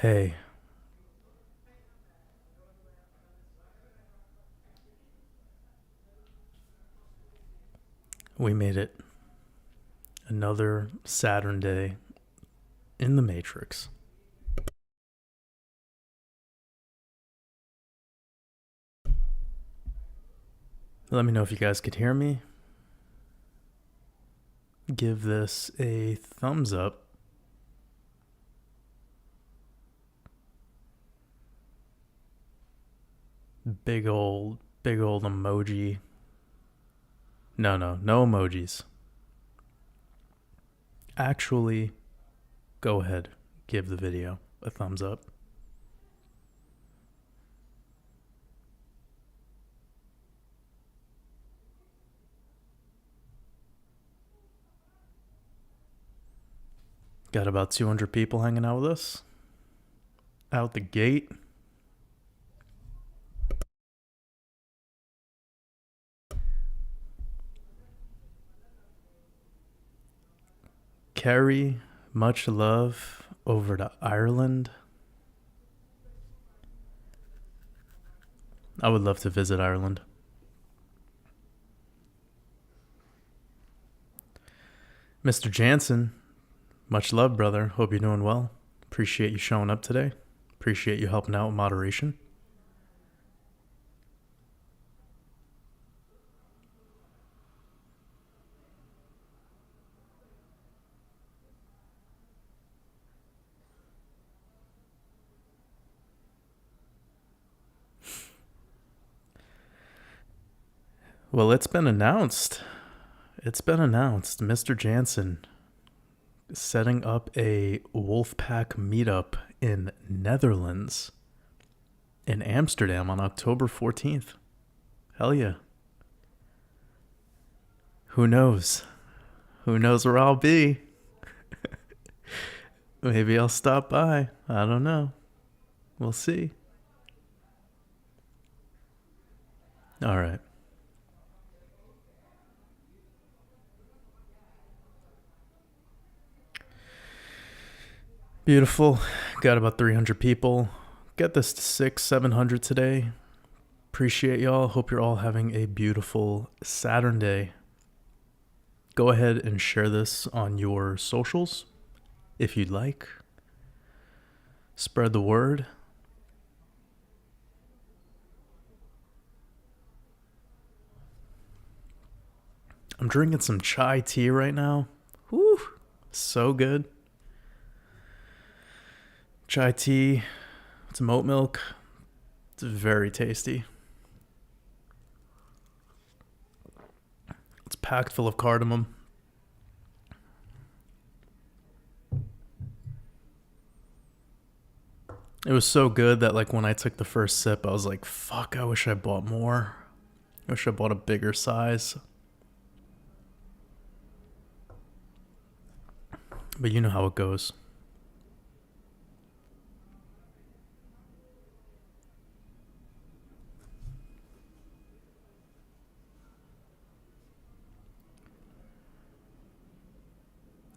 Hey, we made it. Another Saturn day in the Matrix. Let me know if you guys could hear me. Give this a thumbs up. Big old emoji. No emojis. Actually, go ahead, give the video a thumbs up. Got about 200 people hanging out with us. Out the gate. Carrie, much love over to Ireland. I would love to visit Ireland. Mr. Jansen, much love, brother. Hope you're doing well. Appreciate you showing up today. Appreciate you helping out with moderation. Well, it's been announced. Mr. Jansen setting up a Wolfpack meetup in Netherlands, in Amsterdam on October 14th. Hell yeah. Who knows? Who knows where I'll be? Maybe I'll stop by. I don't know. We'll see. All right. Beautiful. Got about 300 people. Get this to 600-700 today. Appreciate y'all. Hope you're all having a beautiful Saturn day. Go ahead and share this on your socials if you'd like. Spread the word. I'm drinking some chai tea right now. Whew, so good. Chai tea, some oat milk. It's very tasty. It's packed full of cardamom. It was so good that like when I took the first sip, I was like, fuck, I wish I bought more. I wish I bought a bigger size. But you know how it goes.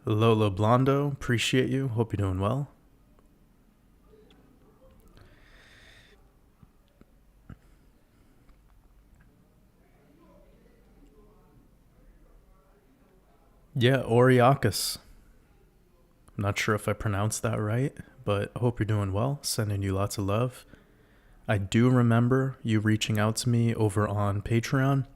Lolo Blondo, appreciate you. Hope you're doing well. Yeah, Oriakis. I'm not sure if I pronounced that right, but I hope you're doing well. Sending you lots of love. I do remember you reaching out to me over on Patreon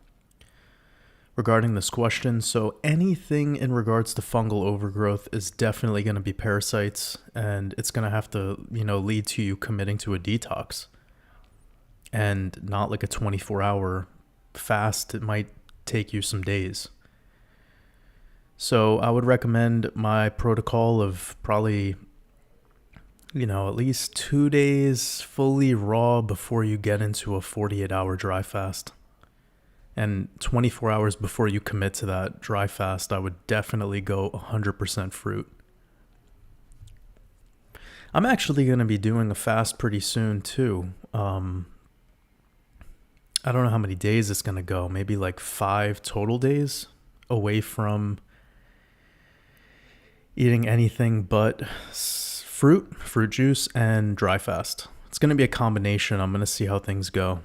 regarding this question. So anything in regards to fungal overgrowth is definitely going to be parasites, and it's going to have to, lead to you committing to a detox and not like a 24-hour fast. It might take you some days. So I would recommend my protocol of probably, at least 2 days fully raw before you get into a 48-hour dry fast. And 24 hours before you commit to that dry fast, I would definitely go 100% fruit. I'm actually going to be doing a fast pretty soon too. I don't know how many days it's going to go. Maybe like 5 total days away from eating anything but fruit juice, and dry fast. It's going to be a combination. I'm going to see how things go.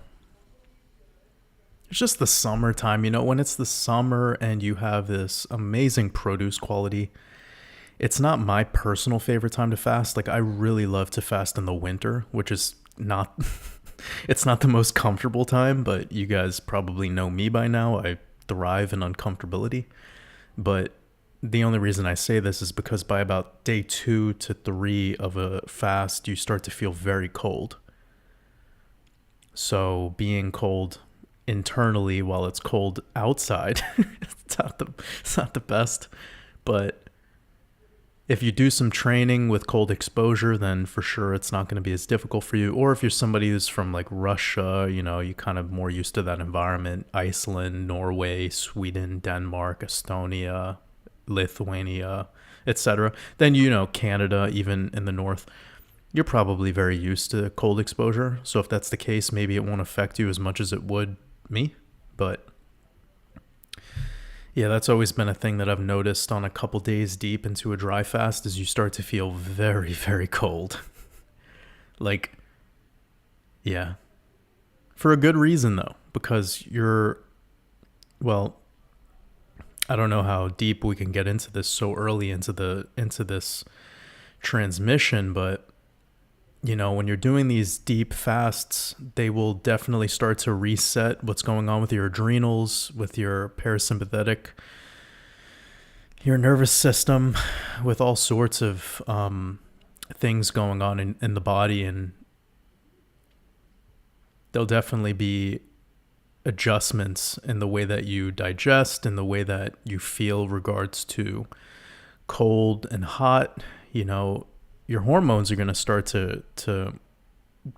It's just the summertime, when it's the summer and you have this amazing produce quality. It's not my personal favorite time to fast. Like, I really love to fast in the winter, which is not, it's not the most comfortable time, but you guys probably know me by now. I thrive in uncomfortability. But the only reason I say this is because by about day 2 to 3 of a fast, you start to feel very cold. So being cold internally while it's cold outside, it's not the best. But if you do some training with cold exposure, then for sure it's not going to be as difficult for you. Or if you're somebody who's from like Russia, you kind of more used to that environment, Iceland, Norway, Sweden, Denmark, Estonia, Lithuania, etc. Then, Canada, even in the north, you're probably very used to cold exposure. So if that's the case, maybe it won't affect you as much as it would me. But yeah, that's always been a thing that I've noticed on a couple days deep into a dry fast is you start to feel very, very cold. Like, yeah. For a good reason, though, because I don't know how deep we can get into this so early into this transmission, but when you're doing these deep fasts, they will definitely start to reset what's going on with your adrenals, with your parasympathetic, your nervous system, with all sorts of things going on in the body. And there'll definitely be adjustments in the way that you digest, in the way that you feel regards to cold and hot. Your hormones are going to start to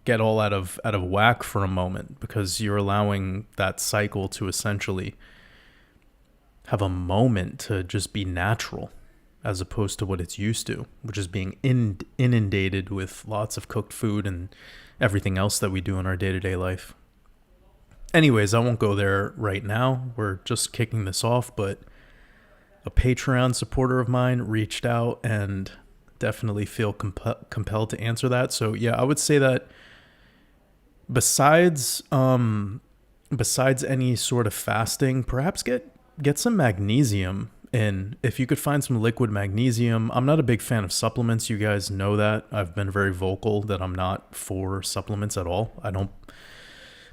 get all out of whack for a moment because you're allowing that cycle to essentially have a moment to just be natural as opposed to what it's used to, which is being inundated with lots of cooked food and everything else that we do in our day-to-day life. Anyways, I won't go there right now. We're just kicking this off, but a Patreon supporter of mine reached out and definitely feel compelled to answer that. So yeah, I would say that besides any sort of fasting, perhaps get some magnesium in. If you could find some liquid magnesium. I'm not a big fan of supplements. You guys know that. I've been very vocal that I'm not for supplements at all. I don't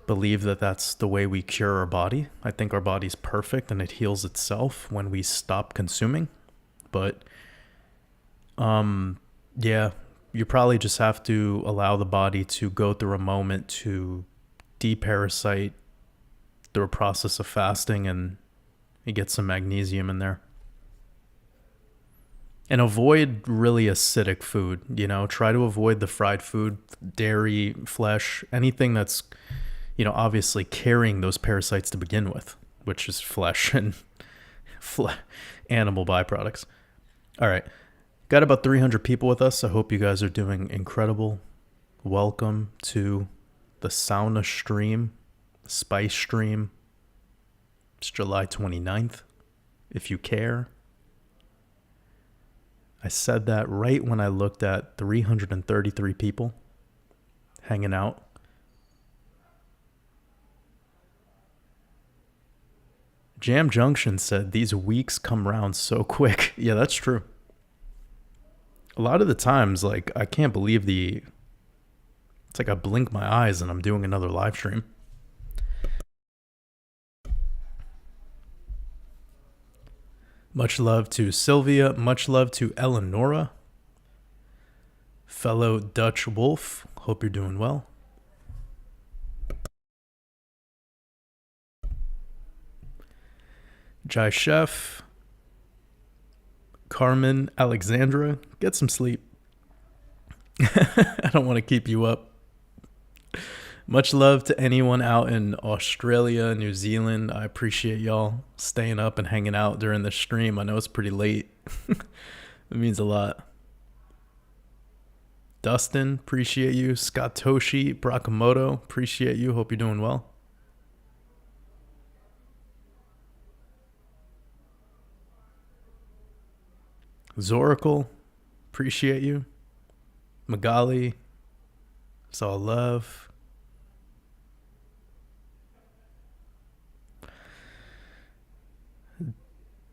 believe that that's the way we cure our body. I think our body's perfect and it heals itself when we stop consuming. But yeah, you probably just have to allow the body to go through a moment to deparasite through a process of fasting, and you get some magnesium in there. And avoid really acidic food, try to avoid the fried food, dairy, flesh, anything that's, obviously carrying those parasites to begin with, which is flesh and animal byproducts. All right. Got about 300 people with us. I hope you guys are doing incredible. Welcome to the sauna stream, spice stream. It's July 29th, if you care. I said that right when I looked at 333 people hanging out. Jam Junction said, these weeks come round so quick. Yeah, that's true. A lot of the times, like, I can't believe it's like I blink my eyes and I'm doing another live stream. Much love to Sylvia. Much love to Eleonora. Fellow Dutch Wolf. Hope you're doing well. Jai Chef. Carmen Alexandra, get some sleep. I don't want to keep you up. Much love to anyone out in Australia, New Zealand. I appreciate y'all staying up and hanging out during the stream. I know it's pretty late. It means a lot. Dustin, appreciate you. Scottoshi Brakamoto, appreciate you. Hope you're doing well. Zoracle, appreciate you. Magali, it's all love.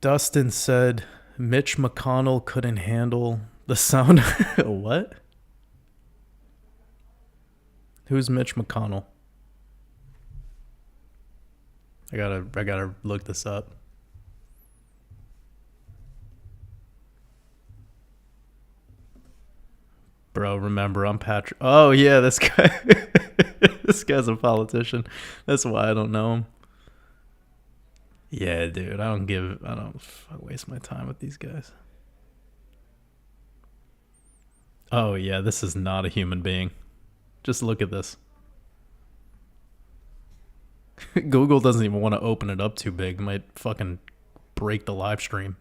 Dustin said Mitch McConnell couldn't handle the sound. What? Who's Mitch McConnell? I gotta look this up. Bro, remember, I'm Patrick. Oh, yeah, this guy. This guy's a politician. That's why I don't know him. Yeah, dude, I don't waste my time with these guys. Oh, yeah, this is not a human being. Just look at this. Google doesn't even want to open it up too big. It might fucking break the live stream.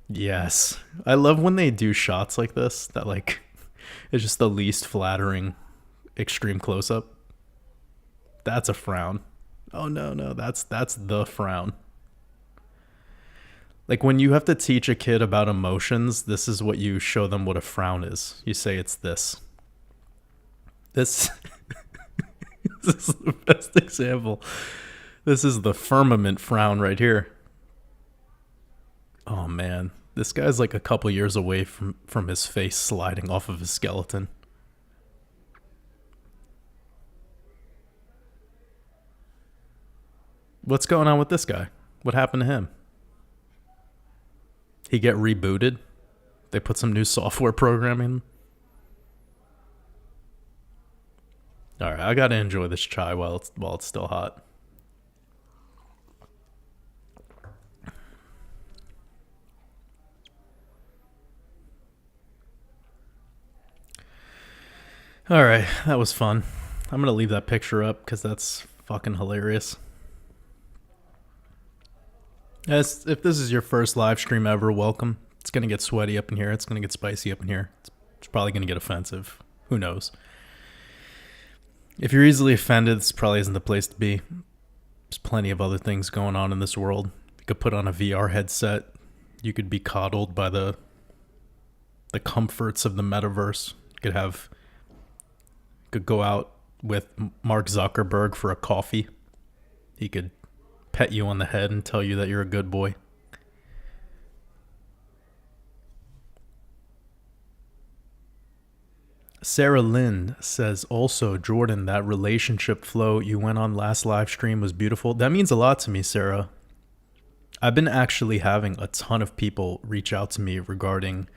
Yes. I love when they do shots like this that like it's just the least flattering extreme close up. That's a frown. Oh no, that's the frown. Like when you have to teach a kid about emotions, this is what you show them what a frown is. You say it's this. This this is the best example. This is the firmament frown right here. Oh man, this guy's like a couple years away from his face sliding off of his skeleton. What's going on with this guy? What happened to him? He get rebooted? They put some new software programming. All right, I gotta enjoy this chai while it's still hot. All right, that was fun. I'm gonna leave that picture up because that's fucking hilarious. If this is your first live stream ever, welcome. It's gonna get sweaty up in here. It's gonna get spicy up in here. It's probably gonna get offensive. Who knows? If you're easily offended, this probably isn't the place to be. There's plenty of other things going on in this world. You could put on a VR headset. You could be coddled by the comforts of the metaverse. You could go out with Mark Zuckerberg for a coffee. He could pet you on the head and tell you that you're a good boy. Sarah Lynn says also, Jordan, that relationship flow you went on last live stream was beautiful. That means a lot to me, Sarah. I've been actually having a ton of people reach out to me regarding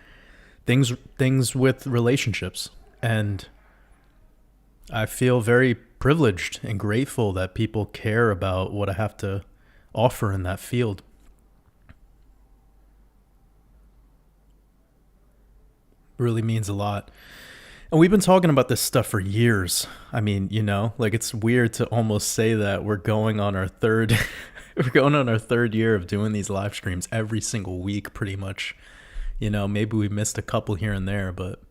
things with relationships, and I feel very privileged and grateful that people care about what I have to offer in that field. Really means a lot. And we've been talking about this stuff for years. I mean, like it's weird to almost say that we're going on our third year of doing these live streams every single week pretty much. Maybe we missed a couple here and there, but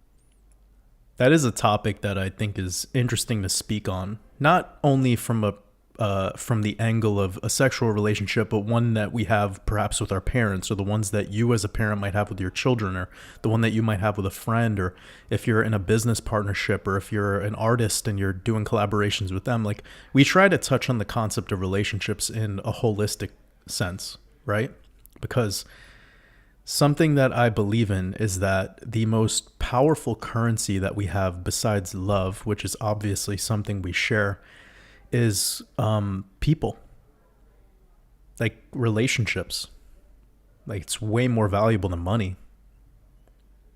that is a topic that I think is interesting to speak on, not only from the angle of a sexual relationship, but one that we have perhaps with our parents, or the ones that you as a parent might have with your children, or the one that you might have with a friend, or if you're in a business partnership, or if you're an artist and you're doing collaborations with them. Like, we try to touch on the concept of relationships in a holistic sense, right? Because something that I believe in is that the most powerful currency that we have besides love, which is obviously something we share, is people. Like relationships. Like, it's way more valuable than money.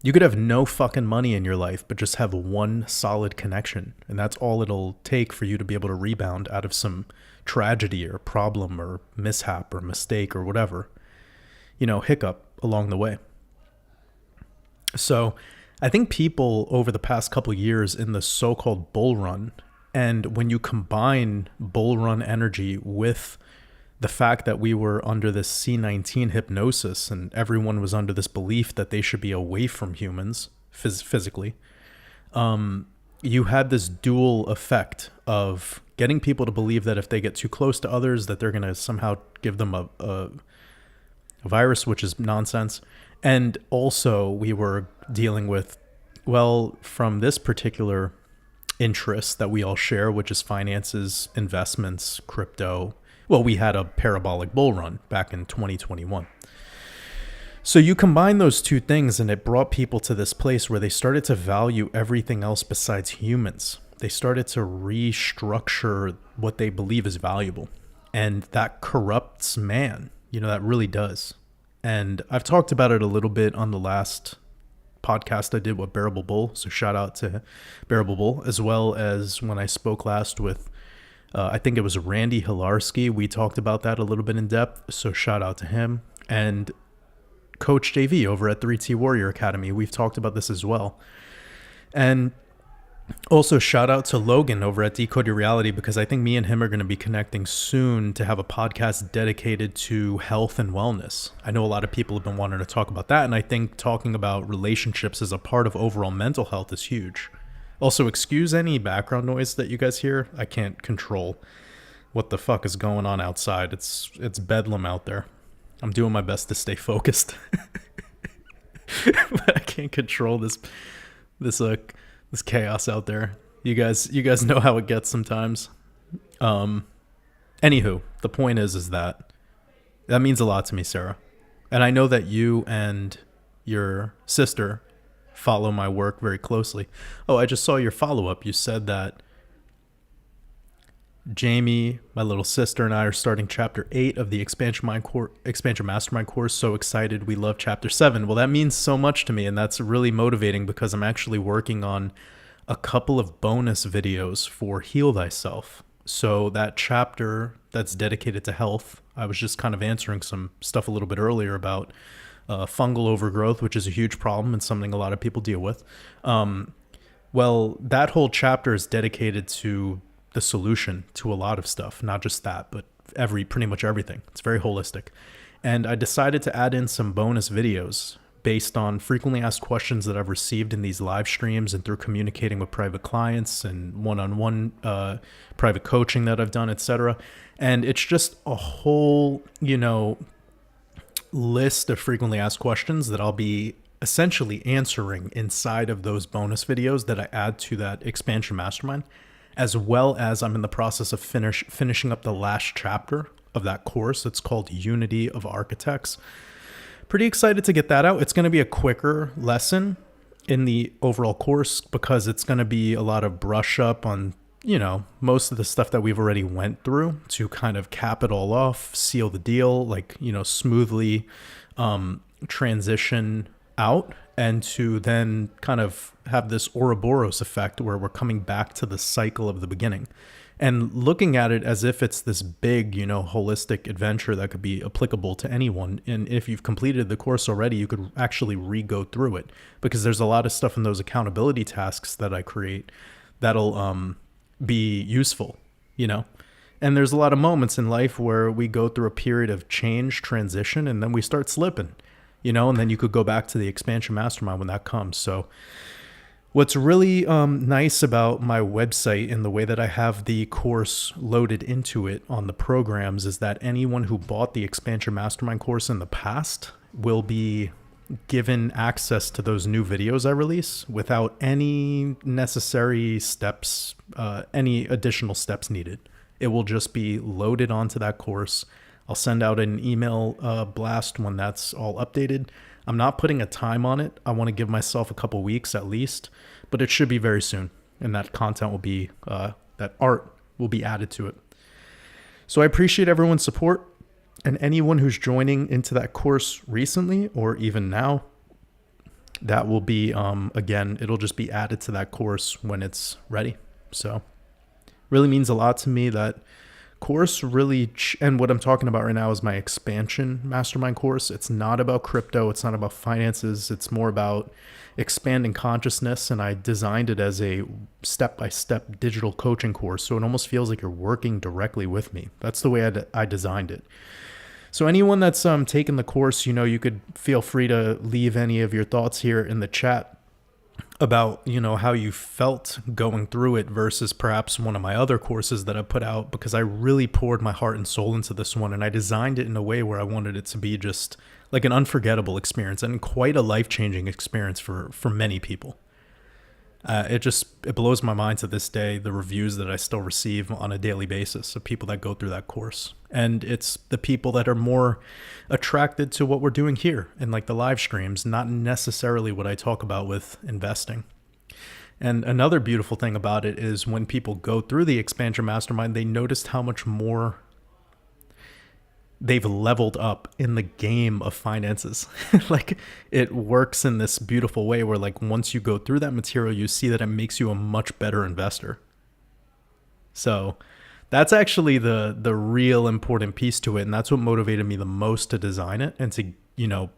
You could have no fucking money in your life, but just have one solid connection. And that's all it'll take for you to be able to rebound out of some tragedy or problem or mishap or mistake or whatever, hiccup along the way. So I think people over the past couple years in the so-called bull run, and when you combine bull run energy with the fact that we were under this C19 hypnosis and everyone was under this belief that they should be away from humans physically, you had this dual effect of getting people to believe that if they get too close to others, that they're going to somehow give them a virus, which is nonsense. And also we were dealing with, well, from this particular interest that we all share, which is finances, investments, crypto. Well, we had a parabolic bull run back in 2021. So you combine those two things and it brought people to this place where they started to value everything else besides humans. They started to restructure what they believe is valuable. And that corrupts man. That really does. And I've talked about it a little bit on the last podcast I did with Bearable Bull. So shout out to Bearable Bull, as well as when I spoke last with, I think it was Randy Hilarski. We talked about that a little bit in depth. So shout out to him. And Coach JV over at 3T Warrior Academy. We've talked about this as well. And also shout out to Logan over at Decoded Reality, because I think me and him are going to be connecting soon to have a podcast dedicated to health and wellness. I know a lot of people have been wanting to talk about that, and I think talking about relationships as a part of overall mental health is huge. Also, excuse any background noise that you guys hear. I can't control what the fuck is going on outside. It's bedlam out there. I'm doing my best to stay focused. But I can't control this chaos out there. You guys know how it gets sometimes. Anywho, the point is that means a lot to me, Sarah. And I know that you and your sister follow my work very closely. Oh, I just saw your follow-up. You said that Jamie, my little sister, and I are starting chapter 8 of the Expansion Mastermind Course. So excited. We love chapter 7. Well, that means so much to me, and that's really motivating because I'm actually working on a couple of bonus videos for Heal Thyself. So that chapter that's dedicated to health, I was just kind of answering some stuff a little bit earlier about fungal overgrowth, which is a huge problem and something a lot of people deal with. Well, that whole chapter is dedicated to the solution to a lot of stuff, not just that, but pretty much everything. It's very holistic. And I decided to add in some bonus videos based on frequently asked questions that I've received in these live streams and through communicating with private clients and one-on-one private coaching that I've done, etc. And it's just a whole, list of frequently asked questions that I'll be essentially answering inside of those bonus videos that I add to that expansion mastermind, as well as I'm in the process of finishing up the last chapter of that course. It's called Unity of Architects. Pretty excited to get that out. It's going to be a quicker lesson in the overall course because it's going to be a lot of brush up on, most of the stuff that we've already went through to kind of cap it all off, seal the deal, smoothly transition out, and to then kind of have this Ouroboros effect where we're coming back to the cycle of the beginning and looking at it as if it's this big, holistic adventure that could be applicable to anyone. And if you've completed the course already, you could actually re-go through it because there's a lot of stuff in those accountability tasks that I create that'll be useful, And there's a lot of moments in life where we go through a period of change, transition, and then we start slipping. And then you could go back to the expansion mastermind when that comes. So what's really nice about my website and the way that I have the course loaded into it on the programs is that anyone who bought the expansion mastermind course in the past will be given access to those new videos I release without any necessary steps, any additional steps needed. It will just be loaded onto that course. I'll send out an email blast when that's all updated. I'm not putting a time on it. I want to give myself a couple weeks at least, but it should be very soon. And that content will be, that art will be added to it. So I appreciate everyone's support and anyone who's joining into that course recently or even now. That will be, again, it'll just be added to that course when it's ready. So really means a lot to me that course really, and what I'm talking about right now is my expansion mastermind course. It's not about crypto. It's not about finances. It's more about expanding consciousness. And I designed it as a step-by-step digital coaching course. So it almost feels like you're working directly with me. That's the way I designed it. So anyone that's taken the course, you could feel free to leave any of your thoughts here in the chat. about, how you felt going through it versus perhaps one of my other courses that I put out, because I really poured my heart and soul into this one, and I designed it in a way where I wanted it to be just like an unforgettable experience and quite a life-changing experience for many people. It blows my mind to this day, the reviews that I still receive on a daily basis of people that go through that course. And it's the people that are more attracted to what we're doing here in like the live streams, not necessarily what I talk about with investing. And another beautiful thing about it is when people go through the expansion mastermind, they noticed how much more they've leveled up in the game of finances. Like, it works in this beautiful way where, like, once you go through that material, you see that it makes you a much better investor. So that's actually the real important piece to it. And that's what motivated me the most to design it and to,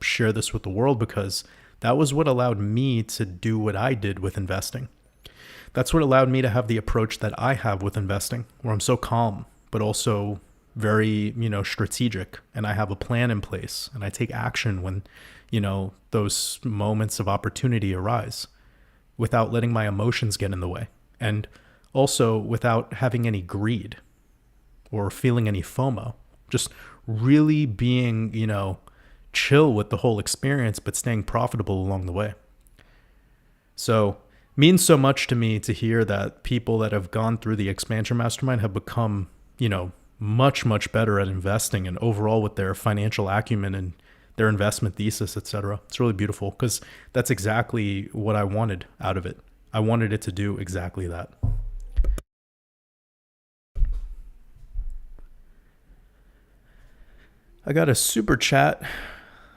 share this with the world, because that was what allowed me to do what I did with investing. That's what allowed me to have the approach that I have with investing, where I'm so calm, but also very, strategic, and I have a plan in place, and I take action when, those moments of opportunity arise without letting my emotions get in the way, and also without having any greed or feeling any FOMO, just really being, chill with the whole experience, but staying profitable along the way. So means so much to me to hear that people that have gone through the expansion mastermind have become, much, much better at investing and overall with their financial acumen and their investment thesis, etc. It's really beautiful, because that's exactly what I wanted out of it. I wanted it to do exactly that. I got a super chat.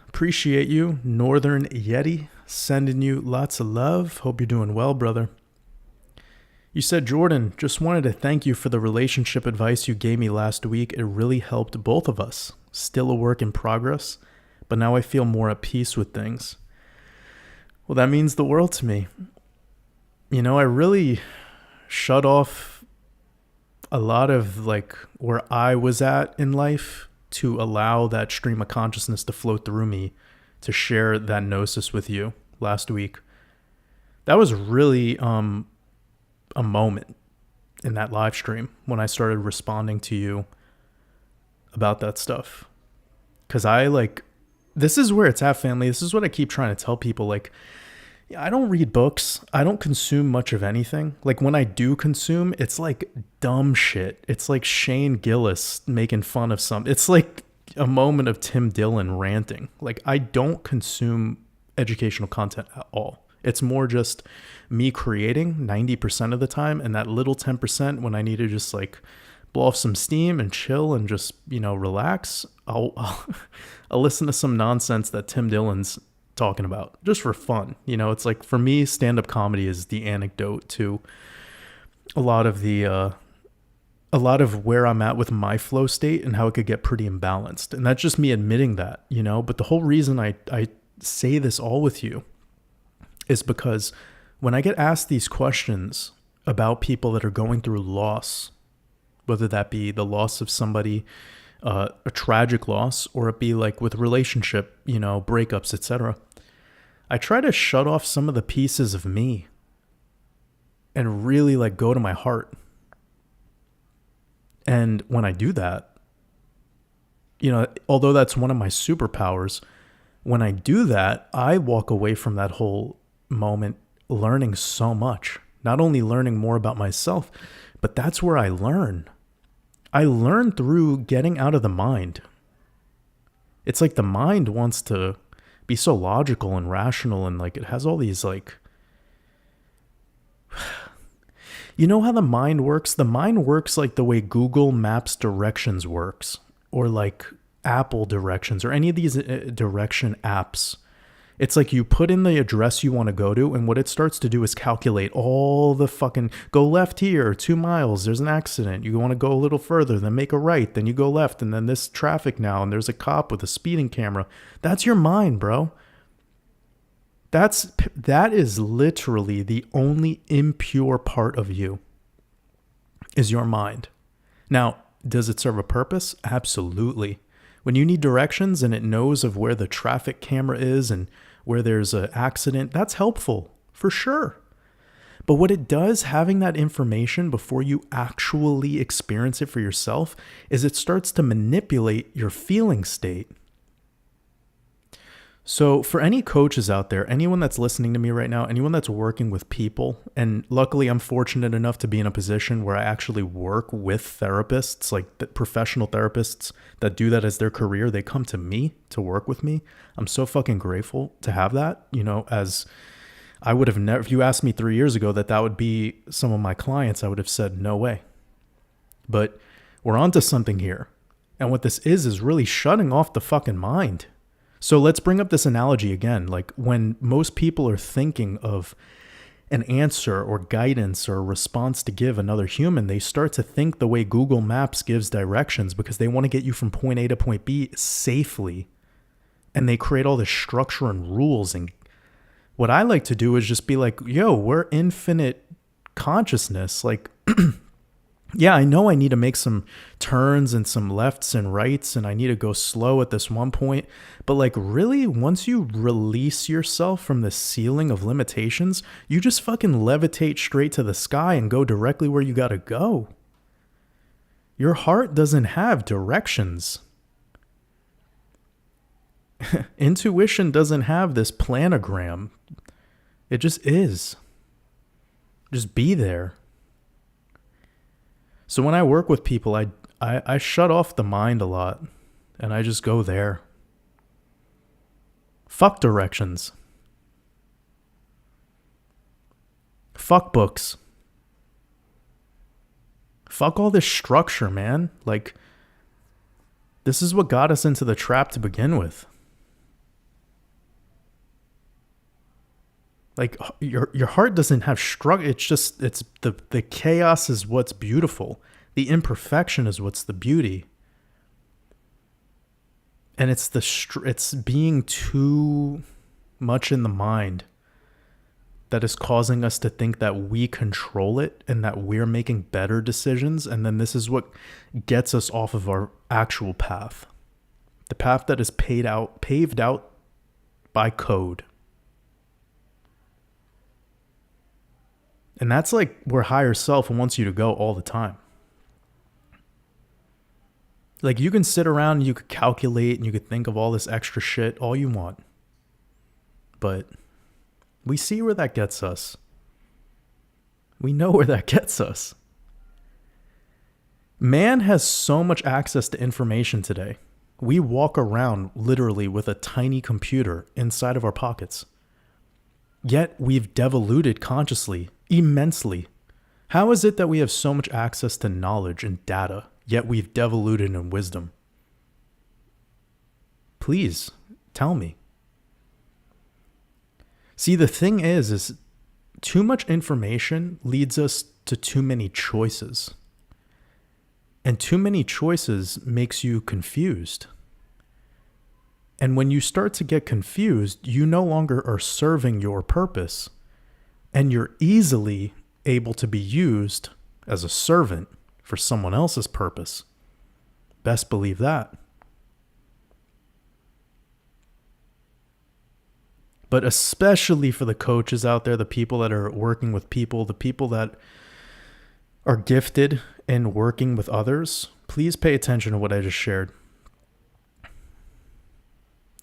Appreciate you, Northern Yeti, sending you lots of love. Hope you're doing well, brother. You said, Jordan, just wanted to thank you for the relationship advice you gave me last week. It really helped both of us. Still a work in progress, but now I feel more at peace with things. Well, that means the world to me. I really shut off a lot of like where I was at in life to allow that stream of consciousness to flow through me to share that gnosis with you last week. That was really, a moment in that live stream when I started responding to you about that stuff. Because this is where it's at, family. This is what I keep trying to tell people. Like, I don't read books. I don't consume much of anything. Like, when I do consume, it's like dumb shit. It's like Shane Gillis making fun of it's like a moment of Tim Dillon ranting. Like, I don't consume educational content at all. It's more just me creating 90% of the time, and that little 10% when I need to just like blow off some steam and chill and just, relax, I'll listen to some nonsense that Tim Dillon's talking about just for fun. It's like, for me, stand-up comedy is the anecdote to a lot of where I'm at with my flow state and how it could get pretty imbalanced. And that's just me admitting that, but the whole reason I say this all with you is because when I get asked these questions about people that are going through loss, whether that be the loss of somebody, a tragic loss, or it be like with relationship, breakups, etc., I try to shut off some of the pieces of me and really like go to my heart. And when I do that, although that's one of my superpowers, when I do that, I walk away from that whole moment learning so much. Not only learning more about myself, but that's where I learn. I learn through getting out of the mind. It's like the mind wants to be so logical and rational, and like it has all these like, how the mind works? The mind works like the way Google Maps directions works, or like Apple directions, or any of these direction apps. It's like you put in the address you want to go to, and what it starts to do is calculate all the fucking, go left here, 2 miles, there's an accident. You want to go a little further, then make a right, then you go left, and then this traffic now, and there's a cop with a speeding camera. That's your mind, bro. That is literally the only impure part of you, is your mind. Now, does it serve a purpose? Absolutely. When you need directions and it knows of where the traffic camera is and where there's an accident, that's helpful for sure. But what it does, having that information before you actually experience it for yourself, is it starts to manipulate your feeling state. So for any coaches out there, anyone that's listening to me right now, anyone that's working with people, and luckily I'm fortunate enough to be in a position where I actually work with therapists, like the professional therapists that do that as their career. They come to me to work with me. I'm so fucking grateful to have that, as I would have never, if you asked me 3 years ago that would be some of my clients, I would have said, no way. But we're onto something here. And what this is really shutting off the fucking mind. So let's bring up this analogy again. Like when most people are thinking of an answer or guidance or a response to give another human, they start to think the way Google Maps gives directions because they want to get you from point A to point B safely. And they create all this structure and rules. And what I like to do is just be like, yo, we're infinite consciousness. Like, yeah, I know I need to make some turns and some lefts and rights, and I need to go slow at this one point. But like really, once you release yourself from the ceiling of limitations, you just fucking levitate straight to the sky and go directly where you gotta go. Your heart doesn't have directions. Intuition doesn't have this planogram. It just is. Just be there. So when I work with people, I shut off the mind a lot and I just go there. Fuck directions. Fuck books. Fuck all this structure, man. Like, this is what got us into the trap to begin with. Like, your heart doesn't have structure. It's just, it's the chaos is what's beautiful. The imperfection is what's the beauty. And it's being too much in the mind that is causing us to think that we control it and that we're making better decisions. And then this is what gets us off of our actual path. The path that is paved out by code. And that's like where higher self wants you to go all the time. Like you can sit around and you could calculate and you could think of all this extra shit all you want. But we see where that gets us. We know where that gets us. Man has so much access to information today. We walk around literally with a tiny computer inside of our pockets. Yet we've devoluted consciously, immensely. How is it that we have so much access to knowledge and data, yet we've devoluted in wisdom? Please, tell me. See, the thing is too much information leads us to too many choices. And too many choices makes you confused. And when you start to get confused, you no longer are serving your purpose. And you're easily able to be used as a servant for someone else's purpose. Best believe that. But especially for the coaches out there, the people that are working with people, the people that are gifted in working with others, please pay attention to what I just shared.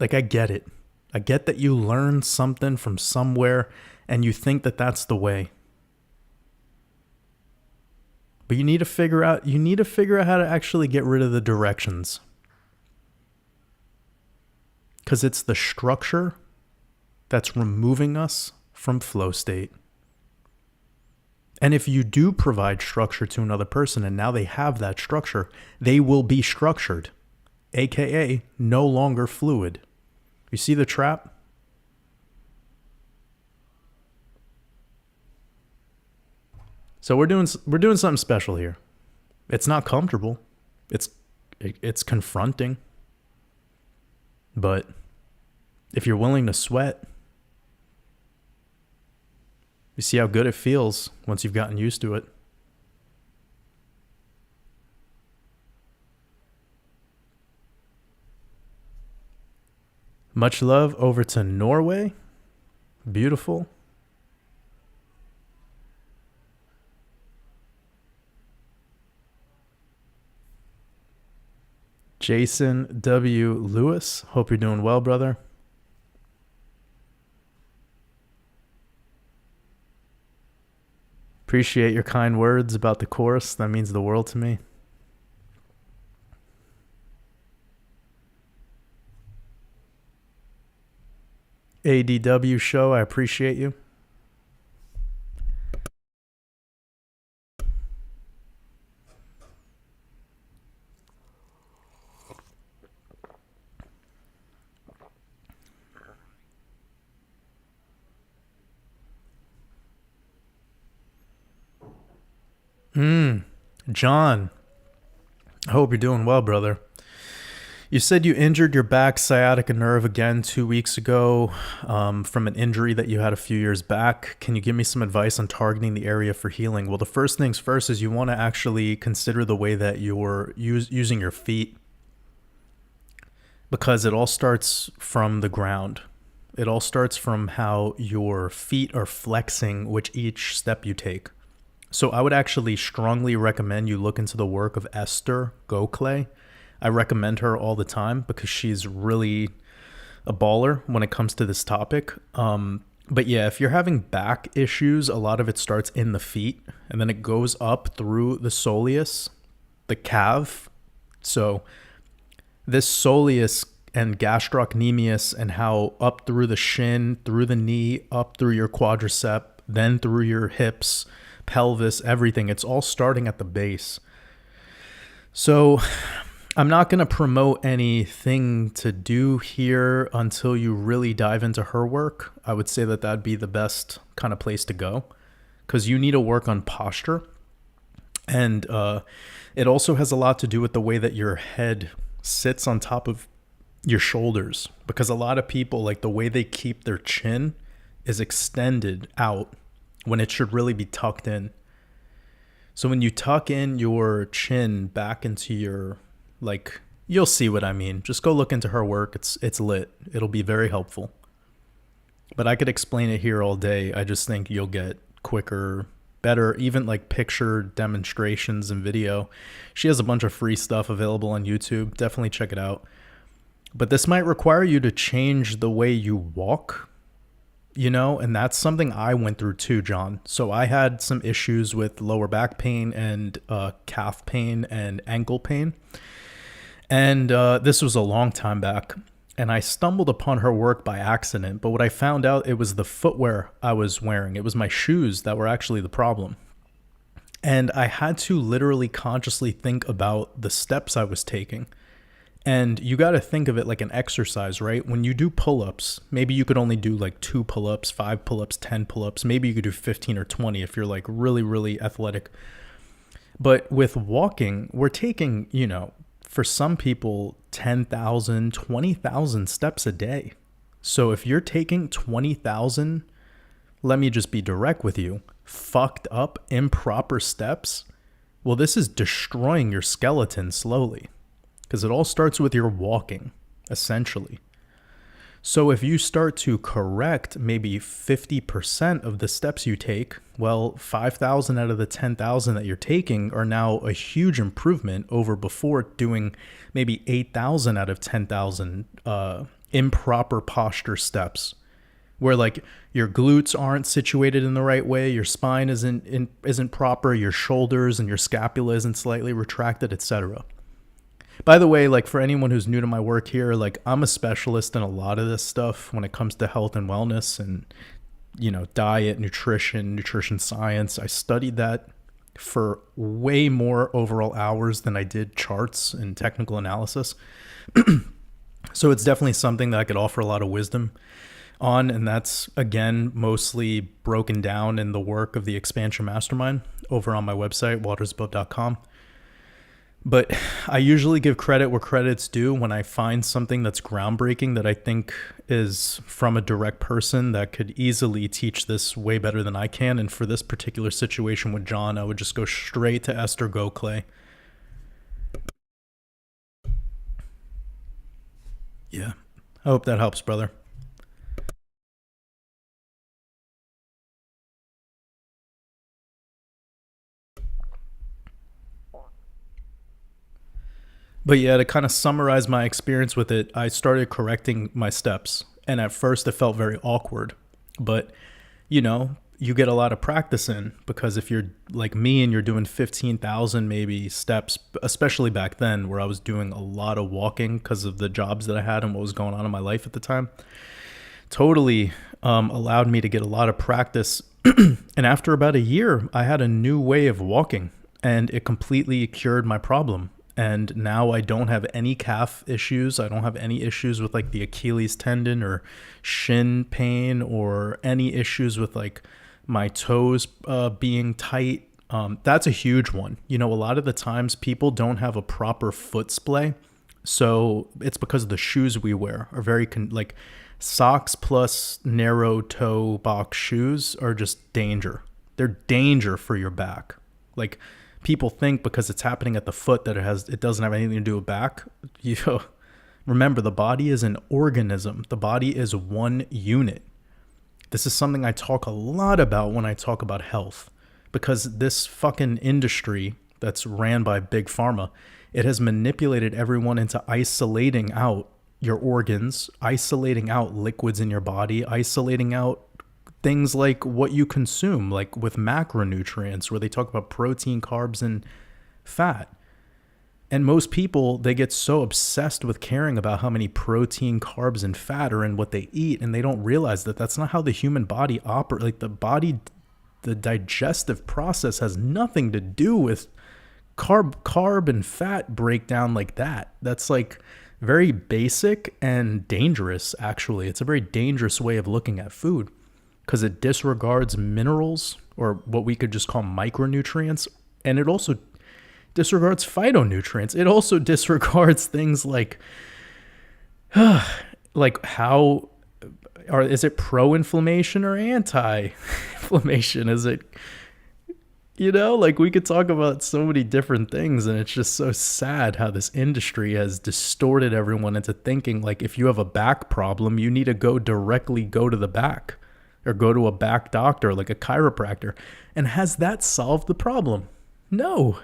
Like, I get it. I get that you learned something from somewhere and you think that that's the way. But you need to figure out how to actually get rid of the directions. Because it's the structure that's removing us from flow state. And if you do provide structure to another person and now they have that structure, they will be structured, aka no longer fluid. You see the trap? So we're doing something special here. It's not comfortable. It's confronting. But if you're willing to sweat, you see how good it feels once you've gotten used to it. Much love over to Norway. Beautiful. Jason W. Lewis, hope you're doing well, brother. Appreciate your kind words about the course. That means the world to me. ADW show, I appreciate you. John, I hope you're doing well, brother. You said you injured your back sciatica nerve again 2 weeks ago from an injury that you had a few years back. Can you give me some advice on targeting the area for healing? Well, the first things first is you want to actually consider the way that you're using your feet, because it all starts from the ground. It all starts from how your feet are flexing with each step you take. So I would actually strongly recommend you look into the work of Esther Gokle. I recommend her all the time because she's really a baller when it comes to this topic. But yeah, if you're having back issues, a lot of it starts in the feet and then it goes up through the soleus, the calf. So this soleus and gastrocnemius, and how up through the shin, through the knee, up through your quadricep, then through your hips, pelvis, everything. It's all starting at the base. So I'm not going to promote anything to do here until you really dive into her work. I would say that that'd be the best kind of place to go, because you need to work on posture. And it also has a lot to do with the way that your head sits on top of your shoulders, because a lot of people, like, the way they keep their chin is extended out when it should really be tucked in. So when you tuck in your chin back into your, like, you'll see what I mean. Just go look into her work. It's lit. It'll be very helpful. But I could explain it here all day. I just think you'll get quicker, better, even like picture demonstrations and video. She has a bunch of free stuff available on YouTube. Definitely check it out. But this might require you to change the way you walk, you know, and that's something I went through too, John. So I had some issues with lower back pain and calf pain and ankle pain. And this was a long time back. And I stumbled upon her work by accident. But what I found out, it was the footwear I was wearing. It was my shoes that were actually the problem. And I had to literally consciously think about the steps I was taking. And you got to think of it like an exercise, right? When you do pull-ups, maybe you could only do like 2 pull-ups, 5 pull-ups, 10 pull-ups. Maybe you could do 15 or 20 if you're like really, really athletic. But with walking, we're taking, you know, for some people, 10,000, 20,000 steps a day. So if you're taking 20,000, let me just be direct with you, fucked up, improper steps, well, this is destroying your skeleton slowly. Because it all starts with your walking, essentially. So if you start to correct maybe 50% of the steps you take, well, 5,000 out of the 10,000 that you're taking are now a huge improvement over before doing maybe 8,000 out of 10,000 improper posture steps, where like your glutes aren't situated in the right way, your spine isn't proper, your shoulders and your scapula isn't slightly retracted, etc. By the way, like, for anyone who's new to my work here, like, I'm a specialist in a lot of this stuff when it comes to health and wellness and, you know, diet, nutrition science. I studied that for way more overall hours than I did charts and technical analysis. So it's definitely something that I could offer a lot of wisdom on. And that's, again, mostly broken down in the work of the Expansion Mastermind over on my website, WatersAbove.com. But I usually give credit where credit's due when I find something that's groundbreaking that I think is from a direct person that could easily teach this way better than I can. And for this particular situation with John, I would just go straight to Esther Gokle. Yeah, I hope that helps, brother. But yeah, to kind of summarize my experience with it, I started correcting my steps. And at first it felt very awkward. But, you know, you get a lot of practice in, because if you're like me and you're doing 15,000 maybe steps, especially back then where I was doing a lot of walking because of the jobs that I had and what was going on in my life at the time, totally allowed me to get a lot of practice. And after about a year, I had a new way of walking and it completely cured my problem. And now I don't have any calf issues. I don't have any issues with like the Achilles tendon or shin pain or any issues with like my toes being tight. That's a huge one. You know, a lot of the times people don't have a proper foot splay. So it's because the shoes we wear are very like socks plus narrow toe box shoes are just danger. They're danger for your back. Like, people think because it's happening at the foot that it doesn't have anything to do with back. You know, remember, the body is an organism. The body is one unit. This is something I talk a lot about when I talk about health, because this fucking industry that's ran by Big Pharma, it has manipulated everyone into isolating out your organs, isolating out liquids in your body, isolating out things like what you consume, like with macronutrients, where they talk about protein, carbs, and fat. And most people, they get so obsessed with caring about how many protein, carbs, and fat are in what they eat, and they don't realize that that's not how the human body operates. Like, the digestive process has nothing to do with carb and fat breakdown like that. That's like very basic and dangerous, actually. It's a very dangerous way of looking at food, because it disregards minerals, or what we could just call micronutrients. And it also disregards phytonutrients. It also disregards things like how, or is it pro-inflammation or anti-inflammation? Is it, you know, like, we could talk about so many different things, and it's just so sad how this industry has distorted everyone into thinking like if you have a back problem, you need to go to the back, or go to a back doctor, like a chiropractor. And has that solved the problem? No.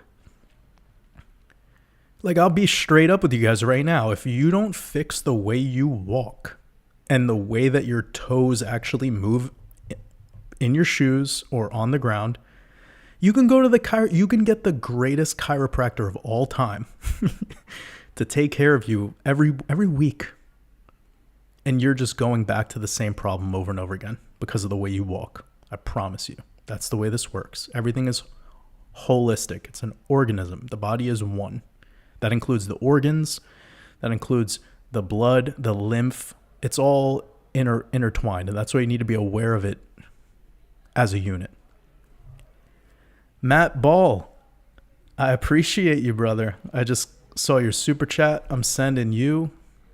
Like, I'll be straight up with you guys right now. If you don't fix the way you walk and the way that your toes actually move in your shoes or on the ground, you can go to you can get the greatest chiropractor of all time to take care of you every week. And you're just going back to the same problem over and over again because of the way you walk. I promise you. That's the way this works. Everything is holistic. It's an organism. The body is one. That includes the organs. That includes the blood, the lymph. It's all intertwined. And that's why you need to be aware of it as a unit. Matt Ball, I appreciate you, brother. I just saw your super chat. I'm sending you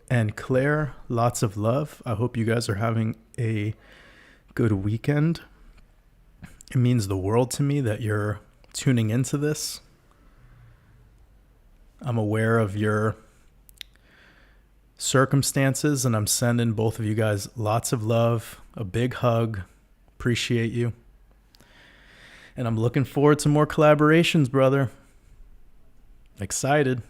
and Claire lots of love. I hope you guys are having a good weekend. It means the world to me that you're tuning into this. I'm aware of your circumstances, and I'm sending both of you guys lots of love, a big hug. Appreciate you. And I'm looking forward to more collaborations, brother. Excited.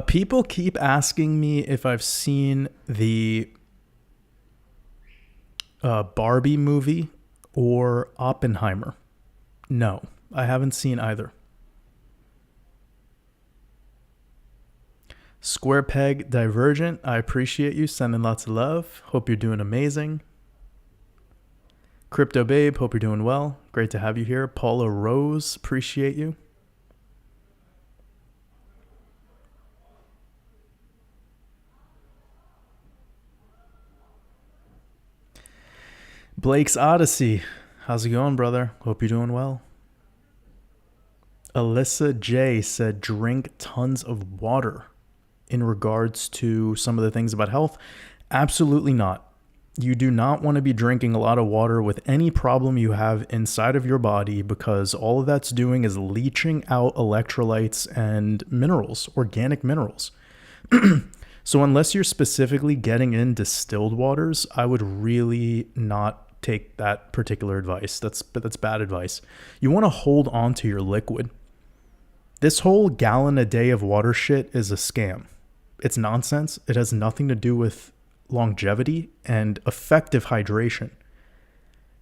People keep asking me if I've seen the Barbie movie or Oppenheimer. No, I haven't seen either. Square Peg Divergent, I appreciate you. Sending lots of love. Hope you're doing amazing. Crypto Babe, hope you're doing well. Great to have you here. Paula Rose, appreciate you. Blake's Odyssey, how's it going, brother? Hope you're doing well. Alyssa J said drink tons of water. In regards to some of the things about health, absolutely not. You do not want to be drinking a lot of water with any problem you have inside of your body, because all of that's doing is leaching out electrolytes and minerals, organic minerals. So unless you're specifically getting in distilled waters, I would really not take that particular advice. That's bad advice. You want to hold on to your liquid. This whole gallon a day of water shit is a scam. It's nonsense. It has nothing to do with longevity and effective hydration.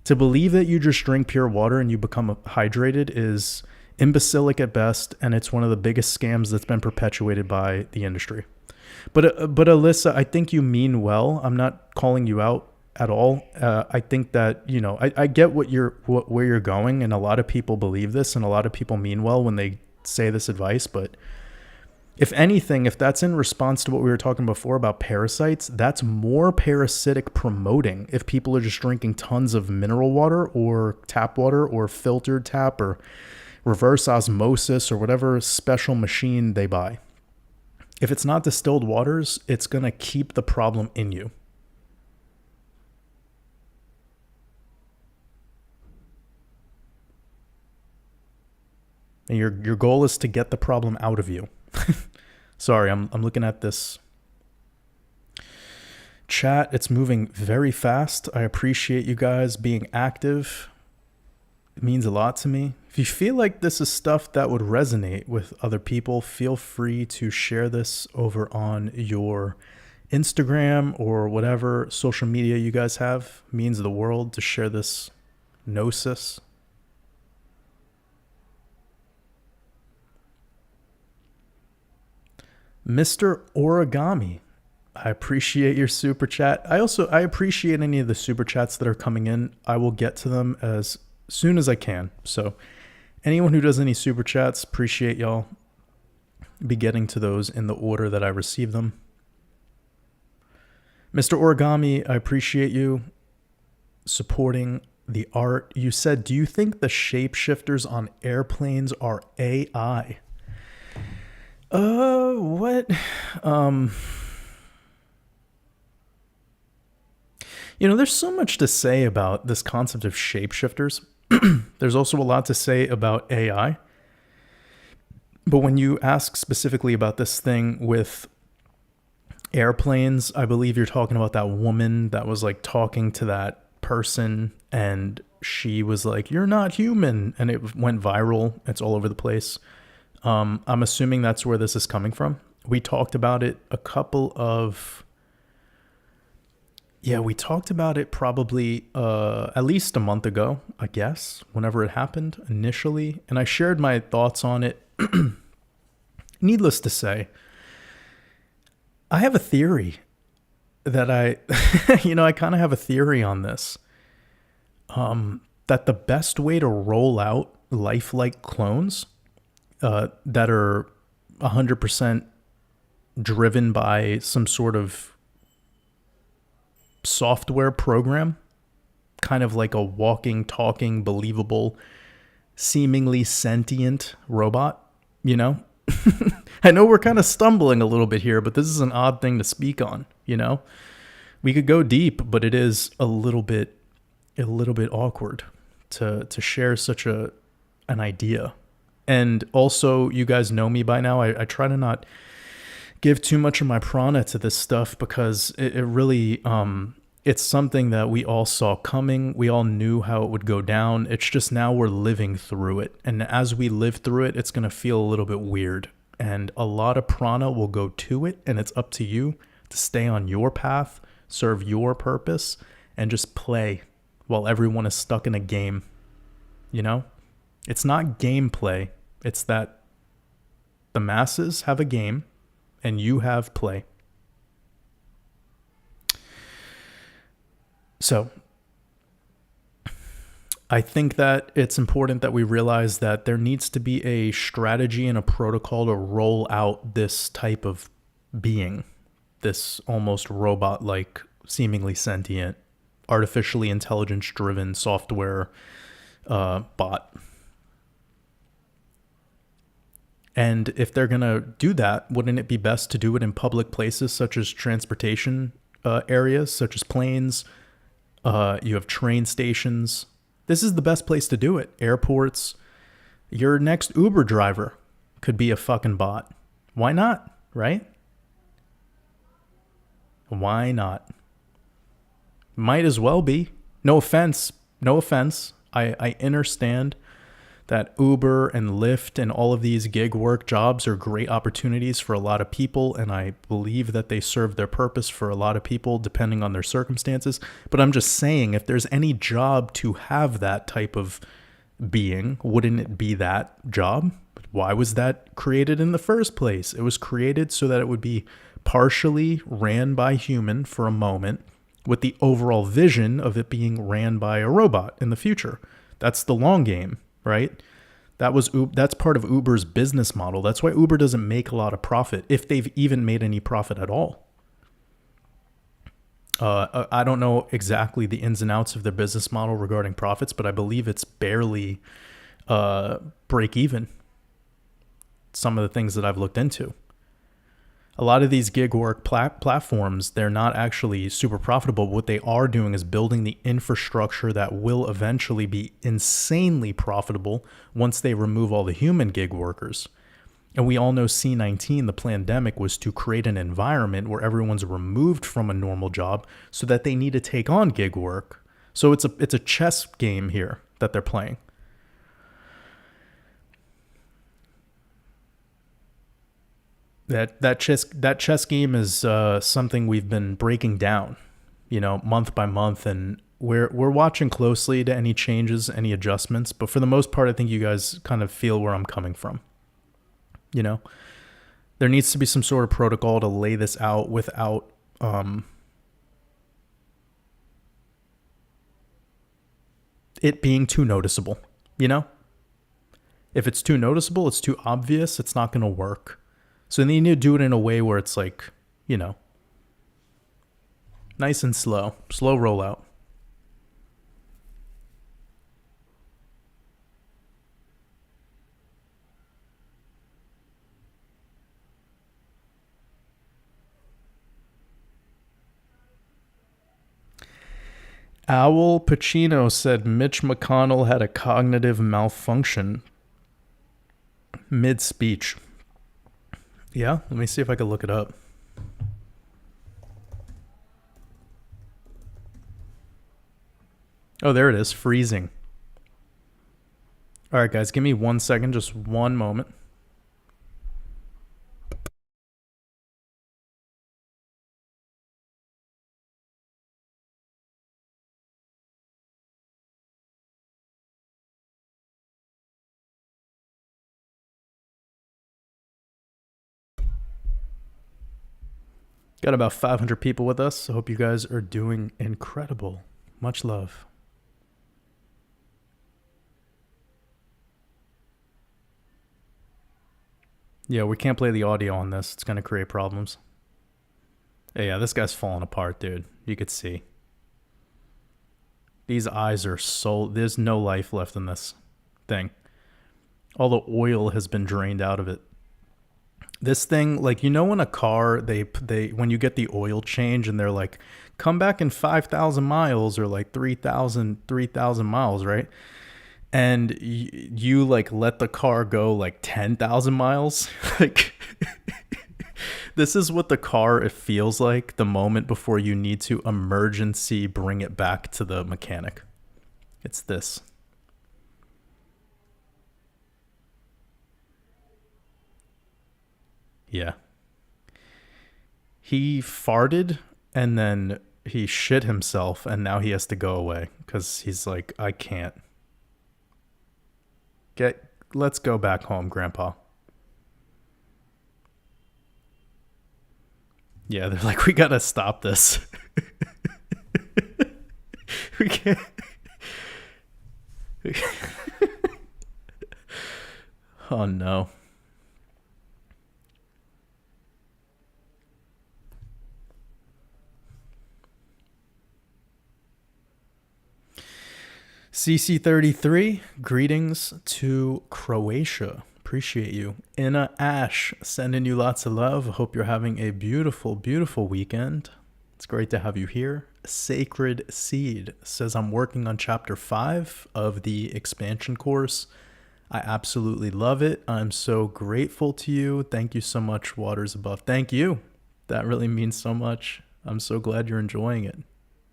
To believe that you just drink pure water and you become hydrated is imbecilic at best, and it's one of the biggest scams that's been perpetuated by the industry. But Alyssa, I think you mean well. I'm not calling you out at all. I think that, you know, I get where you're going, and a lot of people believe this, and a lot of people mean well when they say this advice. But if anything, if that's in response to what we were talking before about parasites, that's more parasitic promoting. If people are just drinking tons of mineral water or tap water or filtered tap or reverse osmosis or whatever special machine they buy. If it's not distilled waters, it's going to keep the problem in you. And your goal is to get the problem out of you. Sorry, I'm looking at this chat. It's moving very fast. I appreciate you guys being active. It means a lot to me. If you feel like this is stuff that would resonate with other people, feel free to share this over on your Instagram or whatever social media you guys have. It means the world to share this gnosis. Mr. Origami, I appreciate your super chat. I appreciate any of the super chats that are coming in. I will get to them as soon as I can. So anyone who does any super chats, appreciate y'all. Be getting to those in the order that I receive them. Mr. Origami, I appreciate you supporting the art. You said, do you think the shapeshifters on airplanes are AI? What? You know, there's so much to say about this concept of shapeshifters. There's also a lot to say about AI. But when you ask specifically about this thing with airplanes, I believe you're talking about that woman that was like talking to that person and she was like, "You're not human." And it went viral. It's all over the place. I'm assuming that's where this is coming from. We talked about it we talked about it probably at least a month ago, I guess, whenever it happened initially. And I shared my thoughts on it. Needless to say, I have a theory that I kind of have a theory on this. That the best way to roll out lifelike clones that are 100% driven by some sort of software program, kind of like a walking, talking, believable, seemingly sentient robot, you know? I know we're kind of stumbling a little bit here, but this is an odd thing to speak on, you know? We could go deep, but it is a little bit awkward to share such an idea. And also, you guys know me by now. I try to not give too much of my prana to this stuff because it really, it's something that we all saw coming. We all knew how it would go down. It's just now we're living through it. And as we live through it, it's going to feel a little bit weird. And a lot of prana will go to it. And it's up to you to stay on your path, serve your purpose, and just play while everyone is stuck in a game. You know? It's not gameplay. It's that the masses have a game and you have play. So I think that it's important that we realize that there needs to be a strategy and a protocol to roll out this type of being, this almost robot-like, seemingly sentient, artificially intelligence-driven software bot. And if they're going to do that, wouldn't it be best to do it in public places such as transportation areas, such as planes? You have train stations. This is the best place to do it. Airports. Your next Uber driver could be a fucking bot. Why not? Right? Why not? Might as well be. No offense. No offense. I understand that Uber and Lyft and all of these gig work jobs are great opportunities for a lot of people, and I believe that they serve their purpose for a lot of people depending on their circumstances. But I'm just saying, if there's any job to have that type of being, wouldn't it be that job? Why was that created in the first place? It was created so that it would be partially ran by human for a moment, with the overall vision of it being ran by a robot in the future. That's the long game, right? That's part of Uber's business model. That's why Uber doesn't make a lot of profit, if they've even made any profit at all. I don't know exactly the ins and outs of their business model regarding profits, but I believe it's barely break even. Some of the things that I've looked into. A lot of these gig work platforms, they're not actually super profitable. What they are doing is building the infrastructure that will eventually be insanely profitable once they remove all the human gig workers. And we all know C-19, the pandemic, was to create an environment where everyone's removed from a normal job so that they need to take on gig work. So it's a chess game here that they're playing. That chess game is something we've been breaking down, month by month, and we're watching closely to any changes, any adjustments. But for the most part, I think you guys kind of feel where I'm coming from. There needs to be some sort of protocol to lay this out without it being too noticeable. If it's too noticeable, it's too obvious, it's not going to work. So they need to do it in a way where it's like, nice and slow rollout. Owl Pacino said Mitch McConnell had a cognitive malfunction mid-speech. Yeah, let me see if I can look it up. Oh, there it is, freezing. All right, guys, give me 1 second, just one moment. Got about 500 people with us. I hope you guys are doing incredible. Much love. Yeah, we can't play the audio on this. It's going to create problems. Yeah, this guy's falling apart, dude. You could see. These eyes are so... There's no life left in this thing. All the oil has been drained out of it. This thing, like, in a car, they when you get the oil change and they're like, come back in 5,000 miles or like 3,000 miles, right? And you like let the car go like 10,000 miles. Like, this is what the car, it feels like the moment before you need to emergency bring it back to the mechanic. It's this. Yeah. He farted and then he shit himself and now he has to go away because he's like, I can't. Let's go back home, Grandpa. Yeah, they're like, we gotta stop this. We can't. Oh no. CC33, greetings to Croatia. Appreciate you. Inna Ash, sending you lots of love. Hope you're having a beautiful, beautiful weekend. It's great to have you here. Sacred Seed says, I'm working on chapter 5 of the expansion course. I absolutely love it. I'm so grateful to you. Thank you so much, WatersAbove. Thank you. That really means so much. I'm so glad you're enjoying it.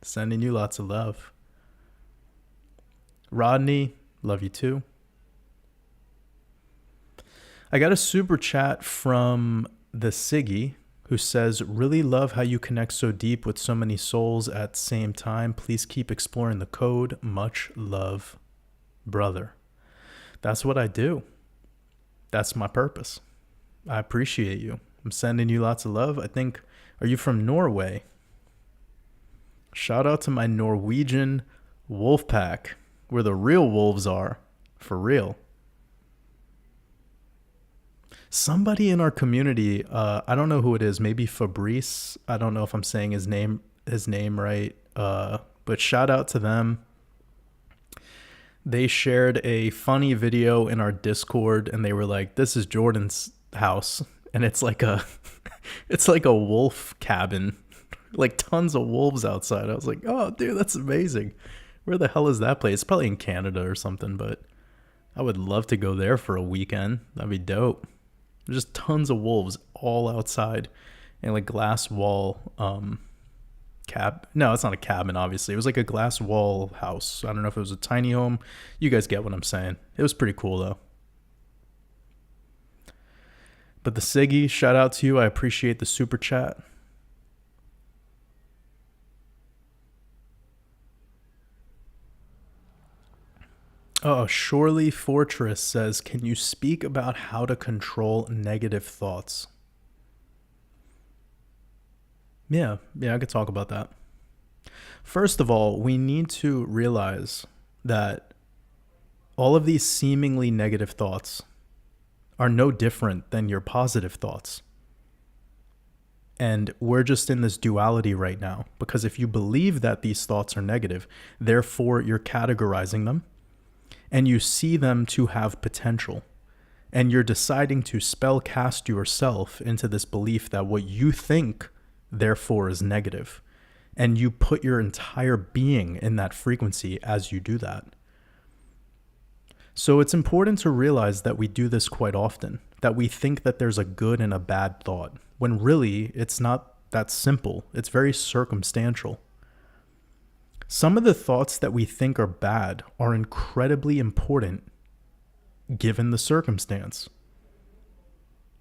Sending you lots of love. Rodney, love you too. I got a super chat from the Siggy who says, really love how you connect so deep with so many souls at the same time. Please keep exploring the code. Much love, brother. That's what I do. That's my purpose. I appreciate you. I'm sending you lots of love. I think, are you from Norway? Shout out to my Norwegian wolf pack, where the real wolves are, for real. Somebody in our community, I don't know who it is, maybe Fabrice. I don't know if I'm saying his name right, but shout out to them. They shared a funny video in our Discord, and they were like, "This is Jordan's house," and it's like a wolf cabin, like tons of wolves outside. I was like, "Oh, dude, that's amazing. Where the hell is that place?" It's probably in Canada or something, but I would love to go there for a weekend. That'd be dope. There's just tons of wolves all outside, and like glass wall no, it's not a cabin, obviously. It was like a glass wall house. I don't know if it was a tiny home. You guys get what I'm saying. It was pretty cool though. But the Siggy, shout out to you. I appreciate the super chat. Oh, Shorely Fortress says, can you speak about how to control negative thoughts? Yeah, I could talk about that. First of all, we need to realize that all of these seemingly negative thoughts are no different than your positive thoughts. And we're just in this duality right now, because if you believe that these thoughts are negative, therefore you're categorizing them and you see them to have potential. And you're deciding to spell cast yourself into this belief that what you think therefore is negative. And you put your entire being in that frequency as you do that. So it's important to realize that we do this quite often, that we think that there's a good and a bad thought, when really it's not that simple. It's very circumstantial. Some of the thoughts that we think are bad are incredibly important given the circumstance.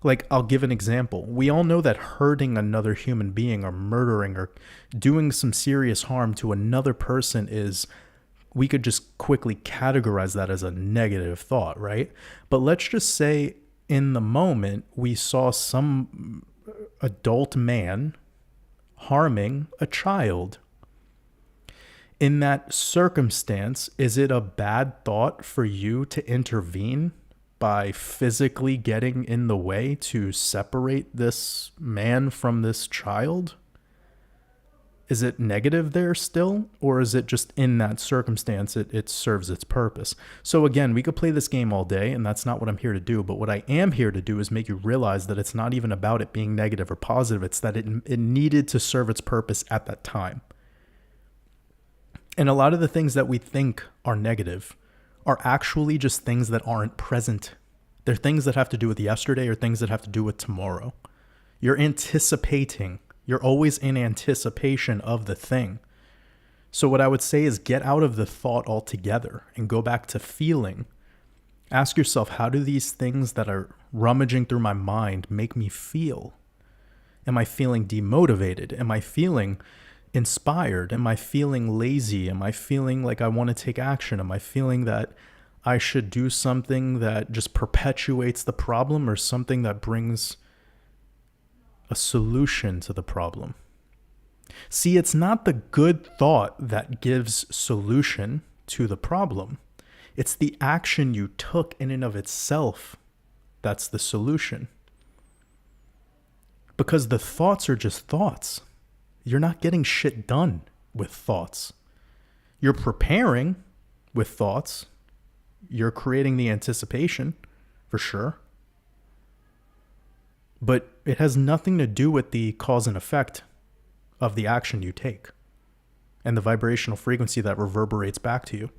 Like, I'll give an example. We all know that hurting another human being or murdering or doing some serious harm to another person is, we could just quickly categorize that as a negative thought, right? But let's just say in the moment we saw some adult man harming a child. In that circumstance, is it a bad thought for you to intervene by physically getting in the way to separate this man from this child? Is it negative there still? Or is it just in that circumstance, it serves its purpose? So again, we could play this game all day, and that's not what I'm here to do. But what I am here to do is make you realize that it's not even about it being negative or positive. It's that it needed to serve its purpose at that time. And a lot of the things that we think are negative are actually just things that aren't present. They're things that have to do with yesterday or things that have to do with tomorrow. You're anticipating. You're always in anticipation of the thing. So what I would say is get out of the thought altogether and go back to feeling. Ask yourself, how do these things that are rummaging through my mind make me feel? Am I feeling demotivated? Am I feeling inspired? Am I feeling lazy? Am I feeling like I want to take action? Am I feeling that I should do something that just perpetuates the problem or something that brings a solution to the problem? See, it's not the good thought that gives solution to the problem. It's the action you took in and of itself that's the solution. Because the thoughts are just thoughts. You're not getting shit done with thoughts. You're preparing with thoughts. You're creating the anticipation, for sure. But it has nothing to do with the cause and effect of the action you take and the vibrational frequency that reverberates back to you.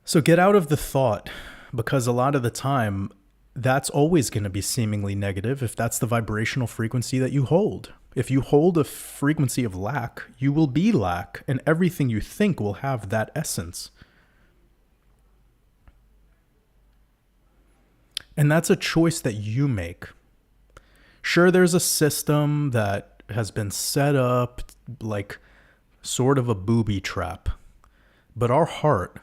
So get out of the thought, because a lot of the time, that's always going to be seemingly negative if that's the vibrational frequency that you hold. If you hold a frequency of lack, you will be lack, and everything you think will have that essence. And that's a choice that you make. Sure, there's a system that has been set up like sort of a booby trap, but our heart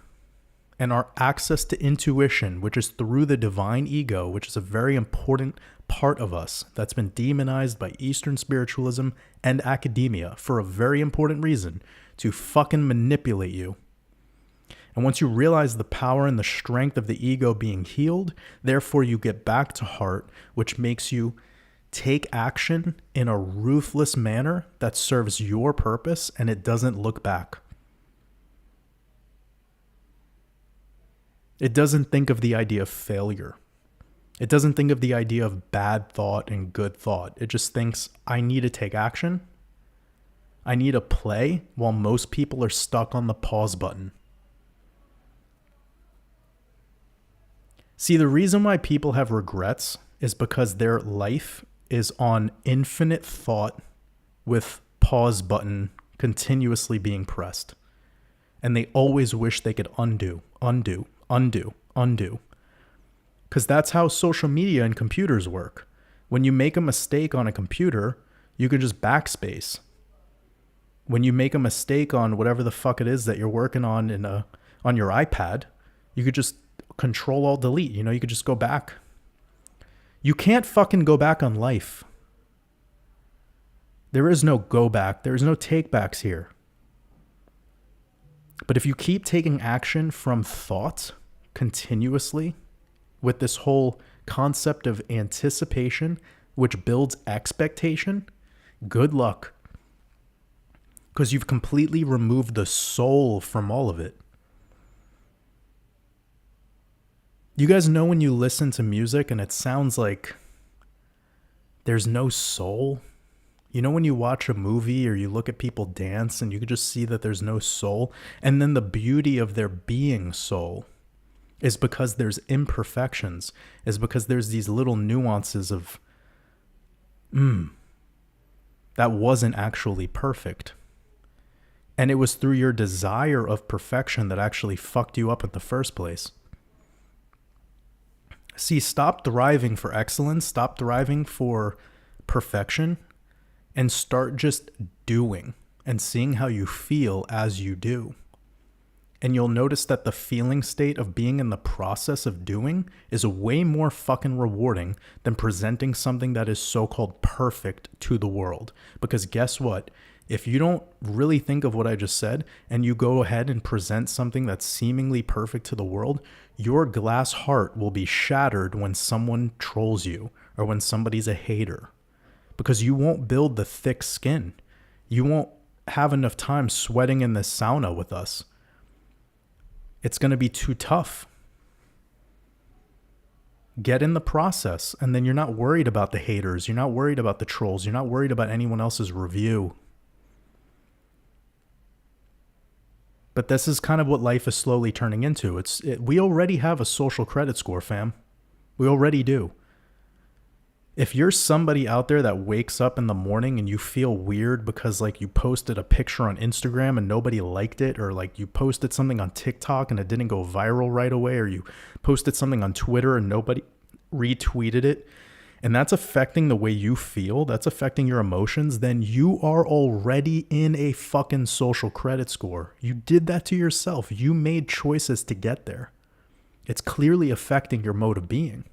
and our access to intuition, which is through the divine ego, which is a very important part of us that's been demonized by Eastern spiritualism and academia for a very important reason, to fucking manipulate you. And once you realize the power and the strength of the ego being healed, therefore you get back to heart, which makes you take action in a ruthless manner that serves your purpose and it doesn't look back. It doesn't think of the idea of failure. It doesn't think of the idea of bad thought and good thought. It just thinks, I need to take action. I need to play while most people are stuck on the pause button. See, the reason why people have regrets is because their life is on infinite thought with pause button continuously being pressed. And they always wish they could undo. Because that's how social media and computers work. When you make a mistake on a computer, you can just backspace. When you make a mistake on whatever the fuck it is that you're working on on your iPad, you could just Control-Alt-Delete. You could just go back. You can't fucking go back on life. There is no go back. There is no take backs here. But if you keep taking action from thought continuously with this whole concept of anticipation, which builds expectation, good luck. Because you've completely removed the soul from all of it. You guys know when you listen to music and it sounds like there's no soul? When you watch a movie or you look at people dance and you can just see that there's no soul, and then the beauty of there being soul is because there's imperfections, is because there's these little nuances of, that wasn't actually perfect. And it was through your desire of perfection that actually fucked you up in the first place. See, stop thriving for excellence, stop thriving for perfection, and start just doing and seeing how you feel as you do. And you'll notice that the feeling state of being in the process of doing is way more fucking rewarding than presenting something that is so-called perfect to the world. Because guess what? If you don't really think of what I just said and you go ahead and present something that's seemingly perfect to the world, your glass heart will be shattered when someone trolls you or when somebody's a hater. Because you won't build the thick skin. You won't have enough time sweating in this sauna with us. It's going to be too tough. Get in the process, and then you're not worried about the haters. You're not worried about the trolls. You're not worried about anyone else's review. But this is kind of what life is slowly turning into. We already have a social credit score, fam. We already do. If you're somebody out there that wakes up in the morning and you feel weird because you posted a picture on Instagram and nobody liked it, or you posted something on TikTok and it didn't go viral right away, or you posted something on Twitter and nobody retweeted it, and that's affecting the way you feel, that's affecting your emotions, then you are already in a fucking social credit score. You did that to yourself. You made choices to get there. It's clearly affecting your mode of being.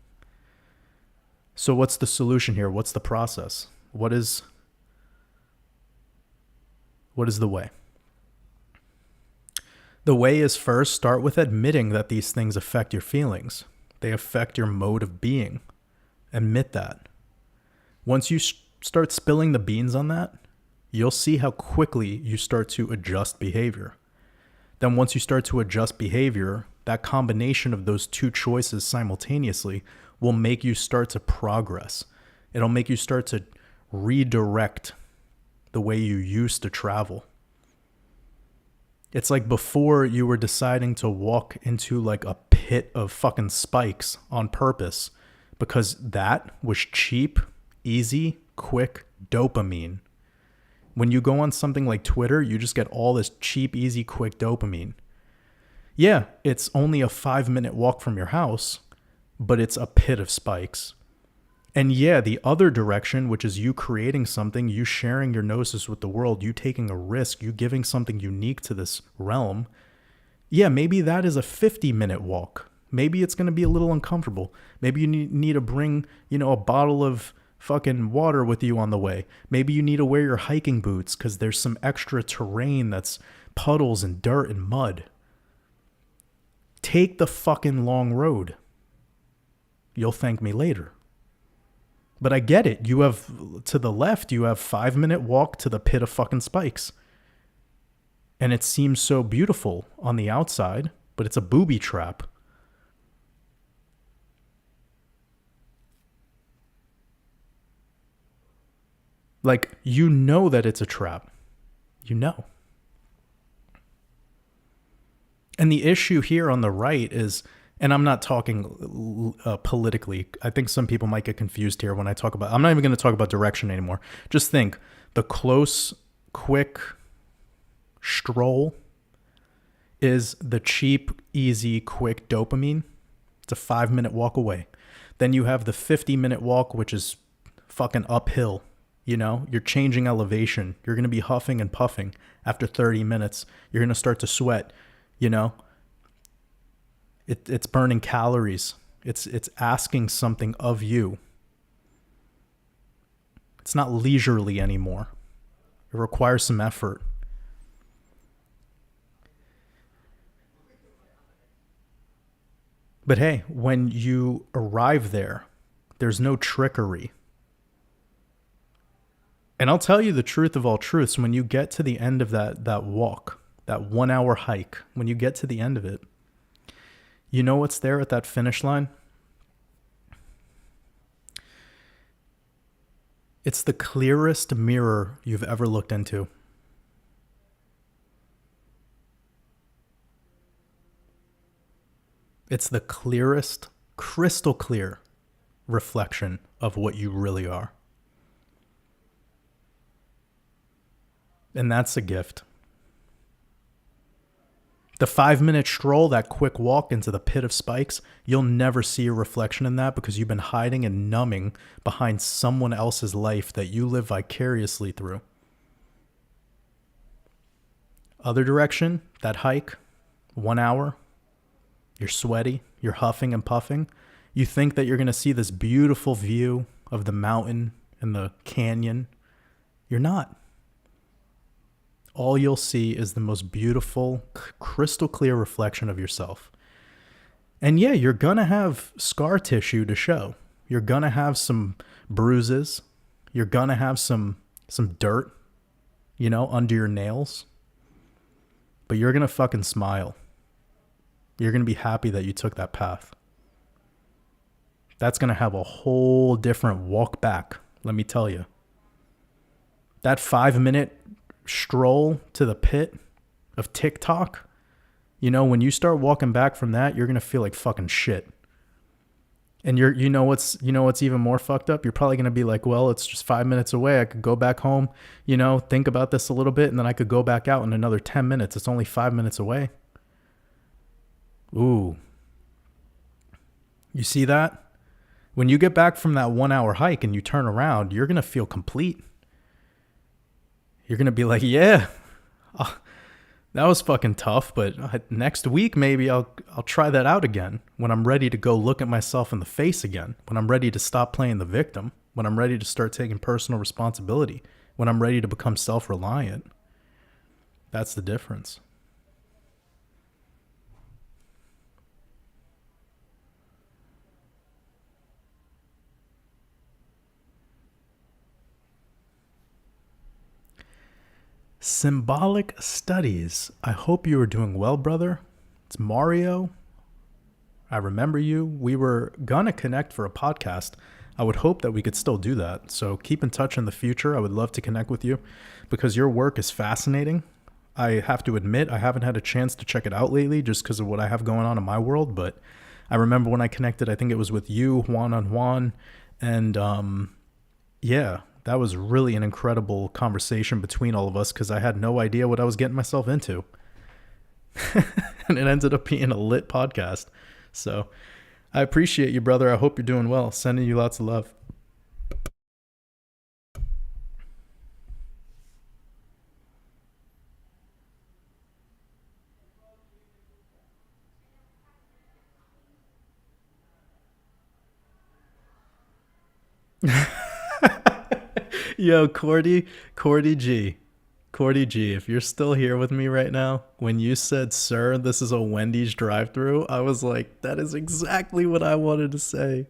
So what's the solution here? What's the process? What is the way? The way is first start with admitting that these things affect your feelings. They affect your mode of being. Admit that. Once you start spilling the beans on that, you'll see how quickly you start to adjust behavior. Then once you start to adjust behavior, that combination of those two choices simultaneously will make you start to progress. It'll make you start to redirect the way you used to travel. It's like before you were deciding to walk into a pit of fucking spikes on purpose because that was cheap, easy, quick dopamine. When you go on something like Twitter, you just get all this cheap, easy, quick dopamine. Yeah, it's only a 5-minute walk from your house, but it's a pit of spikes. And yeah, the other direction, which is you creating something, you sharing your gnosis with the world, you taking a risk, you giving something unique to this realm. Yeah, maybe that is a 50-minute walk. Maybe it's going to be a little uncomfortable. Maybe you need to bring, a bottle of fucking water with you on the way. Maybe you need to wear your hiking boots because there's some extra terrain that's puddles and dirt and mud. Take the fucking long road. You'll thank me later. But I get it. You have, to the left, you have 5-minute walk to the pit of fucking spikes. And it seems so beautiful on the outside, but it's a booby trap. Like, you know that it's a trap. You know. And the issue here on the right is, and I'm not talking politically. I think some people might get confused here when I talk about, I'm not even going to talk about direction anymore. Just think, the close, quick stroll is the cheap, easy, quick dopamine. It's a 5-minute walk away. Then you have the 50-minute walk, which is fucking uphill. You're changing elevation. You're going to be huffing and puffing after 30 minutes. You're going to start to sweat, It's burning calories. It's asking something of you. It's not leisurely anymore. It requires some effort. But hey, when you arrive there, there's no trickery. And I'll tell you the truth of all truths. When you get to the end of that walk, that 1-hour hike, when you get to the end of it, you know what's there at that finish line? It's the clearest mirror you've ever looked into. It's the clearest, crystal clear reflection of what you really are. And that's a gift. The 5-minute stroll, that quick walk into the pit of spikes, you'll never see a reflection in that because you've been hiding and numbing behind someone else's life that you live vicariously through. Other direction, that hike, 1 hour, you're sweaty, you're huffing and puffing. You think that you're going to see this beautiful view of the mountain and the canyon. You're not. All you'll see is the most beautiful, crystal clear reflection of yourself. And yeah, you're going to have scar tissue to show. You're going to have some bruises. You're going to have some dirt, under your nails. But you're going to fucking smile. You're going to be happy that you took that path. That's going to have a whole different walk back, let me tell you. That 5-minute stroll to the pit of TikTok, when you start walking back from that, you're going to feel like fucking shit. And what's even more fucked up? You're probably going to be like, well, it's just 5 minutes away. I could go back home, think about this a little bit, and then I could go back out in another 10 minutes. It's only 5 minutes away. Ooh. You see that? When you get back from that 1-hour hike and you turn around, you're going to feel complete. You're going to be like, yeah, that was fucking tough, but next week maybe I'll try that out again when I'm ready to go look at myself in the face again, when I'm ready to stop playing the victim, when I'm ready to start taking personal responsibility, when I'm ready to become self-reliant. That's the difference. Symbolic studies. I hope you are doing well, brother. It's Mario. I remember you. We were gonna connect for a podcast. I would hope that we could still do that. So keep in touch in the future. I would love to connect with you because your work is fascinating. I have to admit, I haven't had a chance to check it out lately just because of what I have going on in my world. But I remember when I connected, I think it was with you, Juan on Juan. And yeah, That was really an incredible conversation between all of us because I had no idea what I was getting myself into. And it ended up being a lit podcast. So I appreciate you, brother. I hope you're doing well. Sending you lots of love. Yo, Cordy G. Cordy G, if you're still here with me right now, when you said, sir, this is a Wendy's drive-thru, I was like, that is exactly what I wanted to say.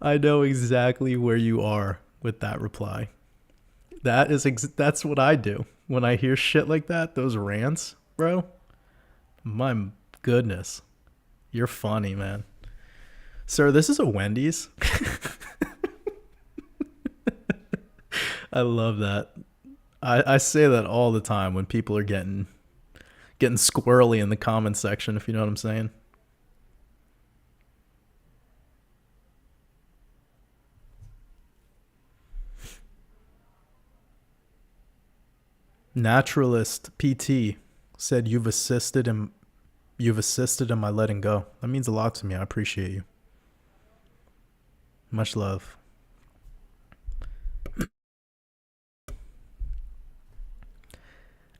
I know exactly where you are with that reply. That's what I do. When I hear shit like that, those rants, bro, my goodness. You're funny, man. Sir, this is a Wendy's. I love that. I say that all the time when people are getting squirrely in the comment section, if you know what I'm saying. Naturalist PT said you've assisted in my letting go. That means a lot to me. I appreciate you. Much love.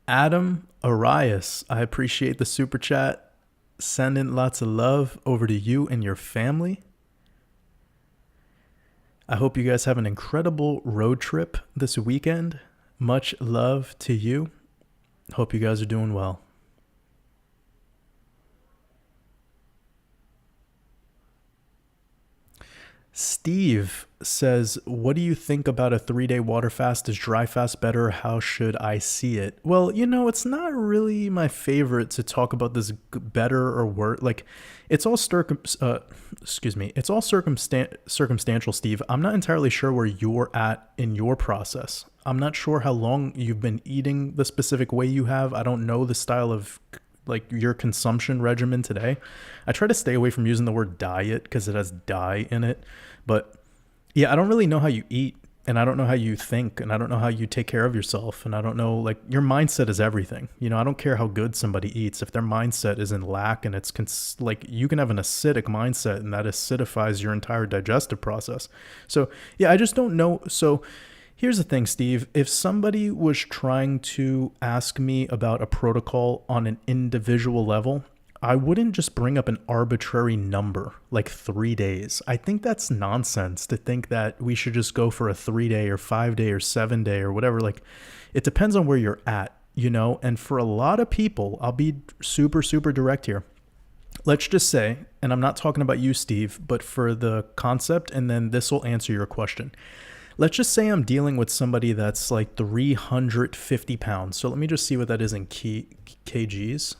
Adam Arias, I appreciate the super chat. Sending lots of love over to you and your family. I hope you guys have an incredible road trip this weekend. Much love to you. Hope you guys are doing well. Steve says, what do you think about a 3-day water fast? Is dry fast better? How should I see it? Well, it's not really my favorite to talk about this better or worse. Like, it's all it's all circumstantial, Steve. I'm not entirely sure where you're at in your process. I'm not sure how long you've been eating the specific way you have. I don't know the style of your consumption regimen today. I try to stay away from using the word diet because it has die in it. But yeah, I don't really know how you eat, and I don't know how you think, and I don't know how you take care of yourself. And I don't know, your mindset is everything. I don't care how good somebody eats. If their mindset is in lack and it's you can have an acidic mindset and that acidifies your entire digestive process. So yeah, I just don't know. So here's the thing, Steve. If somebody was trying to ask me about a protocol on an individual level, I wouldn't just bring up an arbitrary number like 3 days. I think that's nonsense to think that we should just go for a 3-day or 5-day or 7-day or whatever. It depends on where you're at, and for a lot of people, I'll be super, super direct here. Let's just say, and I'm not talking about you, Steve, but for the concept, and then this will answer your question. Let's just say I'm dealing with somebody that's 350 pounds. So let me just see what that is in kgs.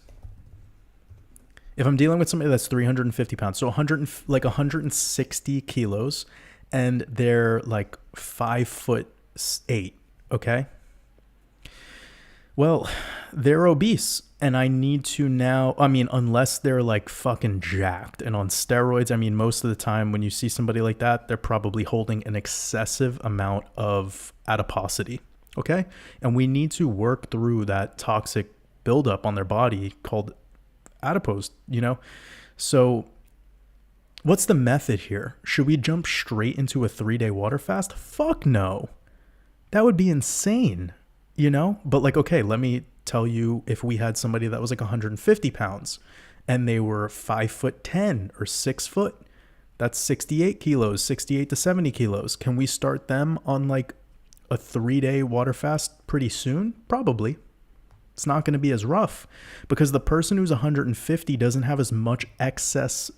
If I'm dealing with somebody that's 350 pounds, so 160 kilos, and they're 5'8", okay? Well, they're obese, and I need to now, unless they're fucking jacked and on steroids, most of the time when you see somebody like that, they're probably holding an excessive amount of adiposity, okay? And we need to work through that toxic buildup on their body called adipose, So what's the method here? Should we jump straight into a 3-day water fast? Fuck no. That would be insane, But okay, let me tell you, if we had somebody that was 150 pounds and they were 5'10" or 6 foot, that's 68 kilos, 68 to 70 kilos. Can we start them on a 3-day water fast pretty soon? Probably. It's not going to be as rough because the person who's 150 doesn't have as much excess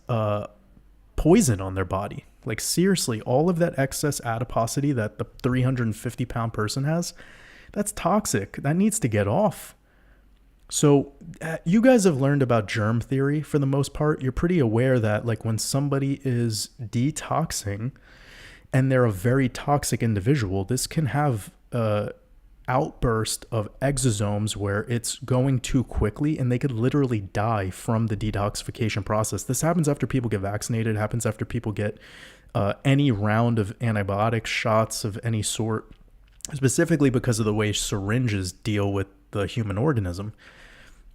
poison on their body. Seriously, all of that excess adiposity that the 350 pound person has, that's toxic. That needs to get off. So you guys have learned about germ theory for the most part. You're pretty aware that when somebody is detoxing and they're a very toxic individual, this can have outburst of exosomes where it's going too quickly and they could literally die from the detoxification process. This happens after people get vaccinated, happens after people get any round of antibiotic shots of any sort, specifically because of the way syringes deal with the human organism.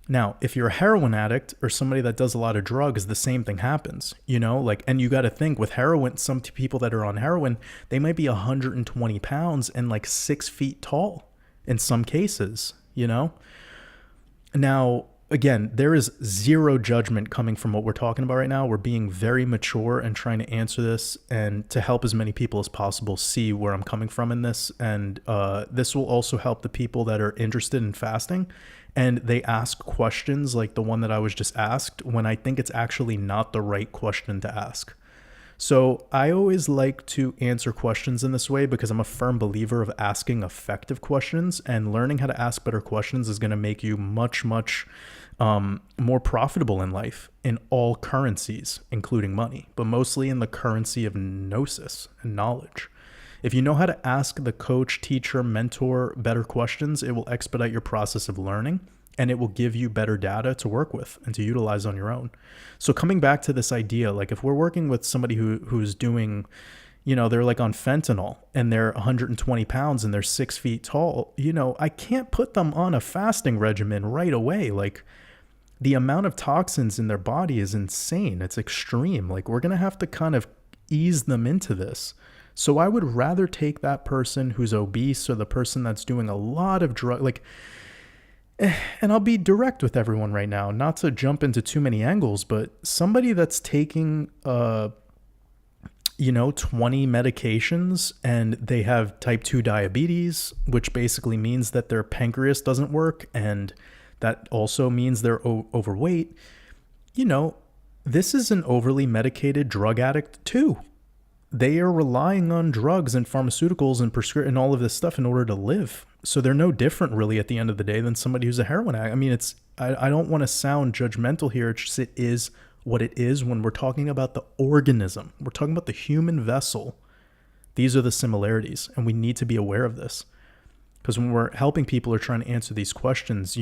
Now, if you're a heroin addict or somebody that does a lot of drugs, the same thing happens, and you got to think with heroin, some people that are on heroin, they might be 120 pounds and like 6 feet tall in some cases, Now, again, there is zero judgment coming from what we're talking about right now. We're being very mature and trying to answer this and to help as many people as possible see where I'm coming from in this. And this will also help the people that are interested in fasting and they ask questions like the one that I was just asked when I think it's actually not the right question to ask. So I always like to answer questions in this way because I'm a firm believer of asking effective questions, and learning how to ask better questions is going to make you much, much more profitable in life in all currencies, including money, but mostly in the currency of gnosis and knowledge. If you know how to ask the coach, teacher, mentor better questions, it will expedite your process of learning, and it will give you better data to work with and to utilize on your own. So coming back to this idea, like if we're working with somebody who's doing, they're like on fentanyl and they're 120 pounds and they're 6 feet tall, I can't put them on a fasting regimen right away. Like the amount of toxins in their body is insane. It's extreme. Like we're going to have to kind of ease them into this. So I would rather take that person who's obese or the person that's doing a lot of and I'll be direct with everyone right now, not to jump into too many angles, but somebody that's taking, 20 medications and they have type 2 diabetes, which basically means that their pancreas doesn't work. And that also means they're overweight. This is an overly medicated drug addict too. They are relying on drugs and pharmaceuticals and and all of this stuff in order to live. So they're no different really at the end of the day than somebody who's a heroin addict. I mean, I don't want to sound judgmental here. It's just, it is what it is when we're talking about the organism. We're talking about the human vessel. These are the similarities, and we need to be aware of this. Because when we're helping people or trying to answer these questions,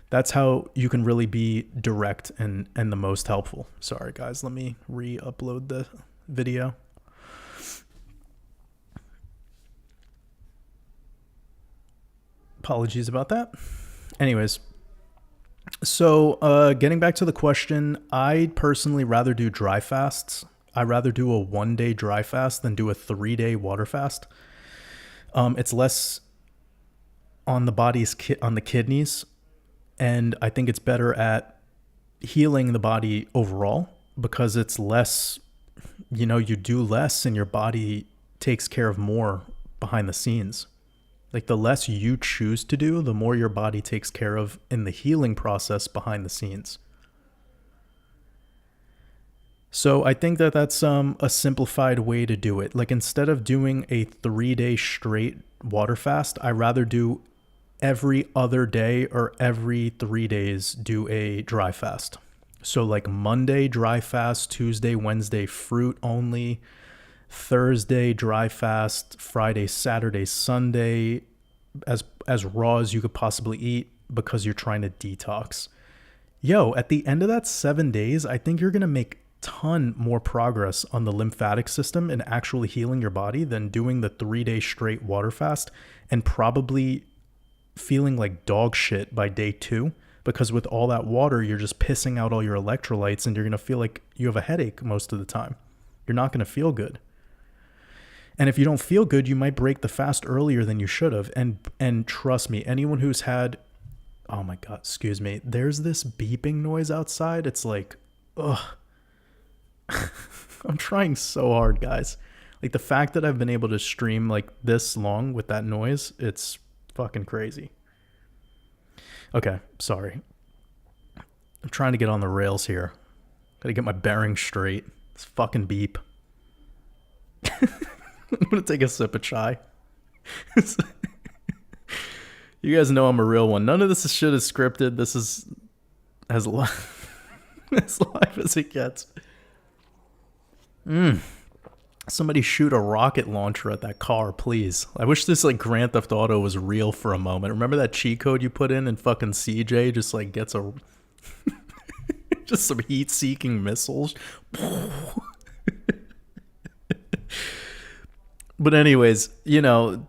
that's how you can really be direct and the most helpful. Sorry, guys. Let me re-upload the video. Apologies about that. Anyways, so getting back to the question, I'd personally rather do dry fasts. I'd rather do a 1-day dry fast than do a 3-day water fast. It's less on the body's on the kidneys, and I think it's better at healing the body overall because it's less, you do less and your body takes care of more behind the scenes. Like the less you choose to do, the more your body takes care of in the healing process behind the scenes. So I think that that's a simplified way to do it. Like instead of doing a 3-day straight water fast, I rather do every other day or every 3 days do a dry fast. So like Monday dry fast, Tuesday, Wednesday fruit only, Thursday dry fast, Friday, Saturday, Sunday as raw as you could possibly eat because you're trying to detox. At the end of that 7 days, I think you're going to make ton more progress on the lymphatic system and actually healing your body than doing the 3-day straight water fast and probably feeling like dog shit by day 2 because with all that water, you're just pissing out all your electrolytes and you're going to feel like you have a headache most of the time. You're not going to feel good. And if you don't feel good, you might break the fast earlier than you should have. And trust me, anyone who's had, oh my God, excuse me, there's this beeping noise outside. It's like, ugh. I'm trying so hard, guys. Like the fact that I've been able to stream like this long with that noise, it's fucking crazy. Okay, sorry. I'm trying to get on the rails here. Gotta get my bearings straight. It's fucking beep. I'm gonna take a sip of chai. You guys know I'm a real one. None of this shit is scripted. This is as live as it gets. Somebody shoot a rocket launcher at that car, please. I wish this like Grand Theft Auto was real for a moment. Remember that cheat code you put in fucking CJ just like gets a just some heat-seeking missiles. But anyways,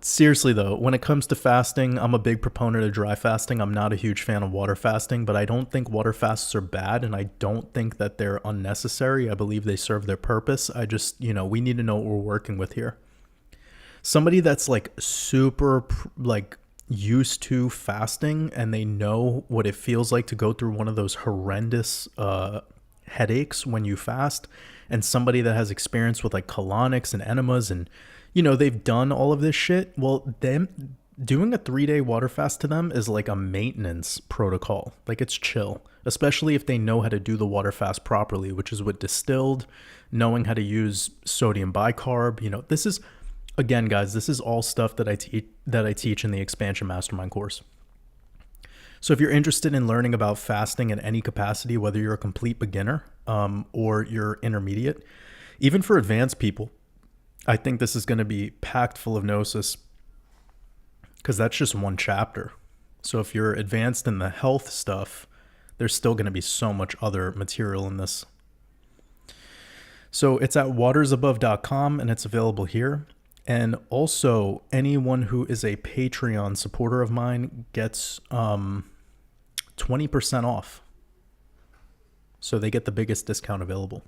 seriously though, when it comes to fasting, I'm a big proponent of dry fasting. I'm not a huge fan of water fasting, but I don't think water fasts are bad, and I don't think that they're unnecessary. I believe they serve their purpose. I just, we need to know what we're working with here. Somebody that's like super like used to fasting and they know what it feels like to go through one of those horrendous headaches when you fast, and somebody that has experience with like colonics and enemas and they've done all of this shit. Well, them doing a 3-day water fast to them is like a maintenance protocol. Like it's chill, especially if they know how to do the water fast properly, which is with distilled, knowing how to use sodium bicarb. This is, again, guys, this is all stuff that I teach in the Expansion Mastermind course. So if you're interested in learning about fasting in any capacity, whether you're a complete beginner or you're intermediate, even for advanced people, I think this is going to be packed full of gnosis, because that's just one chapter. So if you're advanced in the health stuff, there's still going to be so much other material in this. So it's at WatersAbove.com and it's available here. And also anyone who is a Patreon supporter of mine gets 20% off. So they get the biggest discount available.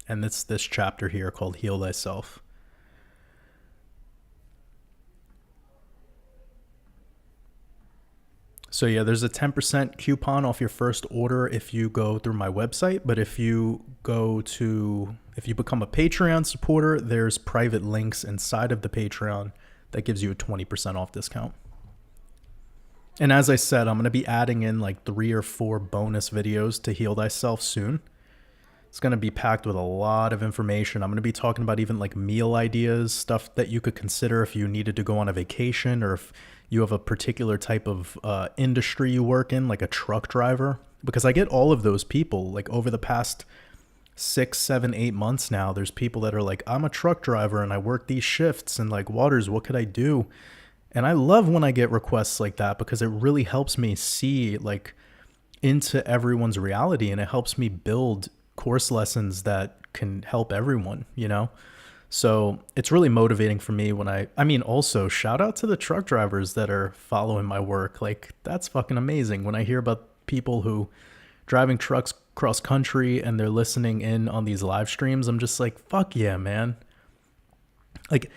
And it's this chapter here called Heal Thyself. So yeah, there's a 10% coupon off your first order if you go through my website. But if you become a Patreon supporter, there's private links inside of the Patreon that gives you a 20% off discount. And as I said, I'm going to be adding in like 3 or 4 bonus videos to Heal Thyself soon. It's going to be packed with a lot of information. I'm going to be talking about even like meal ideas, stuff that you could consider if you needed to go on a vacation, or if you have a particular type of industry you work in, like a truck driver. Because I get all of those people, like over the past 6, 7, 8 months now, there's people that are like, I'm a truck driver and I work these shifts, and like, Waters, what could I do? And I love when I get requests like that, because it really helps me see like into everyone's reality, and it helps me build course lessons that can help everyone, So it's really motivating for me when also shout out to the truck drivers that are following my work. Like that's fucking amazing. When I hear about people who driving trucks cross country and they're listening in on these live streams, I'm just like, fuck yeah, man. Like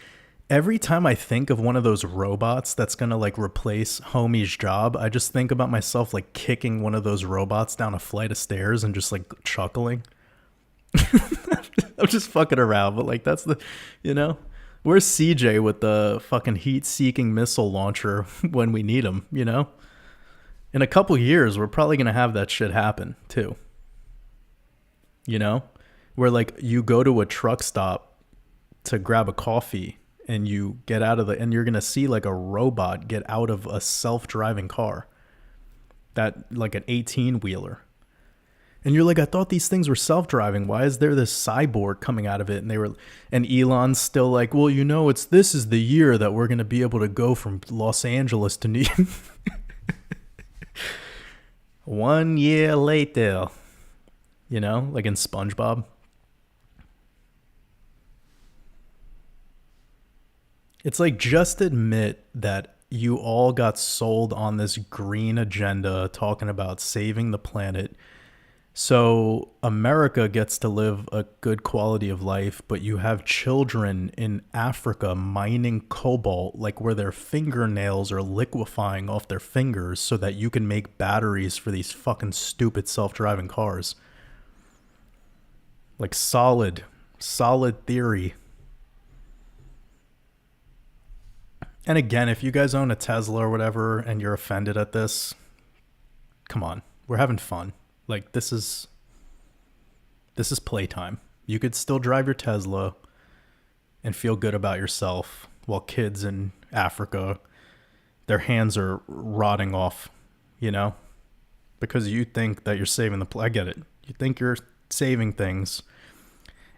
every time I think of one of those robots that's going to like replace homie's job, I just think about myself like kicking one of those robots down a flight of stairs and just like chuckling. I'm just fucking around, but like that's the, where's CJ with the fucking heat-seeking missile launcher when we need him, In a couple years, we're probably going to have that shit happen too. Where like you go to a truck stop to grab a coffee, and you get out of and you're going to see like a robot get out of a self-driving car, that like an 18-wheeler. And you're like, I thought these things were self-driving. Why is there this cyborg coming out of it? And Elon's still like, well, this is the year that we're going to be able to go from Los Angeles to New York. 1 year later, like in SpongeBob. It's like, just admit that you all got sold on this green agenda talking about saving the planet. So America gets to live a good quality of life, but you have children in Africa mining cobalt, like where their fingernails are liquefying off their fingers so that you can make batteries for these fucking stupid self-driving cars. Like solid theory. And again, if you guys own a Tesla or whatever and you're offended at this, come on, we're having fun. Like this is playtime. You could still drive your Tesla and feel good about yourself, while kids in Africa, their hands are rotting off, because you think that you're saving the planet. I get it. You think you're saving things,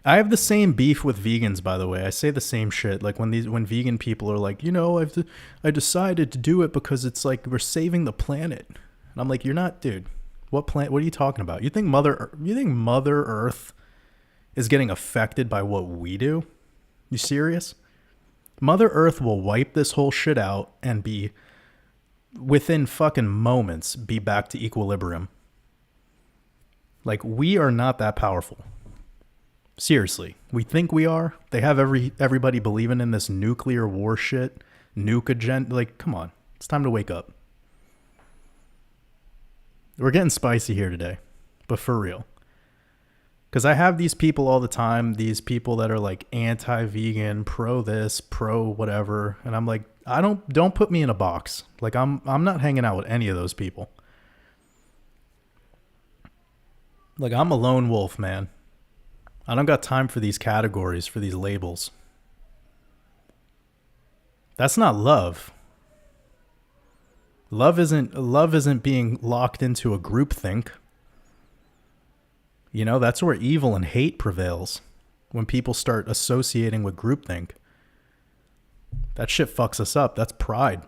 I have the same beef with vegans, by the way. I say the same shit. Like when vegan people are like, I decided to do it because it's like we're saving the planet. And I'm like, you're not, dude. What are you talking about? You think Mother Earth is getting affected by what we do? You serious? Mother Earth will wipe this whole shit out and be within fucking moments be back to equilibrium. Like, we are not that powerful. Seriously, we think we are. They have everybody believing in this nuclear war shit, nuke agenda. Like, come on, it's time to wake up. We're getting spicy here today, but for real. Because I have these people all the time, these people that are like anti-vegan, pro this, pro whatever, and I'm like, don't put me in a box. Like, I'm not hanging out with any of those people. Like, I'm a lone wolf, man. I don't got time for these categories, for these labels. That's not love. Love isn't being locked into a groupthink. That's where evil and hate prevails. When people start associating with groupthink. That shit fucks us up. That's pride.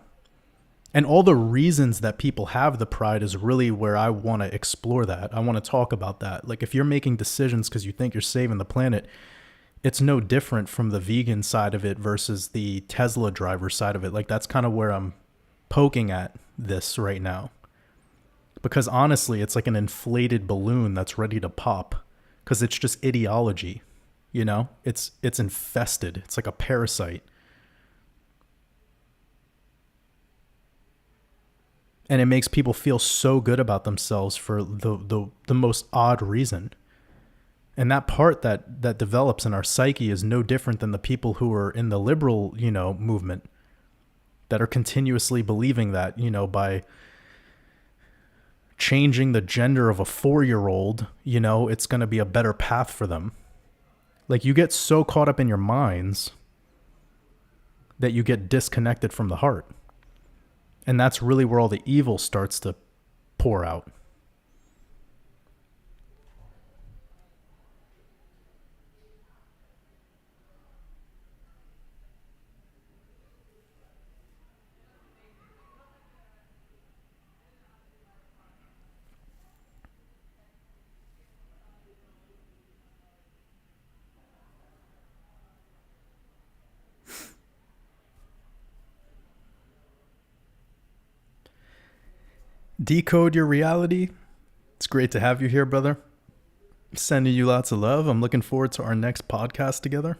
And all the reasons that people have the pride is really where I want to explore that. I want to talk about that. Like, if you're making decisions because you think you're saving the planet, it's no different from the vegan side of it versus the Tesla driver side of it. Like, that's kind of where I'm poking at this right now. Because honestly, it's like an inflated balloon that's ready to pop because it's just ideology. It's infested. It's like a parasite. And it makes people feel so good about themselves for the most odd reason. And that part that develops in our psyche is no different than the people who are in the liberal, movement that are continuously believing that, by changing the gender of a 4-year-old, it's going to be a better path for them. Like, you get so caught up in your minds that you get disconnected from the heart. And that's really where all the evil starts to pour out. Decode your reality. It's great to have you here, brother. Sending you lots of love. I'm looking forward to our next podcast together.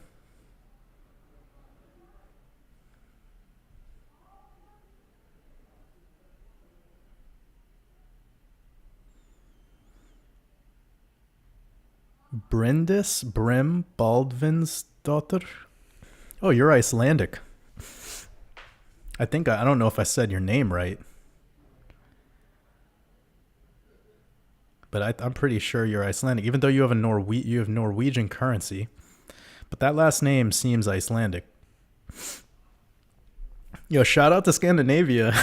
Brim Baldvin's daughter. Oh, you're Icelandic. I don't know if I said your name right. But I'm pretty sure you're Icelandic, even though you have you have Norwegian currency. But that last name seems Icelandic. Yo, shout out to Scandinavia.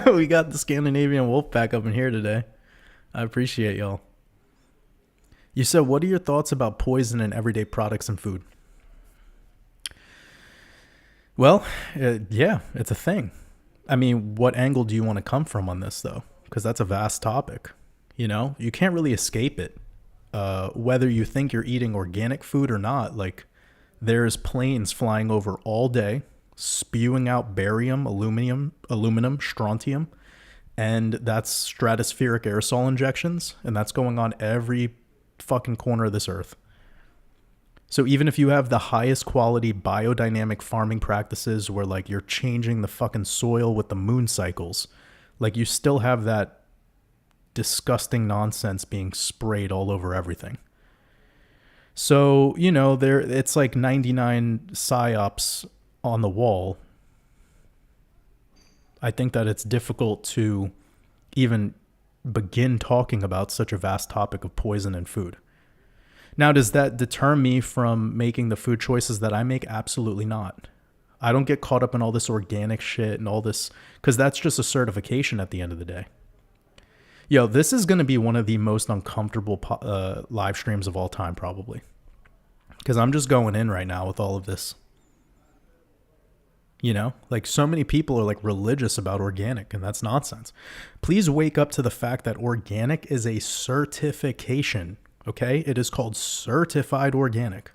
We got the Scandinavian wolf pack up in here today. I appreciate y'all. You said, what are your thoughts about poison in everyday products and food? Well, yeah, it's a thing. I mean, what angle do you want to come from on this, though? Because that's a vast topic. You can't really escape it. Whether you think you're eating organic food or not, like, there's planes flying over all day, spewing out barium, aluminum, strontium, and that's stratospheric aerosol injections, and that's going on every fucking corner of this earth. So even if you have the highest quality biodynamic farming practices where, like, you're changing the fucking soil with the moon cycles, like, you still have that disgusting nonsense being sprayed all over everything. So, it's like 99 psyops on the wall. I think that it's difficult to even begin talking about such a vast topic of poison in food. Now, does that deter me from making the food choices that I make? Absolutely not. I don't get caught up in all this organic shit and all this, because that's just a certification at the end of the day. Yo, this is going to be one of the most uncomfortable live streams of all time, probably. Because I'm just going in right now with all of this. You know, like so many people are like religious about organic, and that's nonsense. Please wake up to the fact that organic is a certification, okay? It is called certified organic.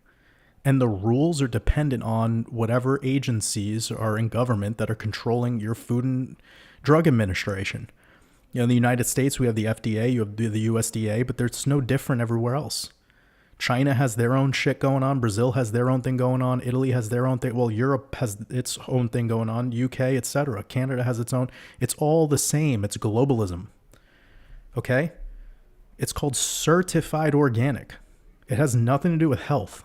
And the rules are dependent on whatever agencies are in government that are controlling your Food and Drug Administration. You know, in the United States, we have the FDA, you have the USDA, but there's no different everywhere else. China has their own shit going on. Brazil has their own thing going on. Italy has their own thing. Well, Europe has its own thing going on. UK, etc. Canada has its own. It's all the same. It's globalism. Okay? It's called certified organic. It has nothing to do with health.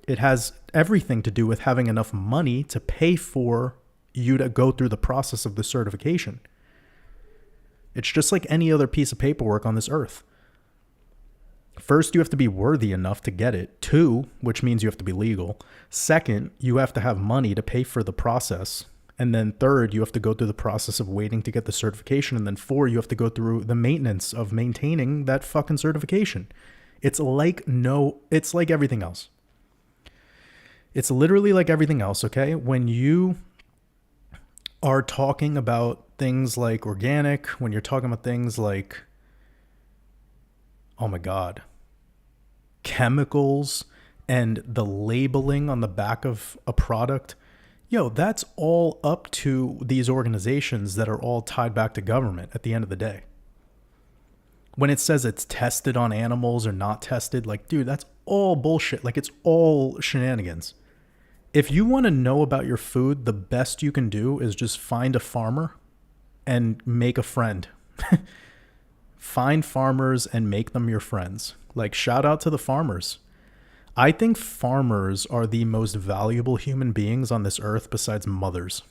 It has everything to do with having enough money to pay for you to go through the process of the certification. It's just like any other piece of paperwork on this earth. First, you have to be worthy enough to get it. 2, which means you have to be legal. Second, you have to have money to pay for the process. And then 3rd, you have to go through the process of waiting to get the certification. And then 4, you have to go through the maintenance of maintaining that fucking certification. It's like everything else. It's literally like everything else, okay? When you are talking about things like organic, when you're talking about things like, oh my God, chemicals and the labeling on the back of a product, that's all up to these organizations that are all tied back to government at the end of the day. When it says it's tested on animals or not tested, like, dude, that's all bullshit. Like, it's all shenanigans. If you want to know about your food, the best you can do is just find a farmer and make a friend. Find farmers and make them your friends. Like, shout out to the farmers. I think farmers are the most valuable human beings on this earth besides mothers.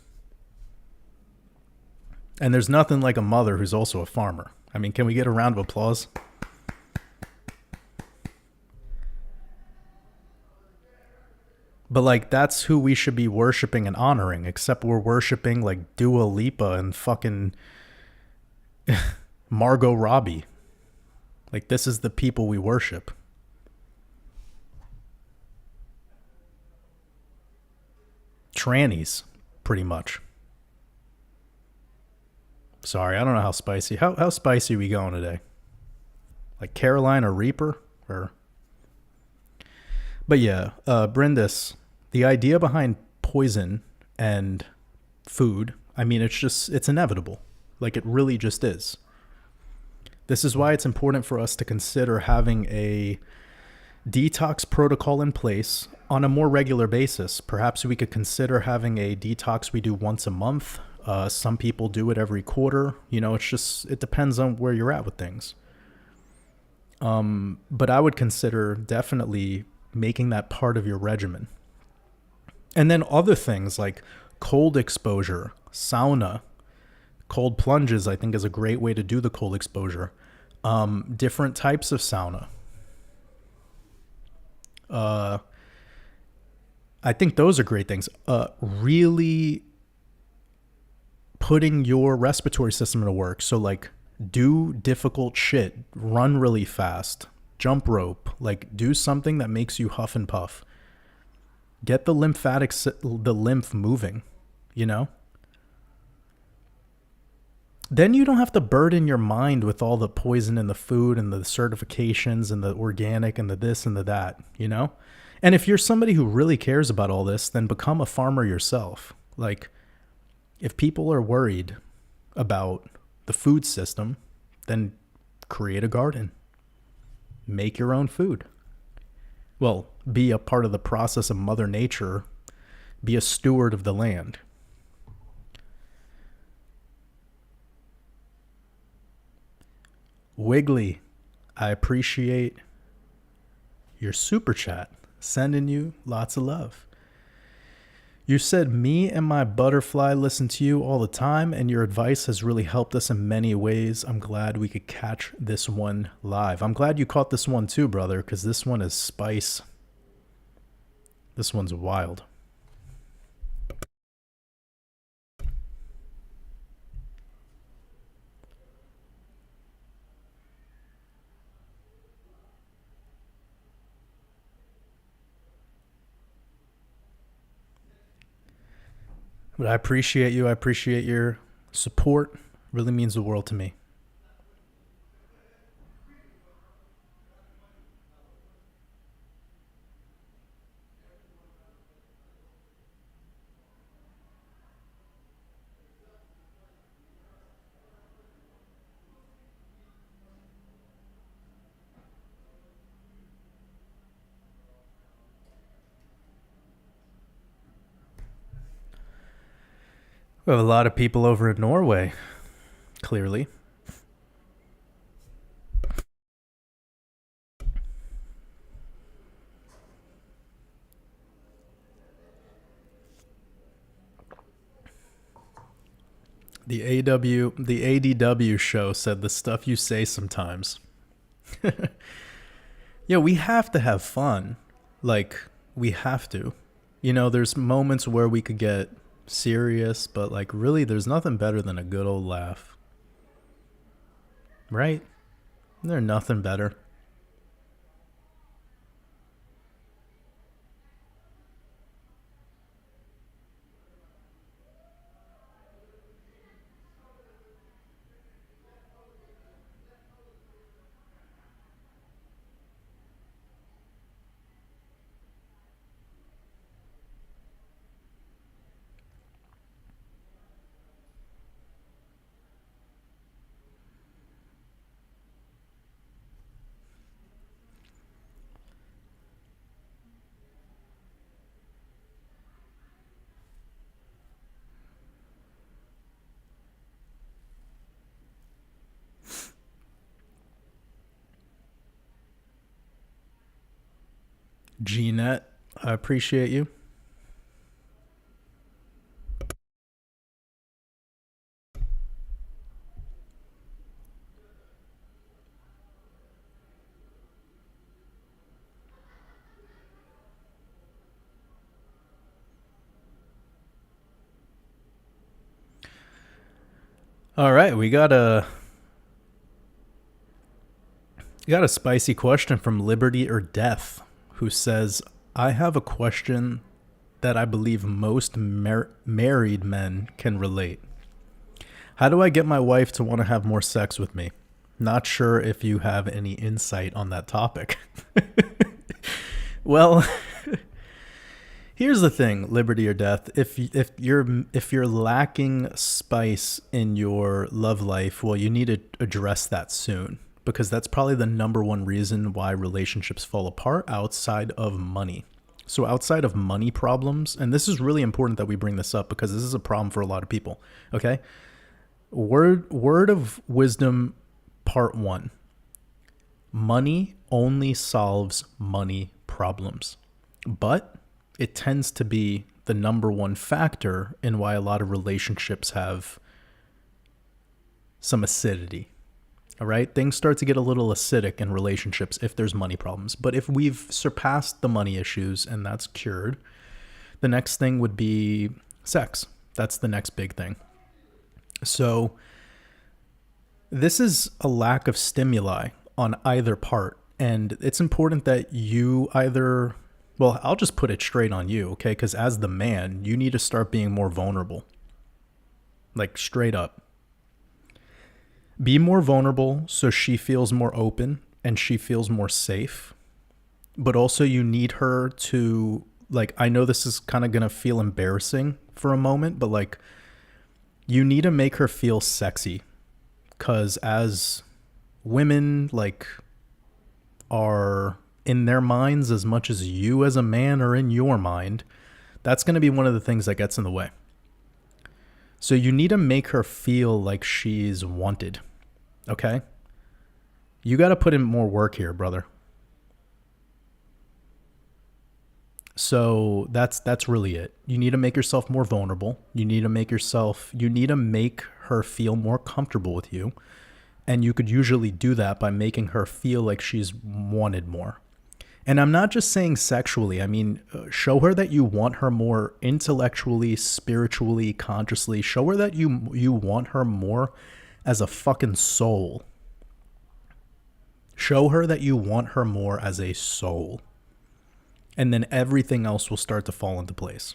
And there's nothing like a mother who's also a farmer. I mean, can we get a round of applause? But like, that's who we should be worshiping and honoring, except we're worshiping like Dua Lipa and fucking Margot Robbie. Like, this is the people we worship. Trannies, pretty much. Sorry, I don't know how spicy. How spicy are we going today? Like Carolina Reaper? But yeah, Brindis, the idea behind poison and food, I mean, it's inevitable. Like, it really just is. This is why it's important for us to consider having a detox protocol in place on a more regular basis. Perhaps we could consider having a detox we do once a month. Some people do it every quarter. It depends on where you're at with things. But I would consider definitely making that part of your regimen. And then other things like cold exposure, sauna, cold plunges, I think is a great way to do the cold exposure. Different types of sauna. I think those are great things. Really putting your respiratory system to work. So like, do difficult shit, run really fast, jump rope, like do something that makes you huff and puff. Get the lymph moving, Then you don't have to burden your mind with all the poison and the food and the certifications and the organic and the this and the that, And if you're somebody who really cares about all this, then become a farmer yourself. Like, if people are worried about the food system, then create a garden. Make your own food. Well, be a part of the process of Mother Nature. Be a steward of the land. Wiggly, I appreciate your super chat. Sending you lots of love. You said, me and my butterfly listen to you all the time, and your advice has really helped us in many ways. I'm glad we could catch this one live. I'm glad you caught this one too, brother, because this one is spice. This one's wild. But I appreciate you. I appreciate your support. Really means the world to me. We have a lot of people over in Norway, clearly. The ADW show said the stuff you say sometimes. Yeah, we have to have fun. Like, we have to. You know, there's moments where we could get serious, but like really there's nothing better than a good old laugh. Right? There's nothing better. Gnet, I appreciate you. All right, we got a spicy question from Liberty or Death, who says, I have a question that I believe most married men can relate. How do I get my wife to want to have more sex with me? Not sure if you have any insight on that topic. Well, here's the thing, Liberty or Death. If you're lacking spice in your love life, well, you need to address that soon, because that's probably the number one reason why relationships fall apart outside of money. So outside of money problems, and this is really important that we bring this up because this is a problem for a lot of people, okay? Word of wisdom part 1. Money only solves money problems, but it tends to be the number one factor in why a lot of relationships have some acidity. All right, things start to get a little acidic in relationships if there's money problems. But if we've surpassed the money issues and that's cured, the next thing would be sex. That's the next big thing. So this is a lack of stimuli on either part. And it's important that you either, well, I'll just put it straight on you, okay? Because as the man, you need to start being more vulnerable. Like straight up. Be more vulnerable so she feels more open and she feels more safe. But also you need her to, like, I know this is kind of going to feel embarrassing for a moment, but like you need to make her feel sexy. Because as women, like, are in their minds as much as you as a man are in your mind, that's going to be one of the things that gets in the way. So you need to make her feel like she's wanted, okay? You got to put in more work here, brother. So that's really it. You need to make yourself more vulnerable. You need to make her feel more comfortable with you. And you could usually do that by making her feel like she's wanted more. And I'm not just saying sexually. I mean, show her that you want her more intellectually, spiritually, consciously. Show her that you want her more as a fucking soul. Show her that you want her more as a soul. And then everything else will start to fall into place.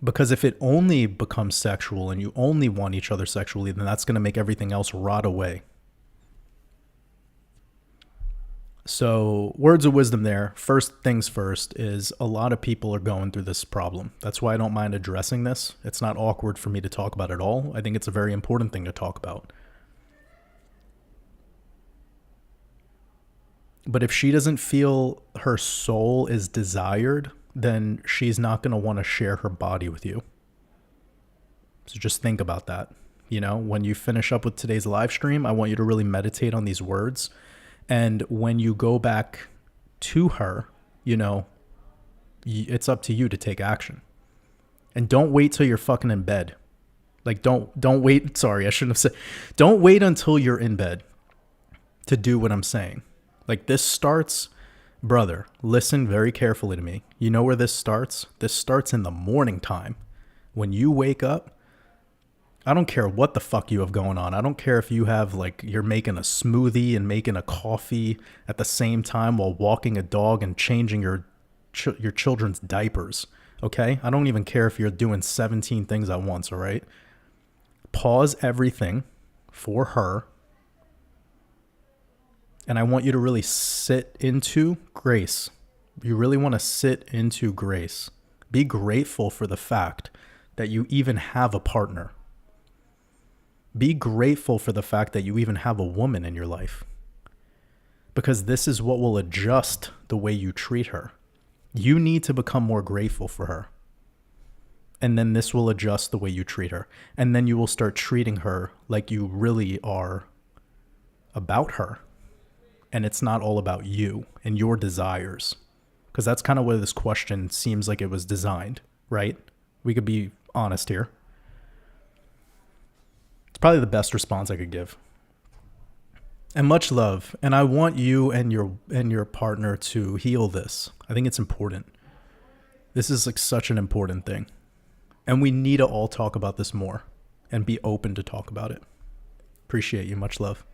Because if it only becomes sexual and you only want each other sexually, then that's going to make everything else rot away. So, words of wisdom there. First things first is a lot of people are going through this problem. That's why I don't mind addressing this. It's not awkward for me to talk about at all. I think it's a very important thing to talk about. But if she doesn't feel her soul is desired, then she's not going to want to share her body with you. So just think about that. You know, when you finish up with today's live stream, I want you to really meditate on these words. And when you go back to her, you know, it's up to you to take action. And don't wait till you're fucking in bed. Like, don't wait. Sorry, I shouldn't have said. Don't wait until you're in bed to do what I'm saying. Like, this starts, brother, listen very carefully to me. You know where this starts? This starts in the morning time. When you wake up, I don't care what the fuck you have going on. I don't care if you have, like, you're making a smoothie and making a coffee at the same time while walking a dog and changing your children's diapers, okay? I don't even care if you're doing 17 things at once, all right? Pause everything for her. And I want you to really sit into grace. You really want to sit into grace. Be grateful for the fact that you even have a partner. Be grateful for the fact that you even have a woman in your life. Because this is what will adjust the way you treat her. You need to become more grateful for her. And then this will adjust the way you treat her. And then you will start treating her like you really are about her. And it's not all about you and your desires. Because that's kind of where this question seems like it was designed, right? We could be honest here. It's probably the best response I could give. And much love. And I want you and your partner to heal this. I think it's important. This is like such an important thing. And we need to all talk about this more and be open to talk about it. Appreciate you. Much love.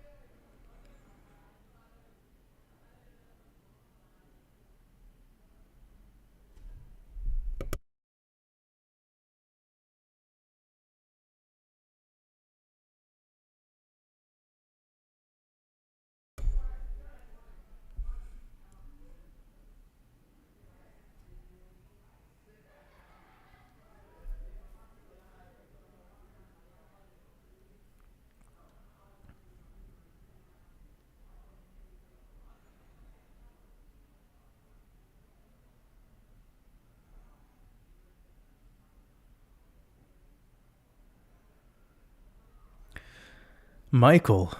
Michael,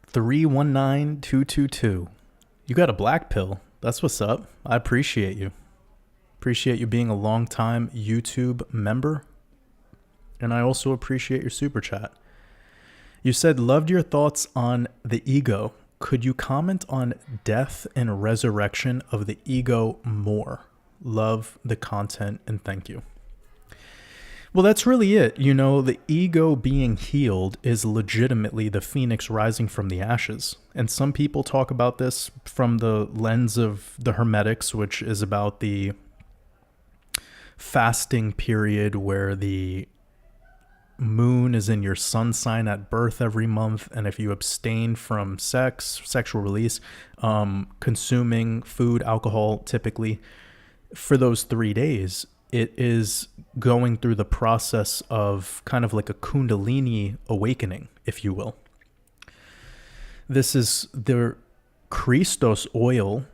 319222. You got a black pill. That's what's up. I appreciate you. Appreciate you being a long-time YouTube member. And I also appreciate your super chat. You said, loved your thoughts on the ego. Could you comment on death and resurrection of the ego more? Love the content and thank you. Well, that's really it. You know, the ego being healed is legitimately the phoenix rising from the ashes. And some people talk about this from the lens of the Hermetics, which is about the fasting period where the moon is in your sun sign at birth every month. And if you abstain from sexual release, consuming food, alcohol, typically for those 3 days, it is going through the process of kind of like a Kundalini awakening, if you will. This is the Christos oil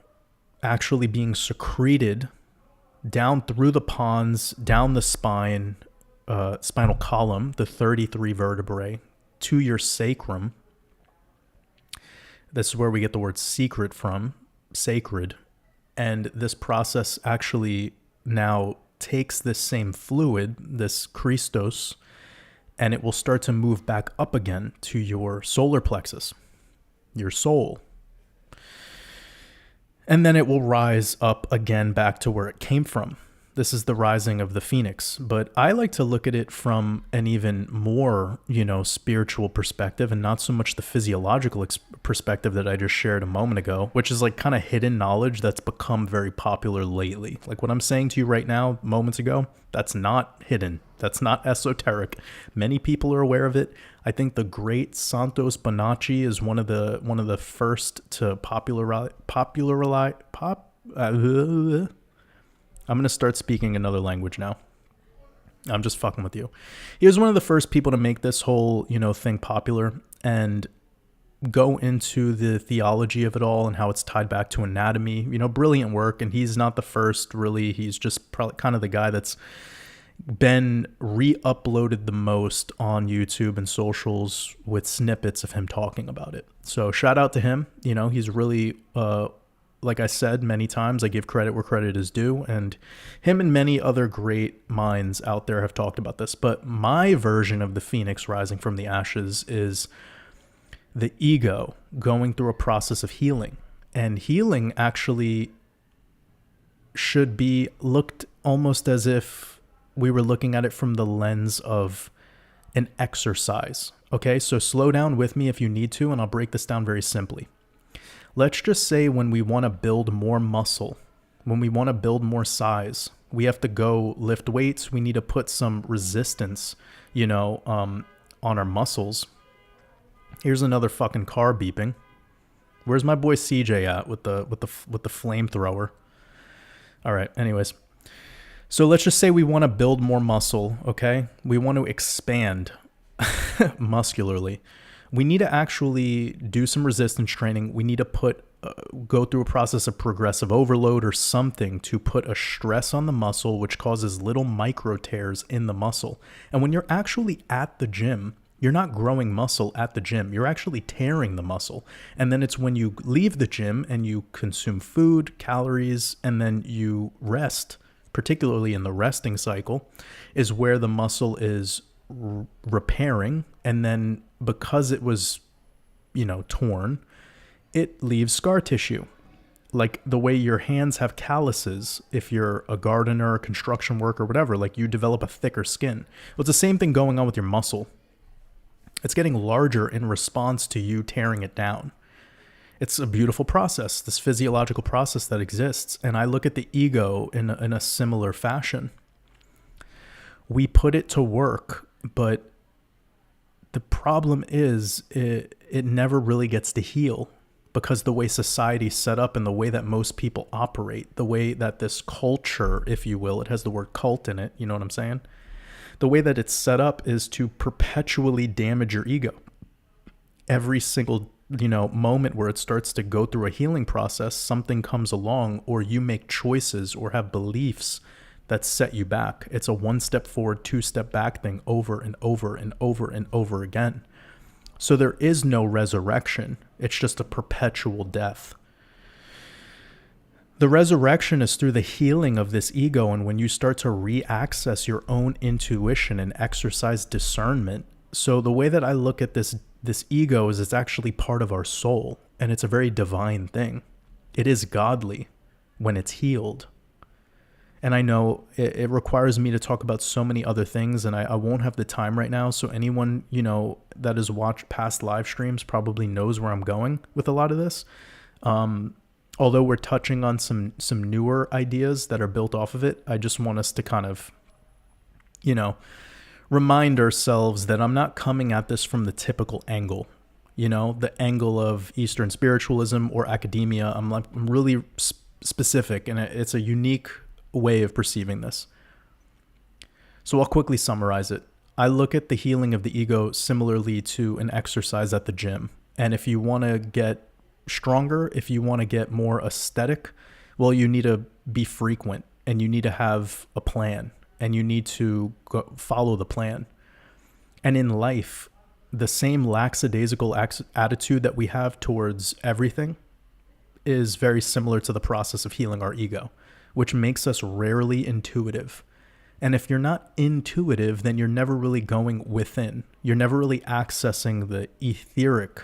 actually being secreted down through the pons, down the spine, spinal column, the 33 vertebrae, to your sacrum. This is where we get the word secret from, sacred. And this process actually now takes this same fluid, this Christos, and it will start to move back up again to your solar plexus, your soul. And then it will rise up again back to where it came from, This is the rising of the phoenix. But I like to look at it from an even more, spiritual perspective, and not so much the physiological perspective that I just shared a moment ago, which is like kind of hidden knowledge that's become very popular lately. Like what I'm saying to you right now, moments ago, that's not hidden. That's not esoteric. Many people are aware of it. I think the great Santos Bonacci is one of the first to popularize. I'm going to start speaking another language now. I'm just fucking with you. He was one of the first people to make this whole, thing popular and go into the theology of it all and how it's tied back to anatomy. Brilliant work. And he's not the first, really. He's just probably kind of the guy that's been re-uploaded the most on YouTube and socials with snippets of him talking about it. So shout out to him. He's really... like I said many times, I give credit where credit is due, and him and many other great minds out there have talked about this. But my version of the phoenix rising from the ashes is the ego going through a process of healing. And healing actually should be looked almost as if we were looking at it from the lens of an exercise. Okay, so slow down with me if you need to, and I'll break this down very simply. Let's just say when we want to build more muscle, when we want to build more size, we have to go lift weights. We need to put some resistance, on our muscles. Here's another fucking car beeping. Where's my boy CJ at with the flamethrower? All right. Anyways, so let's just say we want to build more muscle. Okay, we want to expand muscularly. We need to actually do some resistance training. We need to go through a process of progressive overload or something to put a stress on the muscle, which causes little micro tears in the muscle. And when you're actually at the gym, you're not growing muscle at the gym. You're actually tearing the muscle. And then it's when you leave the gym and you consume food, calories, and then you rest, particularly in the resting cycle, is where the muscle is repairing. And then because it was, torn, it leaves scar tissue. Like the way your hands have calluses, if you're a gardener, a construction worker, whatever, like you develop a thicker skin. Well, it's the same thing going on with your muscle. It's getting larger in response to you tearing it down. It's a beautiful process, this physiological process that exists. And I look at the ego in a similar fashion. We put it to work, but the problem is it never really gets to heal, because the way society's set up and the way that most people operate, the way that this culture, if you will, it has the word cult in it, you know what I'm saying? The way that it's set up is to perpetually damage your ego. Every single, moment where it starts to go through a healing process, something comes along, or you make choices or have beliefs that set you back. It's a 1 step forward, 2 step back thing over and over and over and over again. So there is no resurrection. It's just a perpetual death. The resurrection is through the healing of this ego, and when you start to re-access your own intuition and exercise discernment. So the way that I look at this ego is it's actually part of our soul, and it's a very divine thing. It is godly when it's healed. And I know it requires me to talk about so many other things, and I won't have the time right now. So anyone, that has watched past live streams probably knows where I'm going with a lot of this. Although we're touching on some newer ideas that are built off of it, I just want us to kind of, remind ourselves that I'm not coming at this from the typical angle, the angle of Eastern spiritualism or academia. I'm really specific, and it's a unique way of perceiving this. So I'll quickly summarize it. I look at the healing of the ego similarly to an exercise at the gym. And if you want to get stronger, if you want to get more aesthetic, well, you need to be frequent, and you need to have a plan, and you need to follow the plan. And in life, the same lackadaisical attitude that we have towards everything is very similar to the process of healing our ego, which makes us rarely intuitive. And if you're not intuitive, then you're never really going within. You're never really accessing the etheric,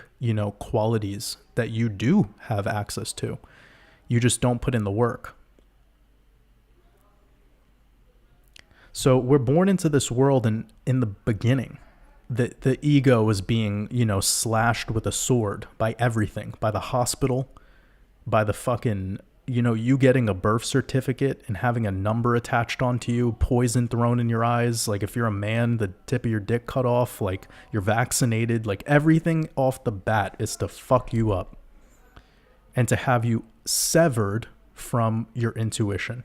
qualities that you do have access to. You just don't put in the work. So we're born into this world, and in the beginning, the ego is being, slashed with a sword by everything, by the hospital, by the fucking, you getting a birth certificate and having a number attached onto you, poison thrown in your eyes. Like if you're a man, the tip of your dick cut off, like you're vaccinated, like everything off the bat is to fuck you up and to have you severed from your intuition.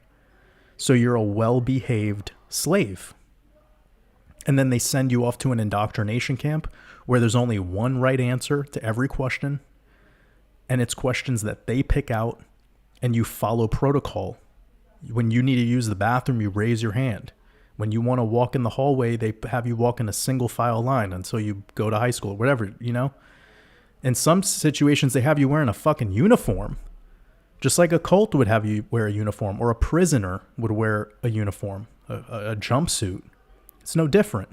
So you're a well-behaved slave. And then they send you off to an indoctrination camp where there's only one right answer to every question. And it's questions that they pick out, and you follow protocol. When you need to use the bathroom, you raise your hand. When you want to walk in the hallway, they have you walk in a single file line until you go to high school or whatever, In some situations, they have you wearing a fucking uniform. Just like a cult would have you wear a uniform, or a prisoner would wear a uniform, a jumpsuit. It's no different.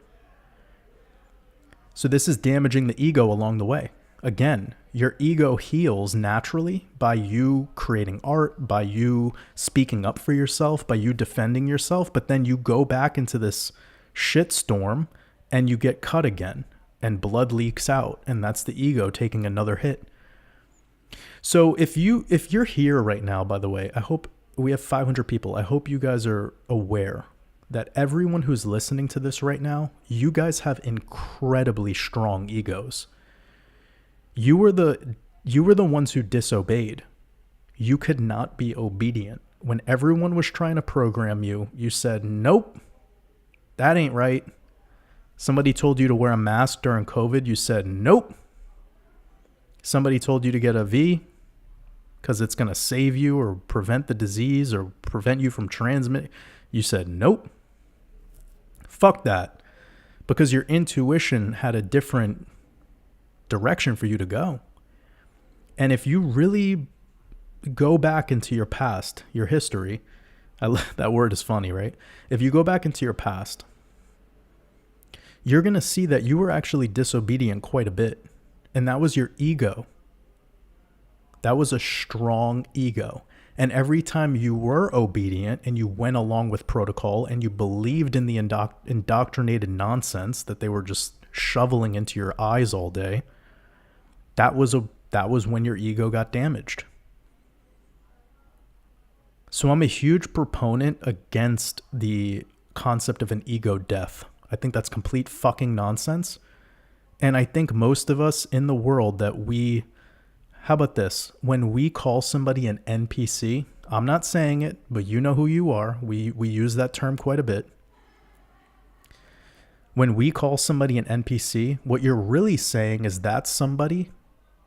So this is damaging the ego along the way. Again, your ego heals naturally by you creating art, by you speaking up for yourself, by you defending yourself, but then you go back into this shitstorm and you get cut again and blood leaks out, and that's the ego taking another hit. So if you're here right now, by the way, I hope we have 500 people. I hope you guys are aware that everyone who's listening to this right now, you guys have incredibly strong egos. You were the ones who disobeyed. You could not be obedient. When everyone was trying to program you, you said, nope, that ain't right. Somebody told you to wear a mask during COVID. You said, nope. Somebody told you to get a V because it's going to save you or prevent the disease or prevent you from transmitting. You said, nope. Fuck that. Because your intuition had a different direction for you to go. And if you really go back into your past, your history, that word is funny, right? If you go back into your past, you're going to see that you were actually disobedient quite a bit. And that was your ego. That was a strong ego. And every time you were obedient and you went along with protocol and you believed in the indoctrinated nonsense that they were just shoveling into your eyes all day, that was when your ego got damaged. So I'm a huge proponent against the concept of an ego death. I think that's complete fucking nonsense. And I think most of us in the world how about this? When we call somebody an NPC, I'm not saying it, but you know who you are. We use that term quite a bit. When we call somebody an NPC, what you're really saying is that's somebody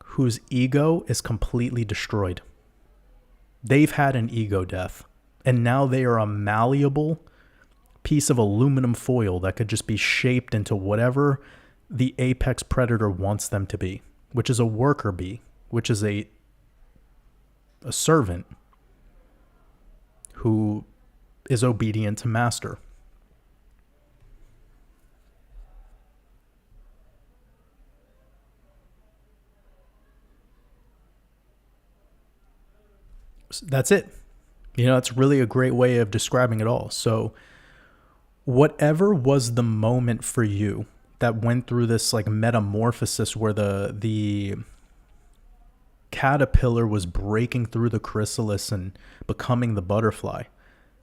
whose ego is completely destroyed. They've had an ego death, and now they are a malleable piece of aluminum foil that could just be shaped into whatever the apex predator wants them to be, which is a worker bee, which is a servant who is obedient to master. That's it. It's really a great way of describing it all. So whatever was the moment for you that went through this like metamorphosis where the caterpillar was breaking through the chrysalis and becoming the butterfly,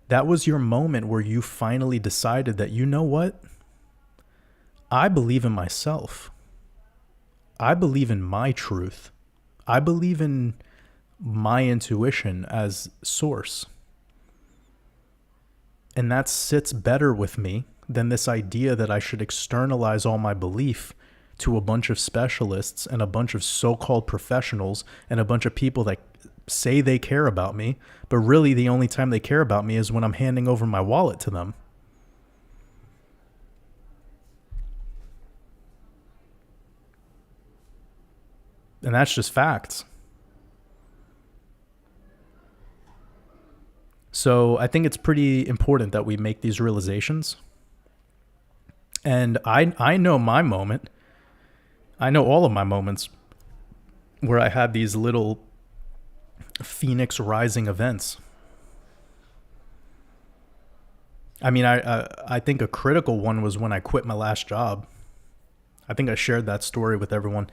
that was your moment where you finally decided that, you know what? I believe in myself. I believe in my truth. I believe in my intuition as source. And that sits better with me than this idea that I should externalize all my belief to a bunch of specialists and a bunch of so-called professionals and a bunch of people that say they care about me, but really the only time they care about me is when I'm handing over my wallet to them. And that's just facts. So I think it's pretty important that we make these realizations. And I know my moment. I know all of my moments where I had these little phoenix rising events. I mean, I think a critical one was when I quit my last job. I think I shared that story with everyone.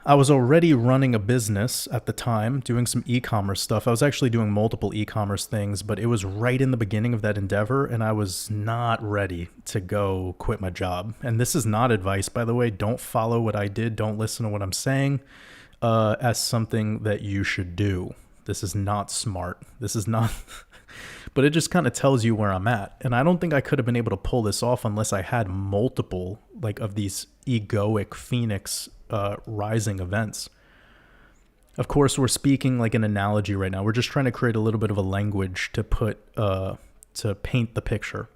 I was already running a business at the time, doing some e-commerce stuff. I was actually doing multiple e-commerce things, but it was right in the beginning of that endeavor, and I was not ready to go quit my job. And this is not advice, by the way. Don't follow what I did. Don't listen to what I'm saying as something that you should do. This is not smart. This is not... But it just kind of tells you where I'm at. And I don't think I could have been able to pull this off unless I had multiple like of these egoic phoenix rising events. Of course, we're speaking like an analogy right now. We're just trying to create a little bit of a language to to paint the picture.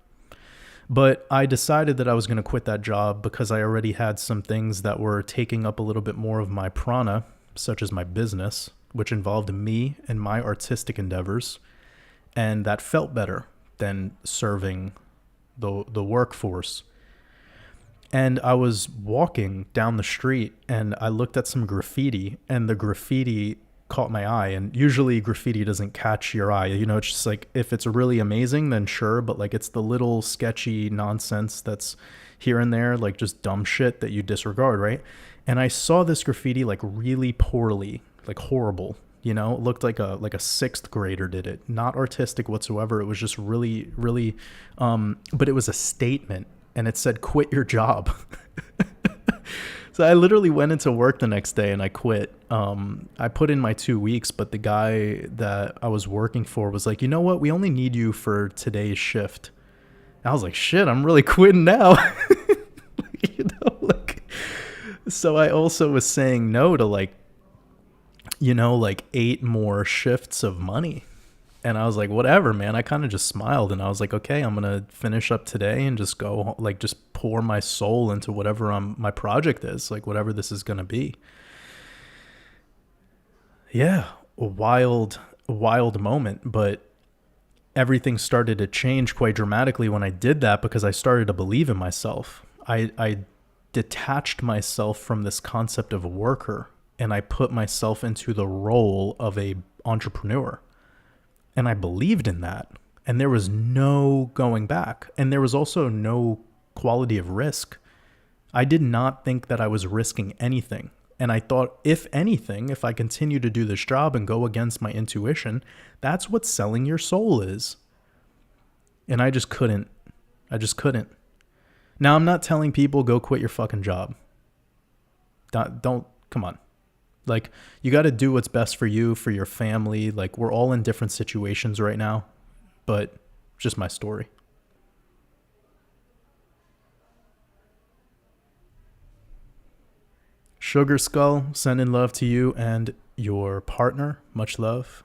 But I decided that I was going to quit that job because I already had some things that were taking up a little bit more of my prana, such as my business, which involved me and my artistic endeavors. And that felt better than serving the workforce. And I was walking down the street and I looked at some graffiti, and the graffiti caught my eye. And usually graffiti doesn't catch your eye. You know, it's just like, if it's really amazing, then sure. But like, it's the little sketchy nonsense that's here and there, like just dumb shit that you disregard, right? And I saw this graffiti like really poorly, like horrible. You know, it looked like a sixth grader did it. Not artistic whatsoever. It was just really, really, but it was a statement, and it said, "Quit your job." So I literally went into work the next day and I quit. I put in my 2 weeks, but the guy that I was working for was like, "You know what? We only need you for today's shift." And I was like, "Shit, I'm really quitting now." You know, like, so I also was saying no to like 8 more shifts of money. And I was like, whatever, man. I kind of just smiled and I was like, okay, I'm going to finish up today and just go, like, just pour my soul into whatever my project is, like whatever this is going to be. Yeah, a wild moment, but everything started to change quite dramatically when I did that, because I started to believe in myself. I detached myself from this concept of a worker, and I put myself into the role of a entrepreneur. And I believed in that. And there was no going back. And there was also no quality of risk. I did not think that I was risking anything. And I thought, if anything, if I continue to do this job and go against my intuition, that's what selling your soul is. And I just couldn't. Now, I'm not telling people go quit your fucking job. Don't come on. Like, you got to do what's best for you, for your family. Like, we're all in different situations right now, but it's just my story. Sugar Skull, sending love to you and your partner. Much love.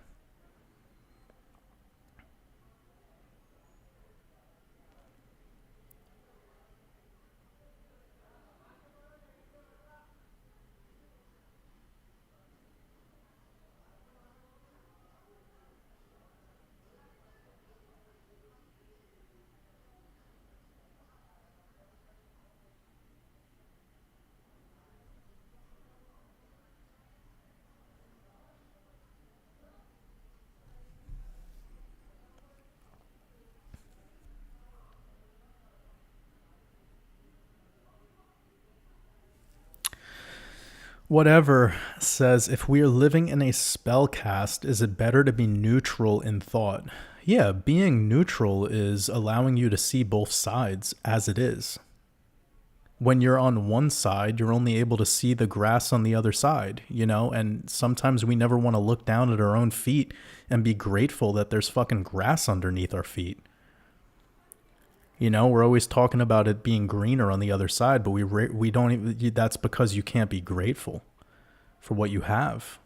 Whatever says, if we are living in a spell cast, is it better to be neutral in thought? Yeah, being neutral is allowing you to see both sides as it is. When you're on one side, you're only able to see the grass on the other side, you know? And sometimes we never want to look down at our own feet and be grateful that there's fucking grass underneath our feet. You know, we're always talking about it being greener on the other side, but we don't even, that's because you can't be grateful for what you have.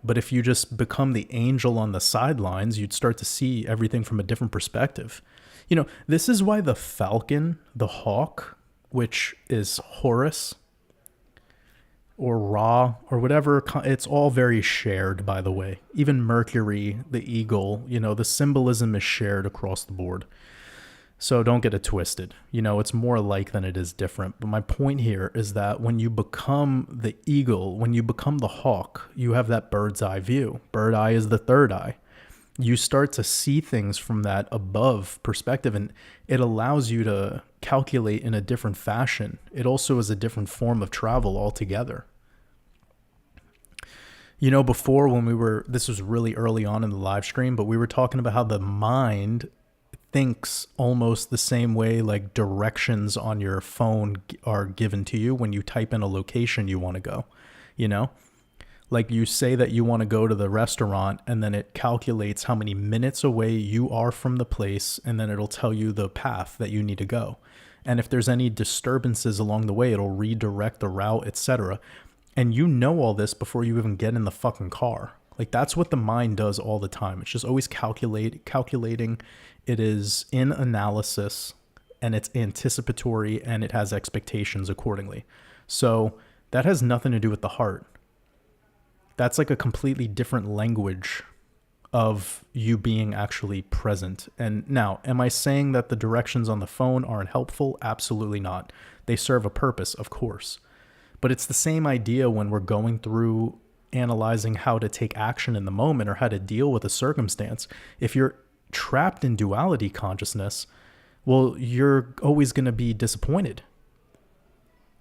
But if you just become the angel on the sidelines, you'd start to see everything from a different perspective. You know, this is why the falcon, the hawk, which is Horus or Ra or whatever, it's all very shared, by the way. Even Mercury, the eagle, you know, the symbolism is shared across the board. So don't get it twisted. You know, it's more alike than it is different. But my point here is that when you become the eagle, when you become the hawk, you have that bird's eye view. Bird eye is the third eye. You start to see things from that above perspective, and it allows you to calculate in a different fashion. It also is a different form of travel altogether. You know, before when this was really early on in the live stream, but we were talking about how the mind thinks almost the same way like directions on your phone are given to you when you type in a location you want to go, you know? Like you say that you want to go to the restaurant, and then it calculates how many minutes away you are from the place, and then it'll tell you the path that you need to go. And if there's any disturbances along the way, it'll redirect the route, etc. And you know all this before you even get in the fucking car. Like that's what the mind does all the time. It's just always calculating. It is in analysis, and it's anticipatory, and it has expectations accordingly. So that has nothing to do with the heart. That's like a completely different language of you being actually present. And now, am I saying that the directions on the phone aren't helpful? Absolutely not. They serve a purpose, of course. But it's the same idea when we're going through analyzing how to take action in the moment or how to deal with a circumstance. If you're trapped in duality consciousness, well, you're always going to be disappointed.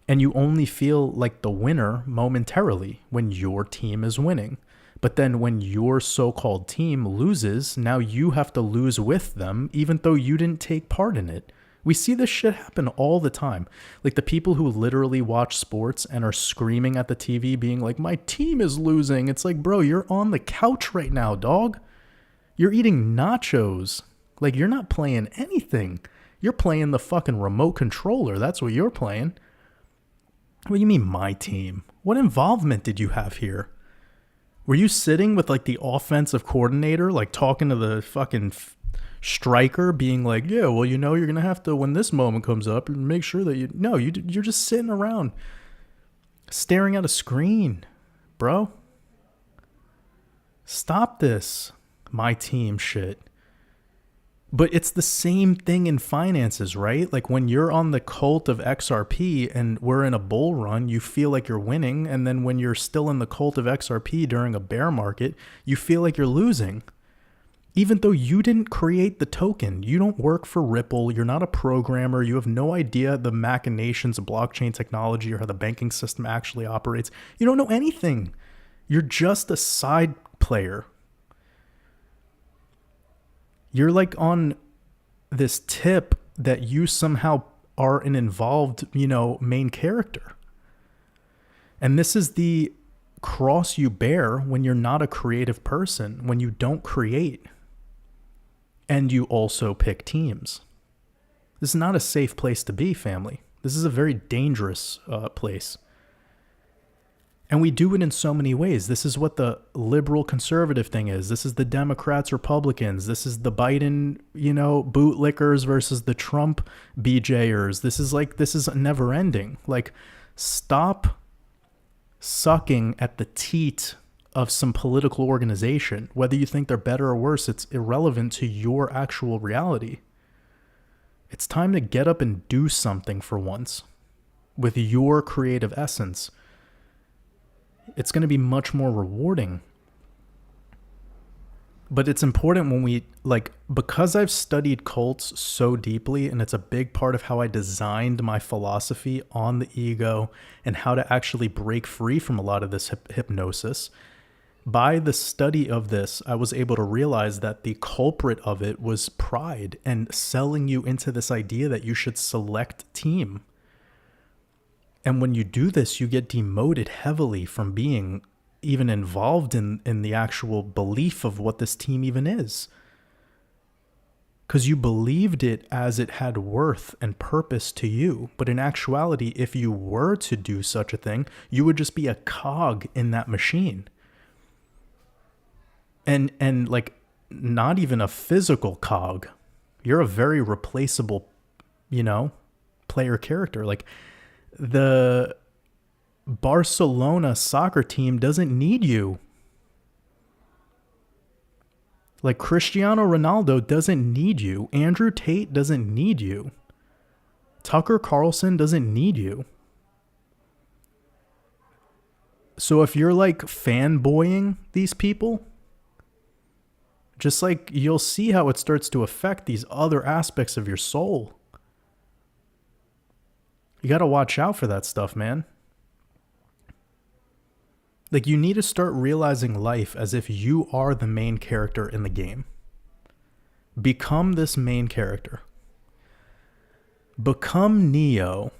And you only feel like the winner momentarily when your team is winning. But then when your so-called team loses, now you have to lose with them, even though you didn't take part in it. We see this shit happen all the time. Like the people who literally watch sports and are screaming at the TV being like, my team is losing. It's like, bro, you're on the couch right now, dog. You're eating nachos. Like you're not playing anything. You're playing the fucking remote controller. That's what you're playing. What do you mean, my team? What involvement did you have here? Were you sitting with like the offensive coordinator, like talking to the fucking striker, being like, yeah, well, you know, you're going to have to, when this moment comes up, make sure that you're just sitting around staring at a screen, bro. Stop this, my team shit. But it's the same thing in finances, right? Like when you're on the cult of XRP and we're in a bull run, you feel like you're winning. And then when you're still in the cult of XRP during a bear market, you feel like you're losing. Even though you didn't create the token, you don't work for Ripple, you're not a programmer, you have no idea the machinations of blockchain technology or how the banking system actually operates. You don't know anything. You're just a side player. You're like on this tip that you somehow are an involved, main character. And this is the cross you bear when you're not a creative person, when you don't create. And you also pick teams. This is not a safe place to be, family. This is a very dangerous place. And we do it in so many ways. This is what the liberal conservative thing is. This is the Democrats, Republicans. This is the Biden, bootlickers versus the Trump BJers. This is never ending. Like, stop sucking at the teat of some political organization. Whether you think they're better or worse, it's irrelevant to your actual reality. It's time to get up and do something for once with your creative essence. It's going to be much more rewarding. But it's important when we, because I've studied cults so deeply, and it's a big part of how I designed my philosophy on the ego and how to actually break free from a lot of this hypnosis. By the study of this, I was able to realize that the culprit of it was pride and selling you into this idea that you should select team. And when you do this, you get demoted heavily from being even involved in the actual belief of what this team even is. Because you believed it as it had worth and purpose to you. But in actuality, if you were to do such a thing, you would just be a cog in that machine. And not even a physical cog. You're a very replaceable, player character. Like, the Barcelona soccer team doesn't need you. Like, Cristiano Ronaldo doesn't need you. Andrew Tate doesn't need you. Tucker Carlson doesn't need you. So if you're fanboying these people, Just like you'll see how it starts to affect these other aspects of your soul. You got to watch out for that stuff, man. Like, you need to start realizing life as if you are the main character in the game. Become this main character. Become Neo.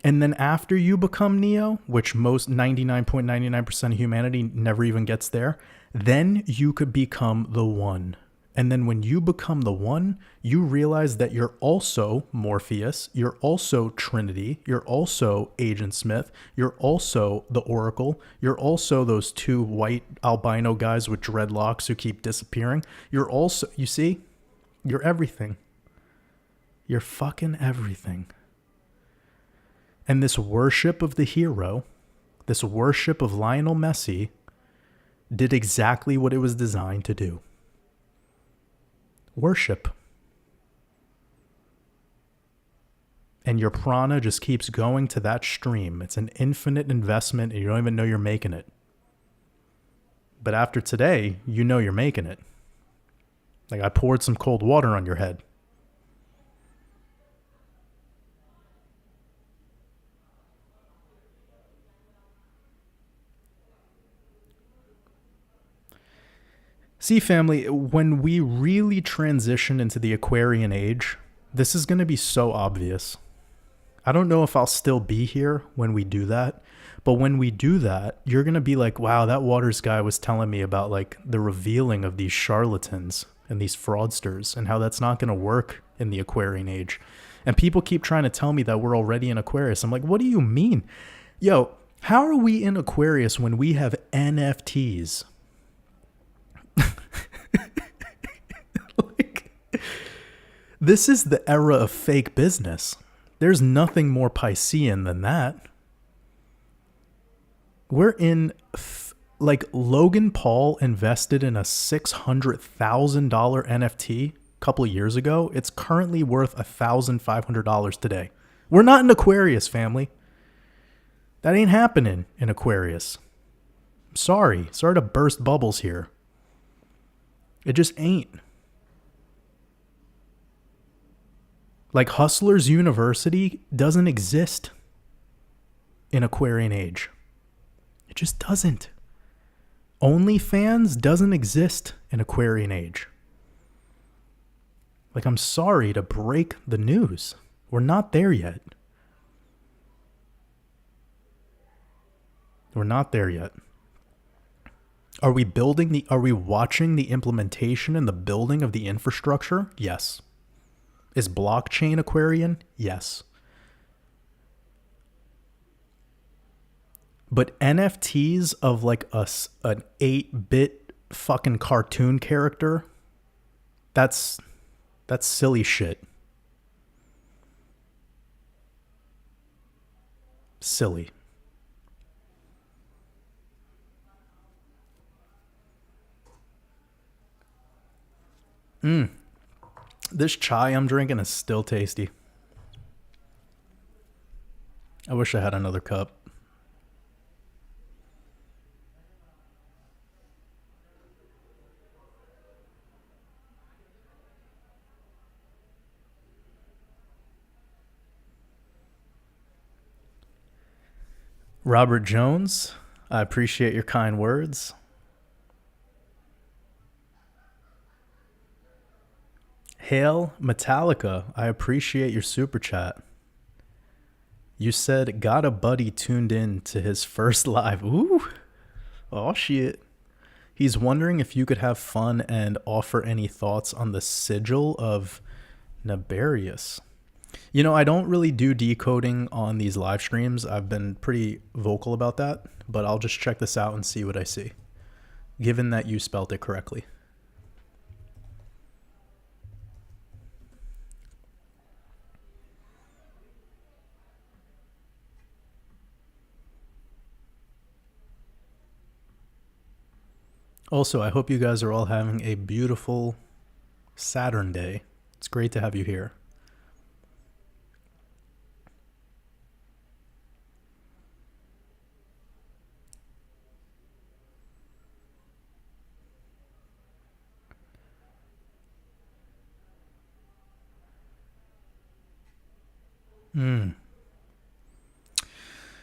And then after you become Neo, which most 99.99% of humanity never even gets there, then you could become the One. And then when you become the One, you realize that you're also Morpheus, you're also Trinity, you're also Agent Smith, you're also the Oracle, you're also those two white albino guys with dreadlocks who keep disappearing. You're also, you see, you're everything. You're fucking everything. And this worship of the hero, this worship of Lionel Messi, did exactly what it was designed to do. Worship. And your prana just keeps going to that stream. It's an infinite investment and you don't even know you're making it. But after today, you know you're making it. Like, I poured some cold water on your head. See, family, when we really transition into the Aquarian age, this is going to be so obvious. I don't know if I'll still be here when we do that, but when we do that, you're going to be like, wow, that Waters guy was telling me about like the revealing of these charlatans and these fraudsters and how that's not going to work in the Aquarian age. And people keep trying to tell me that we're already in Aquarius. I'm like, what do you mean? Yo, how are we in Aquarius when we have NFTs? Like, this is the era of fake business. There's nothing more Piscean than that. We're in, like, Logan Paul invested in a $600,000 NFT a couple of years ago. It's currently worth $1,500 today. We're not in Aquarius, family. That ain't happening in Aquarius. Sorry to burst bubbles here. It just ain't. Like, Hustlers University doesn't exist in Aquarian age. It just doesn't. OnlyFans doesn't exist in Aquarian age. Like, I'm sorry to break the news. We're not there yet. We're not there yet. Are we watching the implementation and the building of the infrastructure? Yes. Is blockchain Aquarian? Yes. But NFTs of like an 8-bit fucking cartoon character, that's silly shit. Silly. This chai I'm drinking is still tasty. I wish I had another cup. Robert Jones, I appreciate your kind words. Hail Metallica, I appreciate your super chat. You said got a buddy tuned in to his first live. Ooh. Oh shit. He's wondering if you could have fun and offer any thoughts on the sigil of Naberius. You know, I don't really do decoding on these live streams. I've been pretty vocal about that, but I'll just check this out and see what I see, given that you spelt it correctly. Also, I hope you guys are all having a beautiful Saturn day. It's great to have you here.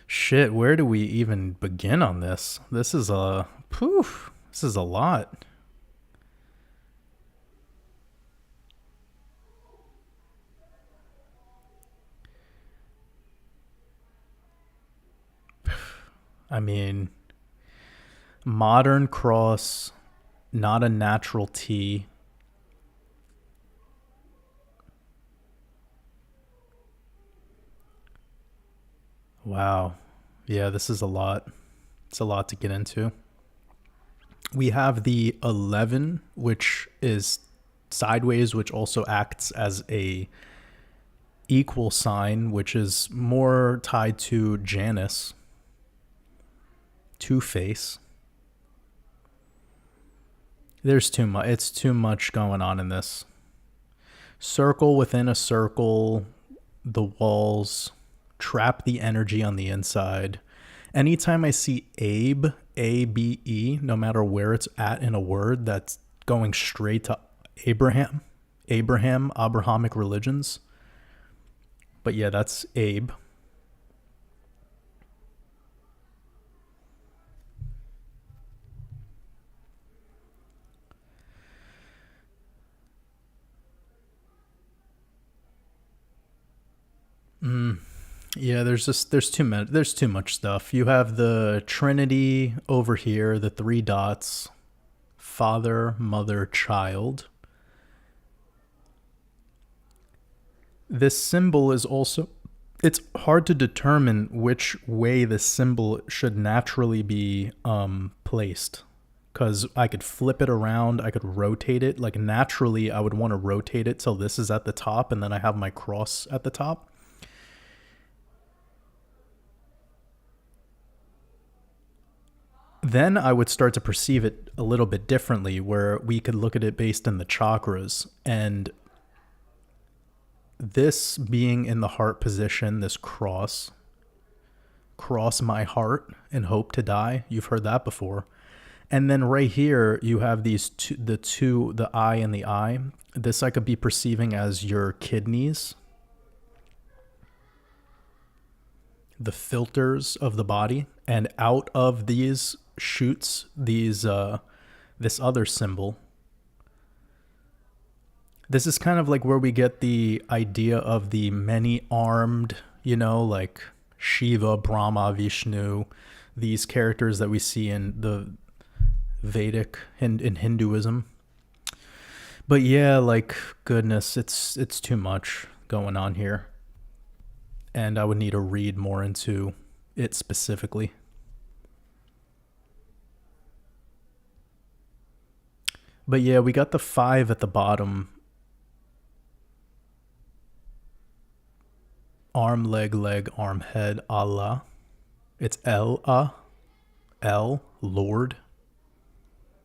Shit, where do we even begin on this? This is a lot. I mean, modern cross, not a natural T. Wow. Yeah, this is a lot. It's a lot to get into. We have the 11, which is sideways, which also acts as a equal sign, which is more tied to Janus, Two-Face. There's too much. It's too much going on in this. Circle within a circle, the walls, trap the energy on the inside. Anytime I see Abe, A-B-E, no matter where it's at in a word, that's going straight to Abraham, Abrahamic religions. But yeah, that's Abe. Yeah, there's too much stuff. You have the Trinity over here, the three dots, Father, Mother, Child. This symbol is also, it's hard to determine which way the symbol should naturally be placed, because I could flip it around, I could rotate it. Like naturally, I would want to rotate it till this is at the top, and then I have my cross at the top. Then I would start to perceive it a little bit differently, where we could look at it based on the chakras. And this being in the heart position, this cross my heart and hope to die. You've heard that before. And then right here, you have these the eye and the eye. This I could be perceiving as your kidneys, the filters of the body, and out of these shoots this other symbol. This is kind of like where we get the idea of the many-armed, like Shiva, Brahma, Vishnu, these characters that we see in the Vedic and in Hinduism. But yeah, like, goodness, it's too much going on here. And I would need to read more into it specifically. But yeah, we got the 5 at the bottom. Arm, leg, arm, head, Allah. It's L, Lord.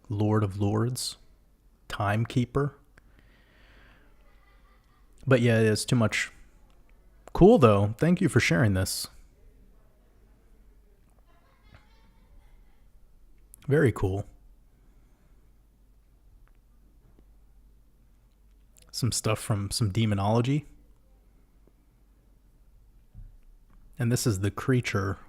Lord of Lords. Timekeeper. But yeah, it's too much. Cool, though. Thank you for sharing this. Very cool. Some stuff from some demonology. And this is the creature.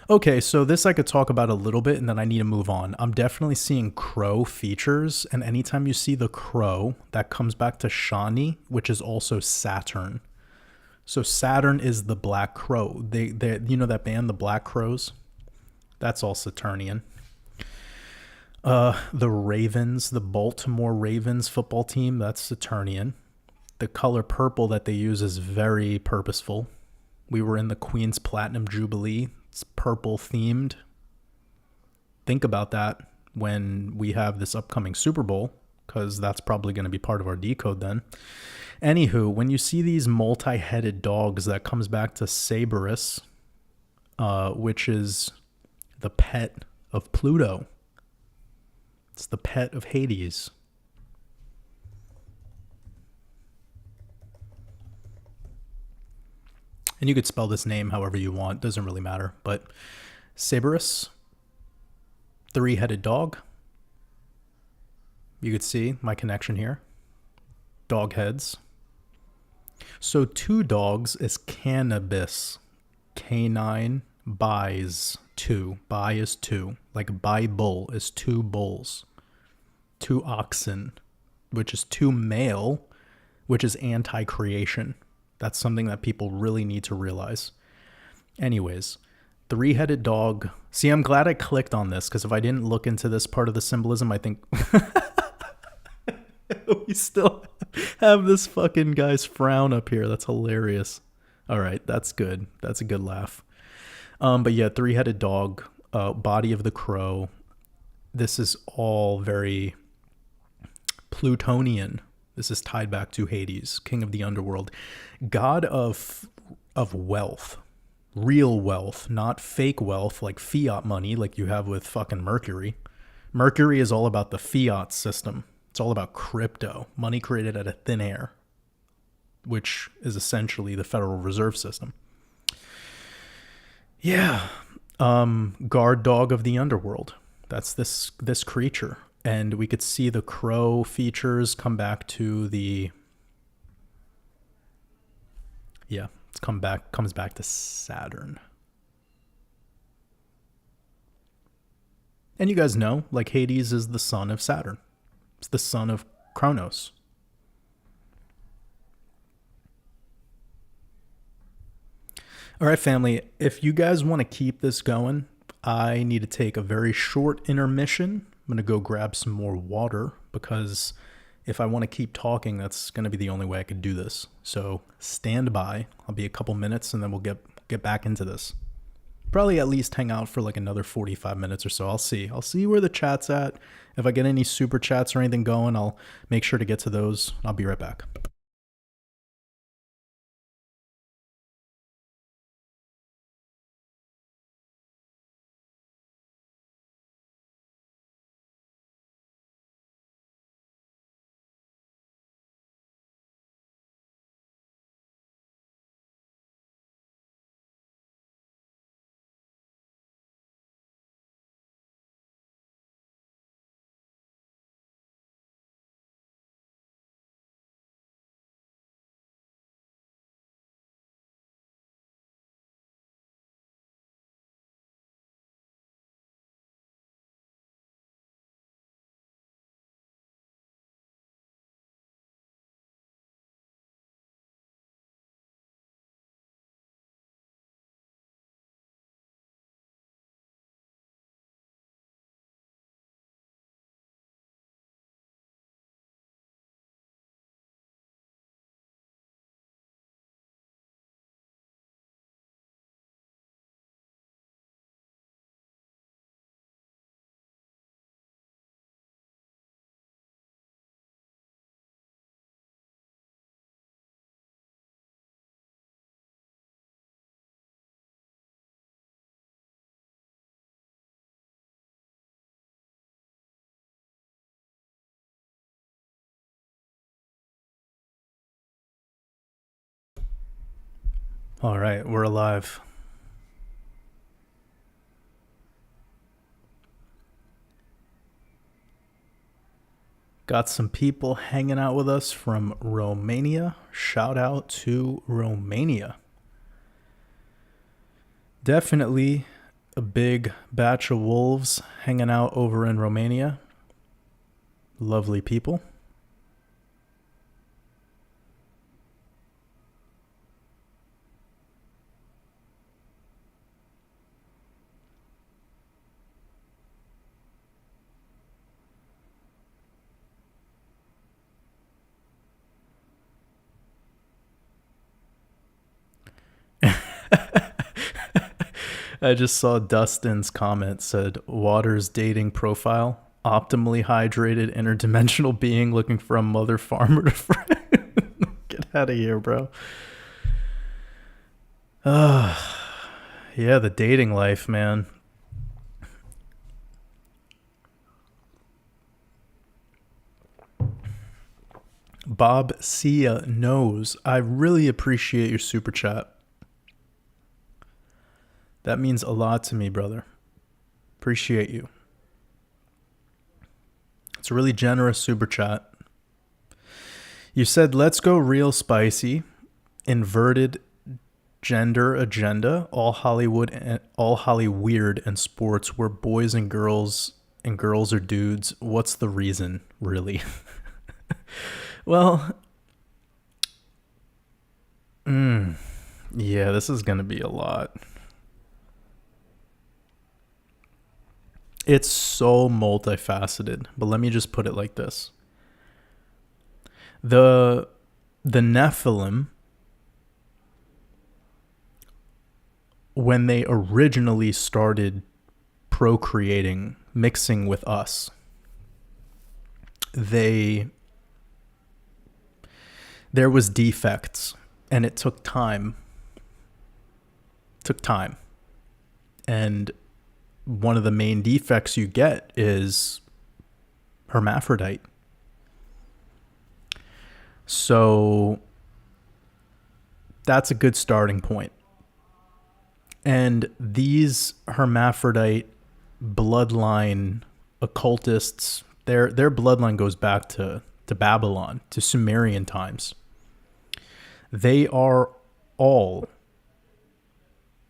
Okay, so this I could talk about a little bit, and then I need to move on. I'm definitely seeing crow features, and anytime you see the crow, that comes back to Shani, which is also Saturn. So Saturn is the Black Crow. They that band, the Black Crows? That's all Saturnian. The Ravens, the Baltimore Ravens football team, that's Saturnian. The color purple that they use is very purposeful. We were in the Queen's Platinum Jubilee. It's purple themed. Think about that when we have this upcoming Super Bowl, because that's probably going to be part of our decode then. Anywho, when you see these multi-headed dogs, that comes back to Cerberus, which is the pet of Pluto. It's the pet of Hades. And you could spell this name however you want. Doesn't really matter. But Cerberus, 3-headed dog. You could see my connection here. Dog heads. So two dogs is cannabis. Canine buys two. Buy is two. Like buy bull is two bulls. Two oxen, which is two male, which is anti-creation. That's something that people really need to realize. Anyways, three-headed dog. See, I'm glad I clicked on this, because if I didn't look into this part of the symbolism, I think we still have this fucking guy's frown up here. That's hilarious. All right, that's good. That's a good laugh. But yeah, three-headed dog, body of the crow. This is all very Plutonian. This is tied back to Hades, king of the underworld, god of wealth, real wealth, not fake wealth like fiat money like you have with fucking Mercury. Mercury is all about the fiat system. It's all about crypto, money created out of thin air, which is essentially the Federal Reserve System. Yeah. Guard dog of the underworld. That's this creature. And we could see the crow features come back to the, yeah, comes back to Saturn. And you guys know, like Hades is the son of Saturn. It's the son of Kronos. All right, family, if you guys want to keep this going, I need to take a very short intermission. I'm going to go grab some more water, because if I want to keep talking, that's going to be the only way I could do this. So stand by. I'll be a couple minutes, and then we'll get back into this. Probably at least hang out for like another 45 minutes or so. I'll see where the chat's at. If I get any super chats or anything going, I'll make sure to get to those. I'll be right back. All right, we're alive. Got some people hanging out with us from Romania. Shout out to Romania. Definitely a big batch of wolves hanging out over in Romania. Lovely people. I just saw Dustin's comment said, Waters dating profile, optimally hydrated interdimensional being looking for a mother farmer to friend. Get out of here, bro. Yeah, the dating life, man. Bob Sia knows. I really appreciate your super chat. That means a lot to me, brother. Appreciate you. It's a really generous super chat. You said, let's go real spicy. inverted gender agenda, all Holly weird and sports where boys and girls are dudes. What's the reason, really? Well, yeah, this is going to be a lot. It's so multifaceted, but let me just put it like this. The Nephilim, when they originally started procreating, mixing with us, there was defects, and it took time. And one of the main defects you get is hermaphrodite. So that's a good starting point. And these hermaphrodite bloodline occultists, their bloodline goes back to Babylon, to Sumerian times. They are all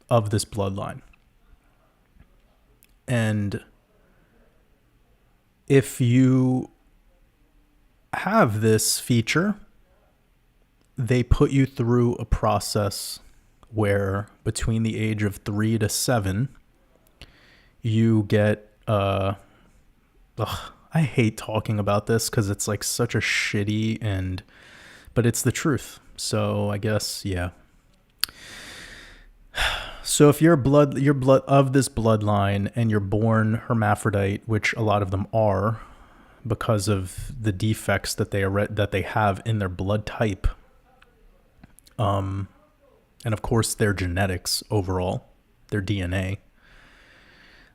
of this bloodline. And if you have this feature, they put you through a process where between the age of 3 to 7, you get, I hate talking about this because it's like such a shitty but it's the truth. So I guess, yeah. So if you're blood of this bloodline and you're born hermaphrodite, which a lot of them are because of the defects that they have in their blood type, and of course their genetics overall, their DNA.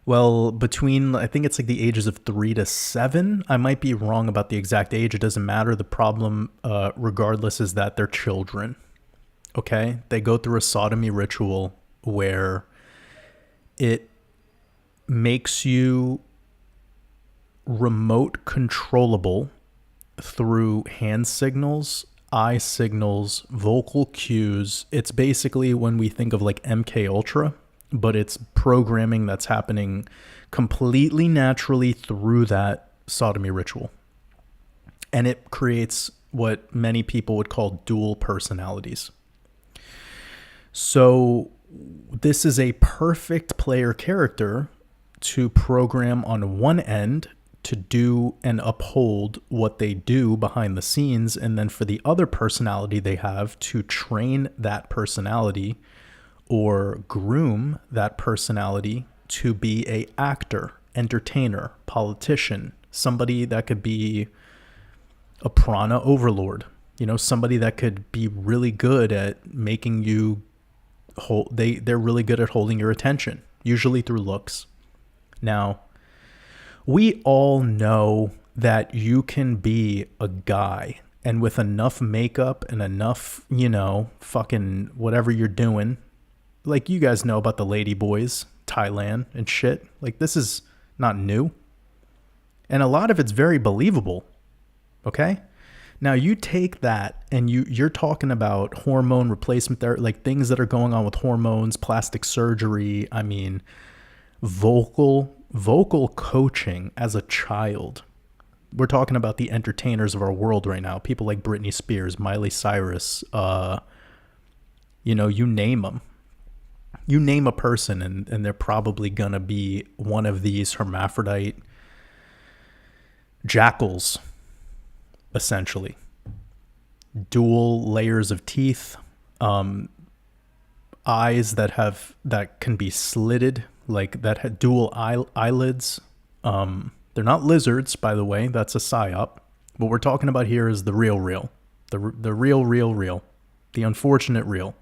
Well, between, I think it's like the ages of 3 to 7. I might be wrong about the exact age. It doesn't matter. The problem, regardless, is that they're children. Okay? They go through a sodomy ritual where it makes you remote controllable through hand signals, eye signals, vocal cues. It's basically when we think of like MK Ultra, but it's programming that's happening completely naturally through that sodomy ritual. And it creates what many people would call dual personalities. So this is a perfect player character to program on one end to do and uphold what they do behind the scenes, and then for the other personality they have to train that personality or groom that personality to be a actor, entertainer, politician, somebody that could be a prana overlord, somebody that could be really good at making you they're really good at holding your attention, usually through looks. Now, we all know that you can be a guy, and with enough makeup and enough, fucking whatever you're doing, like you guys know about the lady boys, Thailand and shit. Like, this is not new. And a lot of it's very believable. Okay? Now you take that and you're talking about hormone replacement therapy, like things that are going on with hormones, plastic surgery. I mean, vocal coaching as a child. We're talking about the entertainers of our world right now. People like Britney Spears, Miley Cyrus, you name them. You name a person and they're probably gonna be one of these hermaphrodite jackals. Essentially, dual layers of teeth, eyes that can be slitted, like that had dual eyelids. They're not lizards, by the way. That's a psyop. What we're talking about here is the real, the real, the unfortunate real.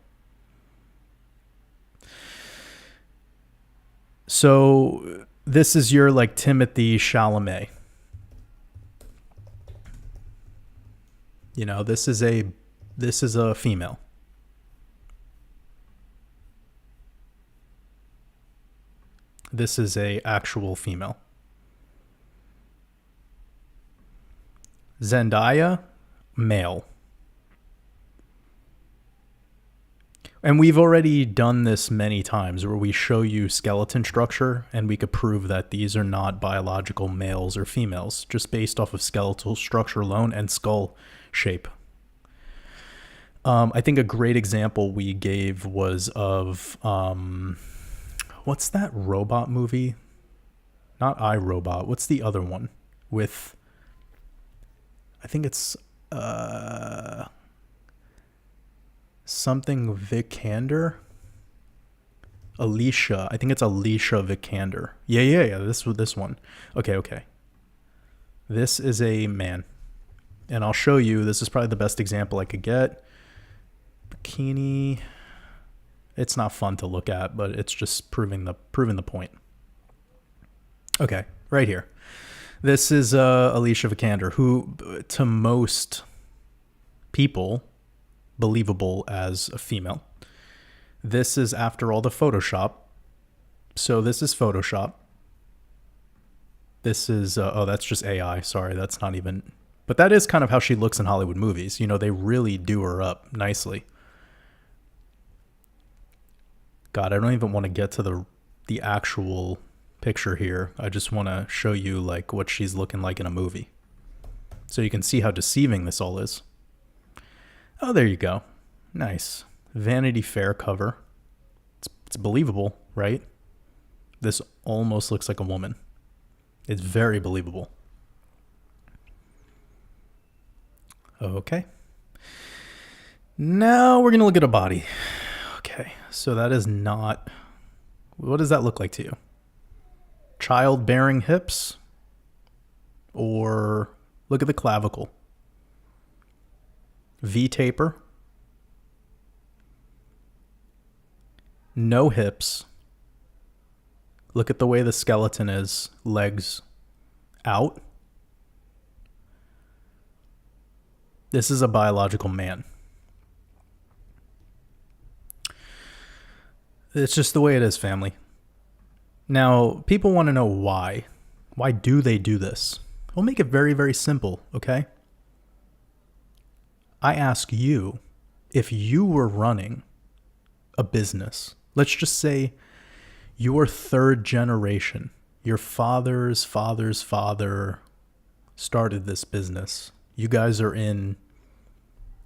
So this is your like Timothy Chalamet. This is a female. This is a actual female. Zendaya, male. And we've already done this many times where we show you skeleton structure and we could prove that these are not biological males or females just based off of skeletal structure alone and skull shape. I think a great example we gave was of, what's that robot movie? Not iRobot. What's the other one with, I think it's something Vikander? Alicia. I think it's Alicia Vikander. Yeah. This one. Okay. This is a man. And I'll show you, this is probably the best example I could get. Bikini. It's not fun to look at, but it's just proving the point. Okay, right here. This is Alicia Vikander, who to most people believable as a female. This is after all the Photoshop. So this is Photoshop. This is oh, that's just AI. Sorry, that's not even. But that is kind of how she looks in Hollywood movies. You know, they really do her up nicely. God, I don't even want to get to the actual picture here. I just want to show you like what she's looking like in a movie, so you can see how deceiving this all is. Oh, there you go. Nice. Vanity Fair cover. It's believable, right? This almost looks like a woman. It's very believable. Okay. Now we're going to look at a body. Okay. So that is not... What does that look like to you? Childbearing hips? Or look at the clavicle. V-taper. No hips. Look at the way the skeleton is. Legs out. This is a biological man. It's just the way it is, family. Now, people want to know why. Why do they do this? We'll make it very, very simple, okay? I ask you, if you were running a business, let's just say your third generation, your father's father's father started this business. You guys are in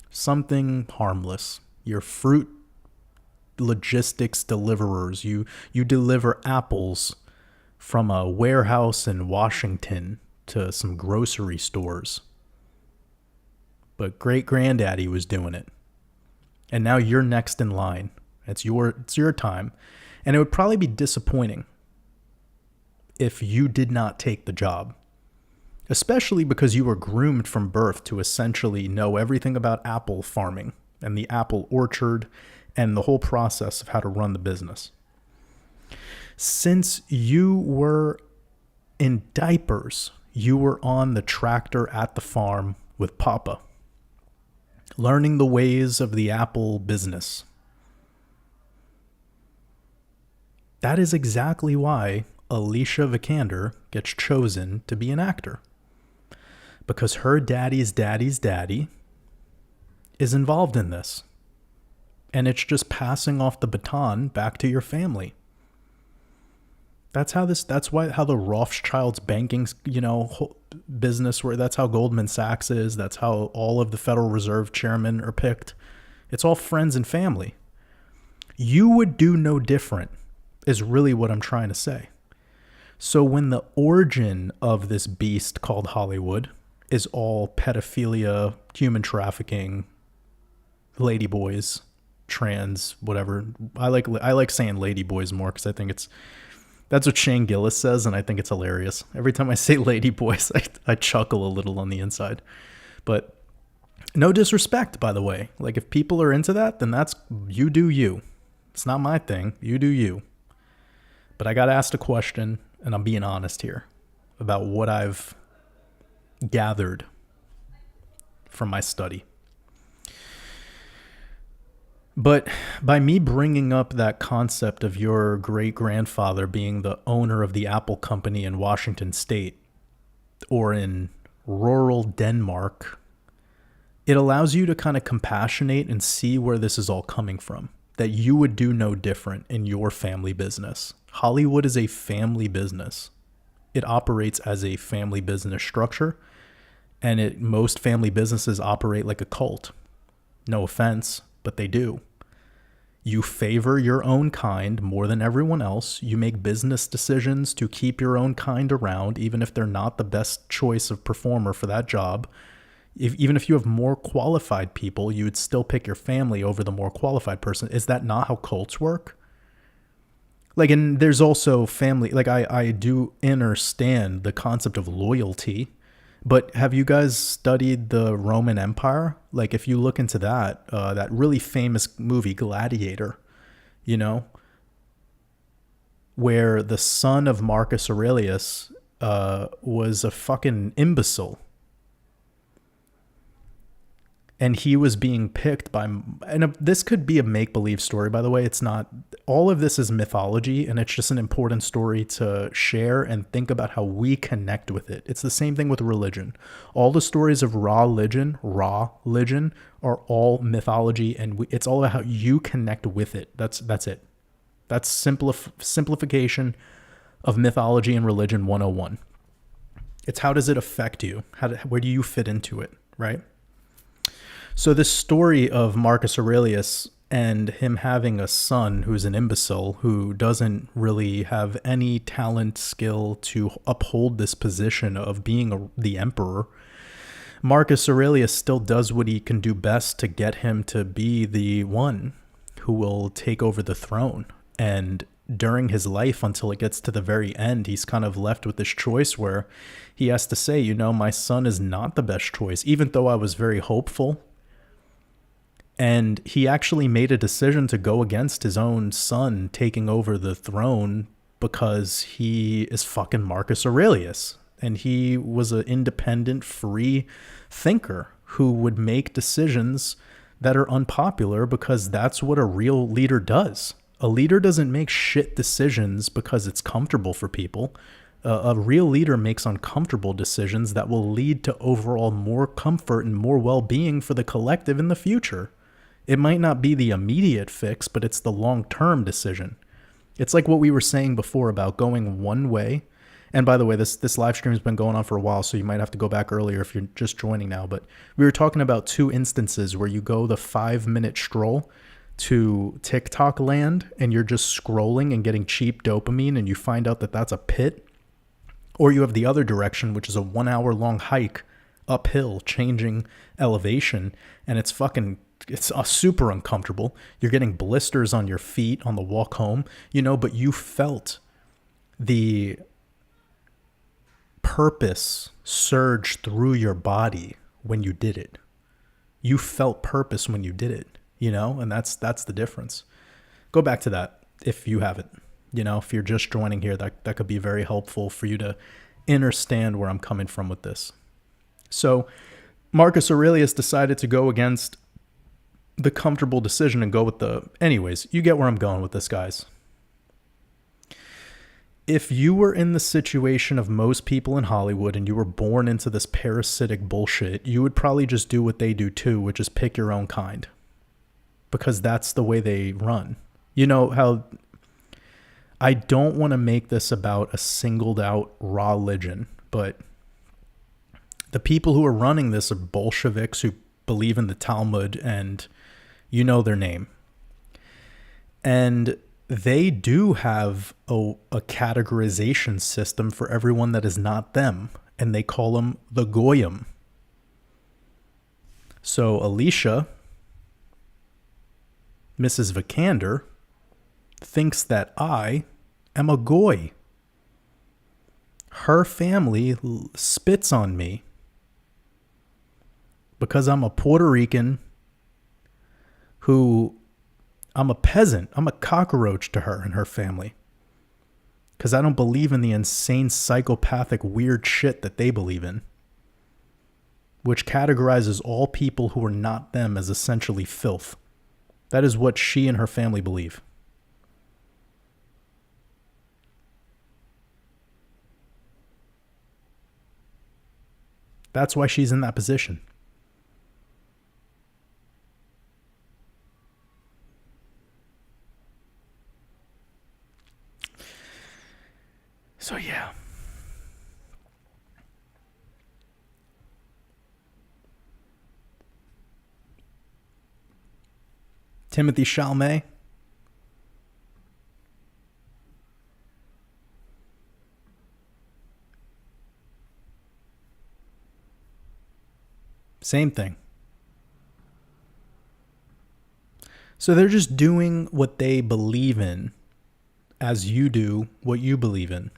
something harmless. You're fruit logistics deliverers. You deliver apples from a warehouse in Washington to some grocery stores. But great granddaddy was doing it. And now you're next in line. It's your time. And it would probably be disappointing if you did not take the job. Especially because you were groomed from birth to essentially know everything about apple farming and the apple orchard and the whole process of how to run the business. Since you were in diapers, you were on the tractor at the farm with Papa, learning the ways of the apple business. That is exactly why Alicia Vikander gets chosen to be an actor. Because her daddy's daddy's daddy is involved in this. And it's just passing off the baton back to your family. That's how the Rothschilds banking, business, where that's how Goldman Sachs is. That's how all of the Federal Reserve chairmen are picked. It's all friends and family. You would do no different, is really what I'm trying to say. So when the origin of this beast called Hollywood is all pedophilia, human trafficking, ladyboys, trans, whatever. I like saying ladyboys more because I think that's what Shane Gillis says, and I think it's hilarious. Every time I say ladyboys, I chuckle a little on the inside. But no disrespect, by the way. Like, if people are into that, then that's, you do you. It's not my thing. You do you. But I got asked a question, and I'm being honest here about what I've gathered from my study. But by me bringing up that concept of your great-grandfather being the owner of the Apple company in Washington State or in rural Denmark, it allows you to kind of compassionate and see where this is all coming from. that you would do no different in your family business. Hollywood is a family business. It operates as a family business structure, and most family businesses operate like a cult. No offense, but they do. You favor your own kind more than everyone else. You make business decisions to keep your own kind around, even if they're not the best choice of performer for that job. Even if you have more qualified people, you would still pick your family over the more qualified person. Is that not how cults work? Like, and there's also family, like I do understand the concept of loyalty, but have you guys studied the Roman Empire? Like, if you look into that, that really famous movie Gladiator, you know, where the son of Marcus Aurelius was a fucking imbecile. And he was being picked by, and this could be a make-believe story, by the way. It's not, all of this is mythology, and it's just an important story to share and think about how we connect with it. It's the same thing with religion. All the stories of raw religion are all mythology, and it's all about how you connect with it. That's it. That's simplification of mythology and religion 101. It's how does it affect you? Where do you fit into it, right? So this story of Marcus Aurelius and him having a son who's an imbecile, who doesn't really have any talent, skill to uphold this position of being the emperor, Marcus Aurelius still does what he can do best to get him to be the one who will take over the throne. And during his life, until it gets to the very end, he's kind of left with this choice where he has to say, you know, my son is not the best choice, even though I was very hopeful. And he actually made a decision to go against his own son taking over the throne because he is fucking Marcus Aurelius. And he was an independent, free thinker who would make decisions that are unpopular because that's what a real leader does. A leader doesn't make shit decisions because it's comfortable for people. A real leader makes uncomfortable decisions that will lead to overall more comfort and more well-being for the collective in the future. It might not be the immediate fix, but it's the long-term decision. It's like what we were saying before about going one way. And by the way, this live stream has been going on for a while, so you might have to go back earlier if you're just joining now. But we were talking about two instances where you go the 5-minute stroll to TikTok land and you're just scrolling and getting cheap dopamine and you find out that that's a pit. Or you have the other direction, which is a 1-hour-long hike uphill, changing elevation, and it's super uncomfortable. You're getting blisters on your feet on the walk home, you know, but you felt the purpose surge through your body when you did it. You felt purpose when you did it, you know, and that's the difference. Go back to that if you haven't, you know, if you're just joining here, that could be very helpful for you to understand where I'm coming from with this. So Marcus Aurelius decided to go against the comfortable decision and go with anyways, you get where I'm going with this, guys. If you were in the situation of most people in Hollywood and you were born into this parasitic bullshit, you would probably just do what they do too, which is pick your own kind. Because that's the way they run. You know how I don't want to make this about a singled out raw religion, but the people who are running this are Bolsheviks who believe in the Talmud, and you know their name. And they do have a categorization system for everyone that is not them, and they call them the Goyim. So Alicia, Mrs. Vikander, thinks that I am a Goy. Her family spits on me because I'm a Puerto Rican who, I'm a peasant. I'm a cockroach to her and her family. Because I don't believe in the insane, psychopathic, weird shit that they believe in. Which categorizes all people who are not them as essentially filth. That is what she and her family believe. That's why she's in that position. So yeah. Timothy Chalamet. Same thing. So they're just doing what they believe in as you do what you believe in.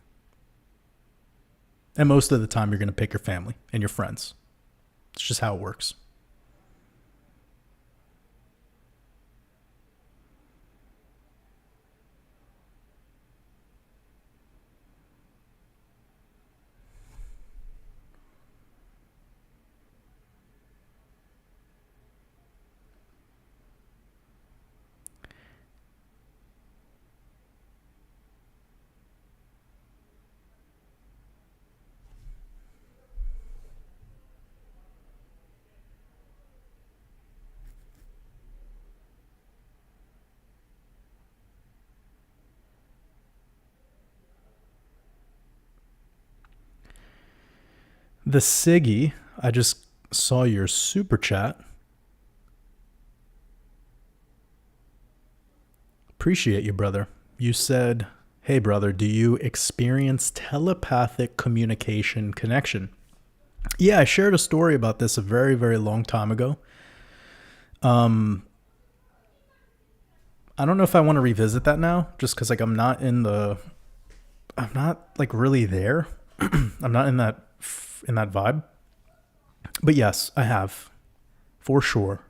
And most of the time you're going to pick your family and your friends. It's just how it works. The Siggy, I just saw your super chat. Appreciate you, brother. You said, hey, brother, do you experience telepathic communication connection? Yeah, I shared a story about this a very, very long time ago. I don't know if I want to revisit that now, just because like I'm not like really there. I'm not in that vibe. But yes, I have, for sure.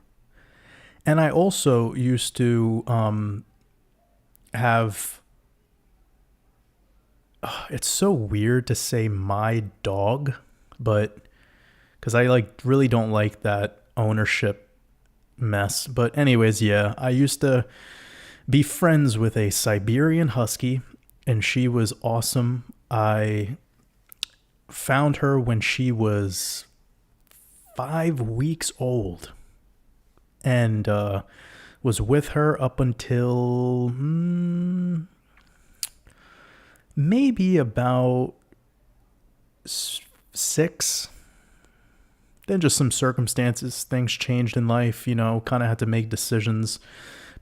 And I also used to have. It's so weird to say my dog, but because I like really don't like that ownership mess. But anyways, yeah, I used to be friends with a Siberian Husky, and she was awesome. I found her when she was 5 weeks old and was with her up until maybe about 6. Then just some circumstances, things changed in life, kind of had to make decisions.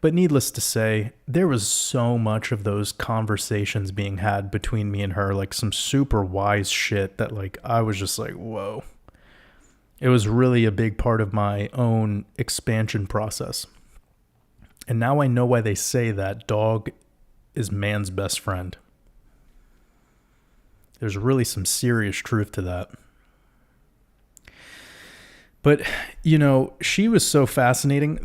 But needless to say, there was so much of those conversations being had between me and her, like some super wise shit that like I was just like, whoa. It was really a big part of my own expansion process. And now I know why they say that dog is man's best friend. There's really some serious truth to that. But, she was so fascinating.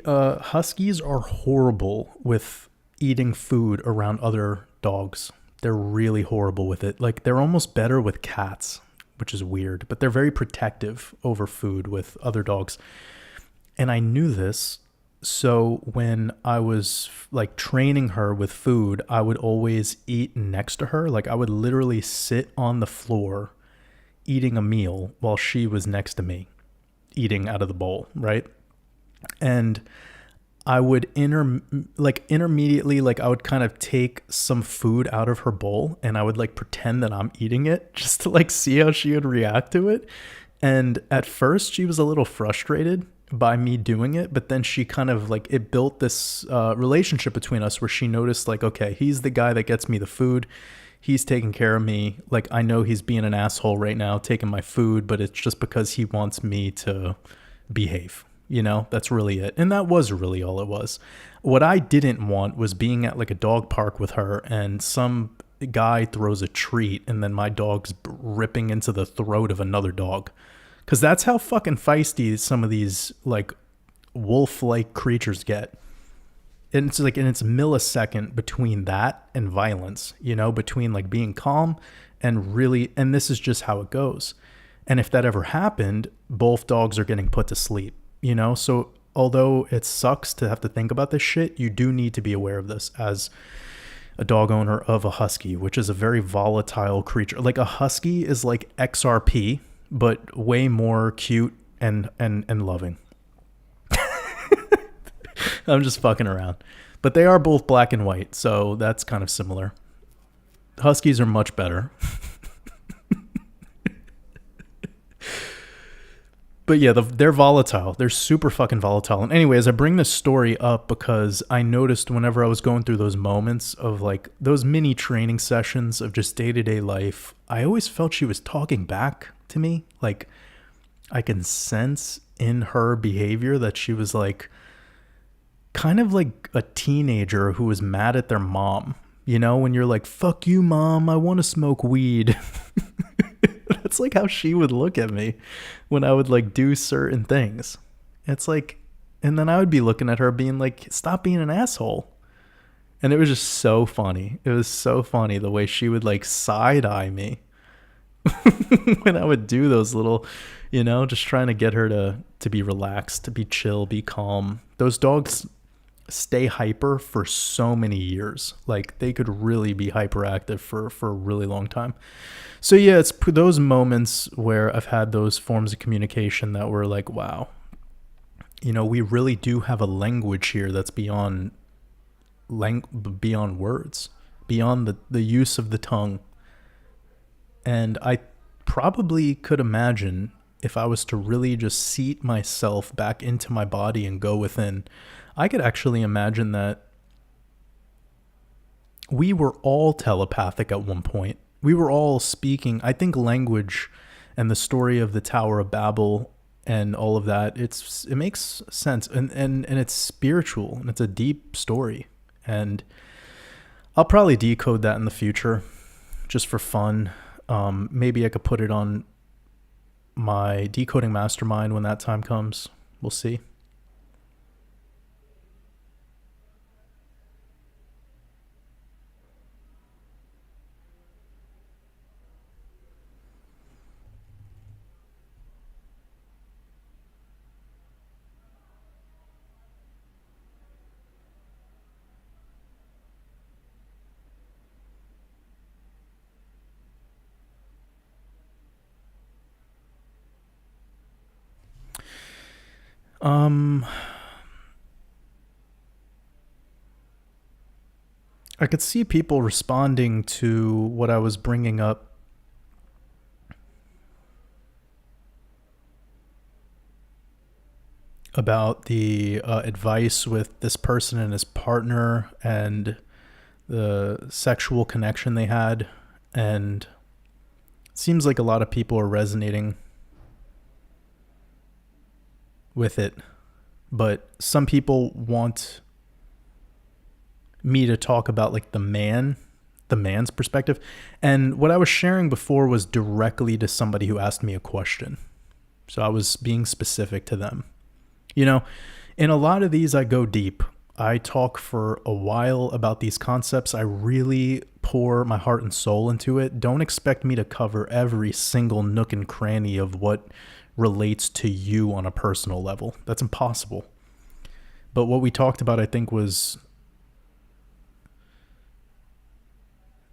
Huskies are horrible with eating food around other dogs. They're really horrible with it. Like, they're almost better with cats, which is weird. But they're very protective over food with other dogs. And I knew this. So when I was, like, training her with food, I would always eat next to her. Like, I would literally sit on the floor eating a meal while she was next to me, eating out of the bowl, right? And I would intermediately, like I would kind of take some food out of her bowl and I would like pretend that I'm eating it just to like see how she would react to it. And at first she was a little frustrated by me doing it, but then she kind of like, it built this relationship between us where she noticed like, okay, he's the guy that gets me the food. He's taking care of me. Like, I know he's being an asshole right now, taking my food, but it's just because he wants me to behave. That's really it. And that was really all it was. What I didn't want was being at like a dog park with her and some guy throws a treat and then my dog's ripping into the throat of another dog. Because that's how fucking feisty some of these like wolf-like creatures get. And it's like, and it's a millisecond between that and violence, between like being calm and really, and this is just how it goes. And if that ever happened, both dogs are getting put to sleep, So although it sucks to have to think about this shit, you do need to be aware of this as a dog owner of a husky, which is a very volatile creature. Like a husky is like XRP, but way more cute and loving. I'm just fucking around. But they are both black and white, so that's kind of similar. Huskies are much better. But yeah, they're volatile. They're super fucking volatile. And anyways, I bring this story up because I noticed whenever I was going through those moments of like those mini training sessions of just day-to-day life, I always felt she was talking back to me. Like I can sense in her behavior that she was like kind of like a teenager who was mad at their mom. You know, when you're like, fuck you, mom, I want to smoke weed. That's like how she would look at me when I would like do certain things. It's like, and then I would be looking at her being like, stop being an asshole. And it was just so funny. It was so funny the way she would like side eye me when I would do those little, you know, just trying to get her to be relaxed, to be chill, be calm. Those dogs stay hyper for so many years. Like they could really be hyperactive for a really long time. So yeah, it's those moments where I've had those forms of communication that were like, wow, you know, we really do have a language here that's beyond words, beyond the use of the tongue. And I probably could imagine if I was to really just seat myself back into my body and go within, I could actually imagine that we were all telepathic at one point. We were all speaking. I think language and the story of the Tower of Babel and all of that, it makes sense. And it's spiritual and it's a deep story. And I'll probably decode that in the future just for fun. Maybe I could put it on my decoding mastermind when that time comes. We'll see. I could see people responding to what I was bringing up about the advice with this person and his partner and the sexual connection they had. And it seems like a lot of people are resonating with it. But some people want me to talk about like the man's perspective. And what I was sharing before was directly to somebody who asked me a question. So I was being specific to them. You know, in a lot of these, I go deep. I talk for a while about these concepts. I really pour my heart and soul into it. Don't expect me to cover every single nook and cranny of what relates to you on a personal level. That's impossible. But what we talked about, I think, was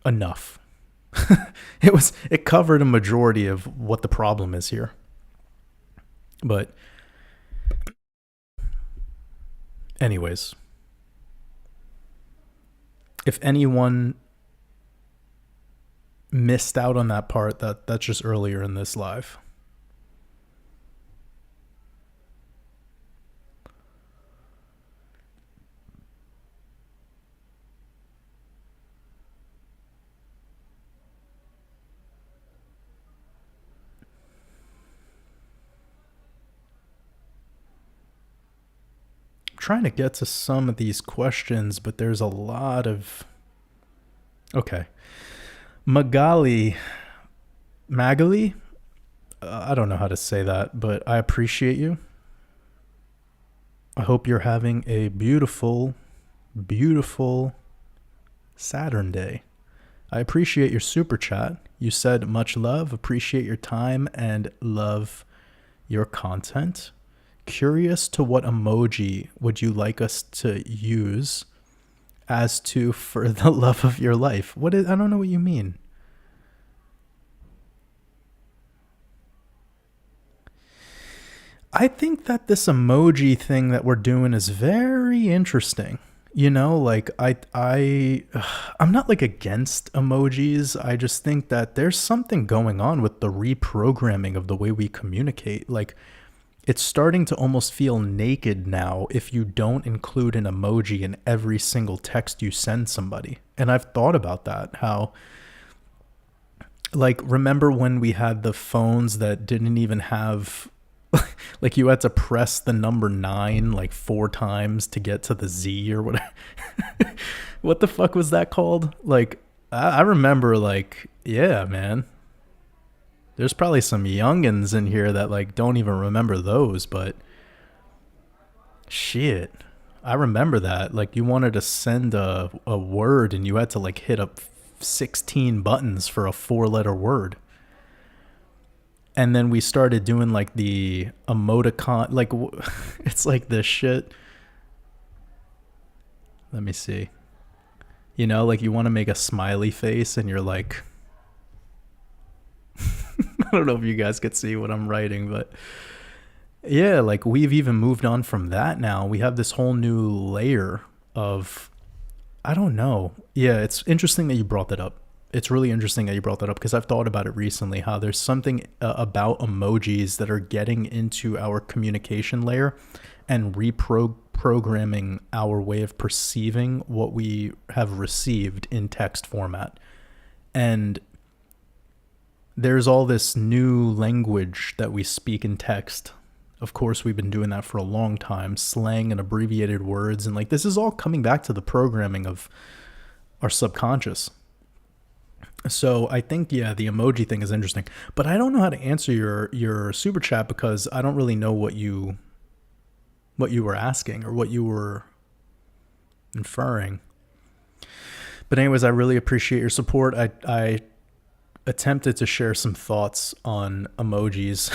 enough. It covered a majority of what the problem is here. But anyways, if anyone missed out on that part, that's just earlier in this live. Trying to get to some of these questions, but there's a lot of... Okay. Magali, I don't know how to say that, but I appreciate you. I hope you're having a beautiful, beautiful Saturn day. I appreciate your super chat. You said much love, appreciate your time, and love your content. Curious to what emoji would you like us to use as to for the love of your life? I don't know what you mean. I think that this emoji thing that we're doing is very interesting. Like I'm not like against emojis. I just think that there's something going on with the reprogramming of the way we communicate. Like, it's starting to almost feel naked now if you don't include an emoji in every single text you send somebody. And I've thought about that, how, like, remember when we had the phones that didn't even have, like, you had to press the number 9 like 4 times to get to the Z or whatever. What the fuck was that called? Like, I remember, like, yeah, man. There's probably some youngins in here that like don't even remember those, but shit. I remember that. Like, you wanted to send a word and you had to like hit up 16 buttons for a 4-letter word. And then we started doing like the emoticon, like it's like this shit. Let me see. Like you want to make a smiley face and you're like, I don't know if you guys could see what I'm writing, but yeah, like we've even moved on from that now. We have this whole new layer of, I don't know. Yeah, it's interesting that you brought that up. It's really interesting that you brought that up because I've thought about it recently, how there's something about emojis that are getting into our communication layer and reprogramming our way of perceiving what we have received in text format. And there's all this new language that we speak in text. Of course, we've been doing that for a long time, slang and abbreviated words. And like, this is all coming back to the programming of our subconscious. So I think, yeah, the emoji thing is interesting, but I don't know how to answer your super chat because I don't really know what you were asking or what you were inferring. But anyways, I really appreciate your support. I attempted to share some thoughts on emojis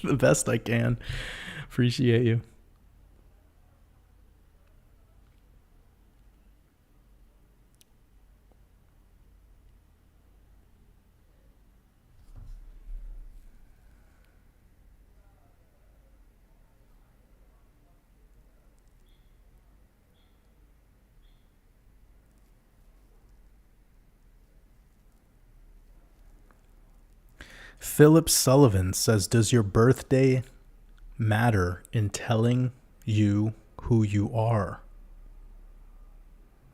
the best I can. Appreciate you. Philip Sullivan says, does your birthday matter in telling you who you are?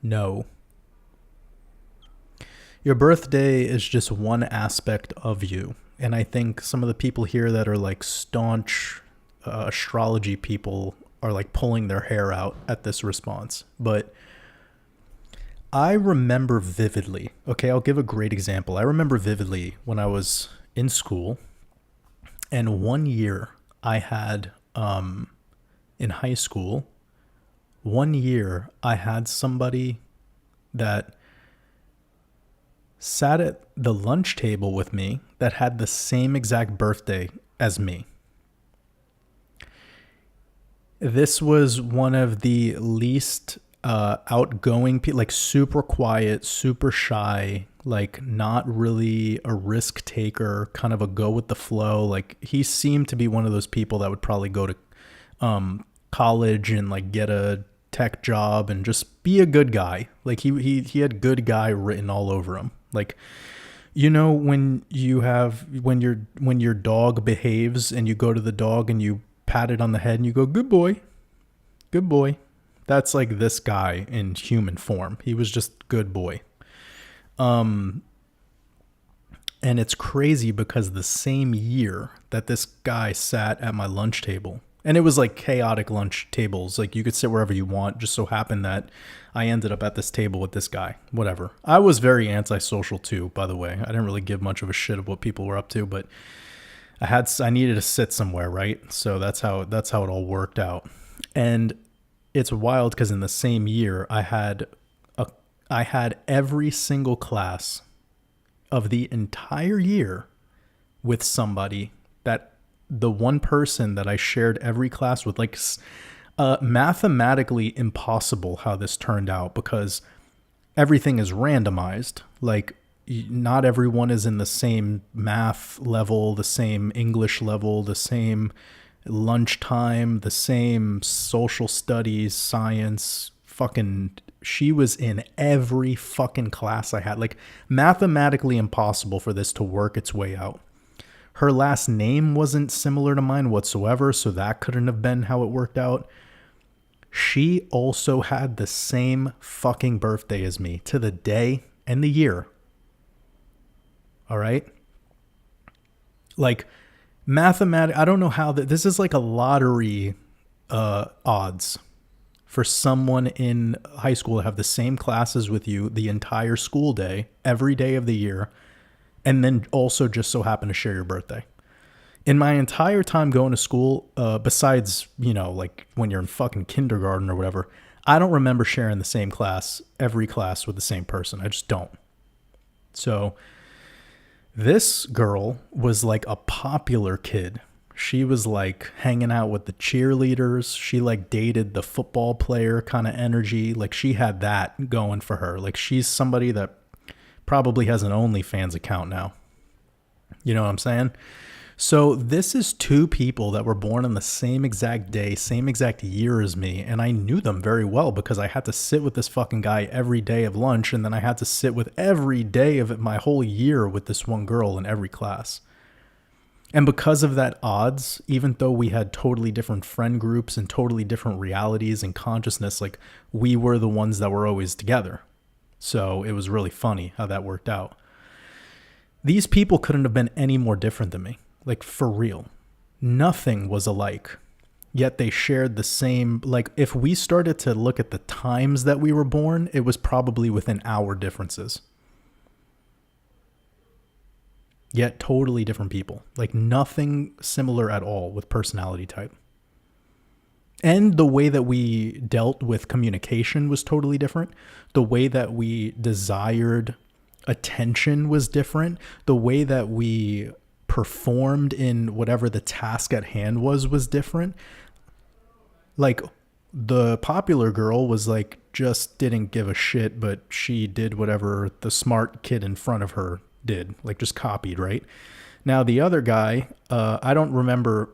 No. Your birthday is just one aspect of you. And I think some of the people here that are like staunch astrology people are like pulling their hair out at this response. But I remember vividly, okay, I'll give a great example. I remember vividly when I was in school, and one year I had, in high school, one year I had somebody that sat at the lunch table with me that had the same exact birthday as me. This was one of the least outgoing people, like super quiet, super shy, like not really a risk taker, kind of a go with the flow. Like, he seemed to be one of those people that would probably go to college and like get a tech job and just be a good guy. Like he had good guy written all over him. Like, when your dog behaves and you go to the dog and you pat it on the head and you go, good boy, good boy. That's like this guy in human form. He was just good boy. And it's crazy because the same year that this guy sat at my lunch table, and it was like chaotic lunch tables, like you could sit wherever you want, just so happened that I ended up at this table with this guy, whatever. I was very antisocial too, by the way. I didn't really give much of a shit of what people were up to, but I needed to sit somewhere, right? So that's how it all worked out. And it's wild because in the same year I had every single class of the entire year with somebody that the one person that I shared every class with, like, mathematically impossible how this turned out because everything is randomized. Like, not everyone is in the same math level, the same English level, the same lunchtime, the same social studies, science, fucking, she was in every fucking class I had. Like, mathematically impossible for this to work its way out. Her last name wasn't similar to mine whatsoever, so that couldn't have been how it worked out. She also had the same fucking birthday as me, to the day and the year. All right? Like, I don't know how this is like a lottery odds for someone in high school to have the same classes with you the entire school day, every day of the year, and then also just so happen to share your birthday. In my entire time going to school, besides, like when you're in fucking kindergarten or whatever, I don't remember sharing the same class, every class with the same person. I just don't. So this girl was like a popular kid. She was like hanging out with the cheerleaders. She like dated the football player kind of energy. Like she had that going for her. Like she's somebody that probably has an OnlyFans account now. You know what I'm saying? So this is two people that were born on the same exact day, same exact year as me. And I knew them very well because I had to sit with this fucking guy every day of lunch. And then I had to sit with every day of my whole year with this one girl in every class. And because of that odds, even though we had totally different friend groups and totally different realities and consciousness, like we were the ones that were always together. So it was really funny how that worked out. These people couldn't have been any more different than me. Like for real. Nothing was alike. Yet they shared the same, like if we started to look at the times that we were born, it was probably within hour differences. Yet totally different people. Like nothing similar at all with personality type. And the way that we dealt with communication was totally different. The way that we desired attention was different. The way that we performed in whatever the task at hand was different. Like the popular girl was like, just didn't give a shit, but she did whatever the smart kid in front of her did, like just copied, right? Now the other guy, I don't remember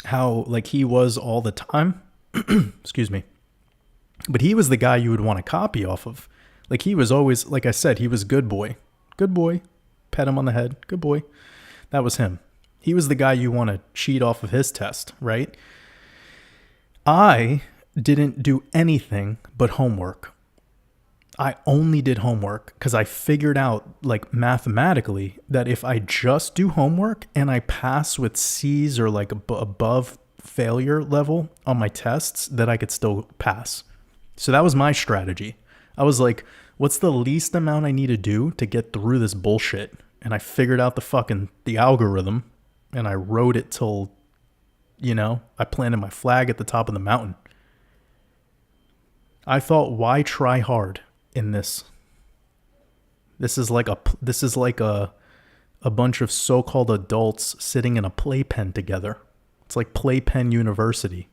how like he was all the time. Excuse me. But he was the guy you would want to copy off of. Like he was always, like I said, he was good boy. Good boy. Pat him on the head. Good boy. That was him. He was the guy you want to cheat off of his test, right? I didn't do anything but homework. I only did homework because I figured out, like mathematically, that if I just do homework and I pass with C's or like above failure level on my tests, that I could still pass. So that was my strategy. I was like, what's the least amount I need to do to get through this bullshit? And I figured out the algorithm and I wrote it till, I planted my flag at the top of the mountain. I thought, why try hard in this? This is like a bunch of so-called adults sitting in a playpen together. It's like Playpen University.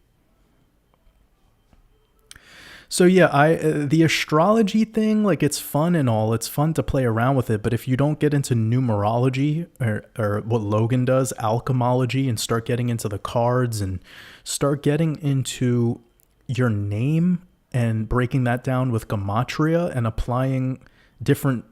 So yeah, the astrology thing, like it's fun and all. It's fun to play around with it. But if you don't get into numerology or what Logan does, alchemology, and start getting into the cards and start getting into your name and breaking that down with Gematria and applying different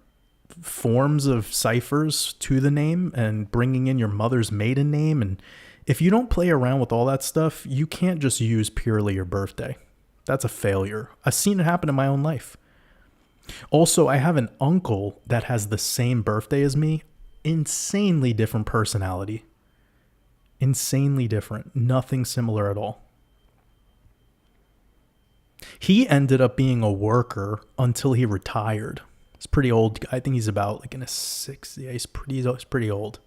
forms of ciphers to the name and bringing in your mother's maiden name. And if you don't play around with all that stuff, you can't just use purely your birthday. That's a failure. I've seen it happen in my own life. Also, I have an uncle that has the same birthday as me. Insanely different personality. Insanely different. Nothing similar at all. He ended up being a worker until he retired. He's pretty old. I think he's about like in his 60s. Yeah, he's pretty old.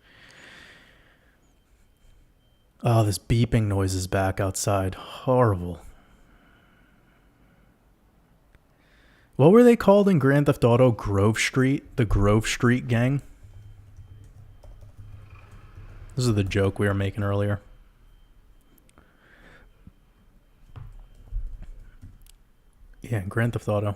Oh, this beeping noise is back outside. Horrible. What were they called in Grand Theft Auto? Grove Street? The Grove Street gang? This is the joke we were making earlier. Yeah, Grand Theft Auto.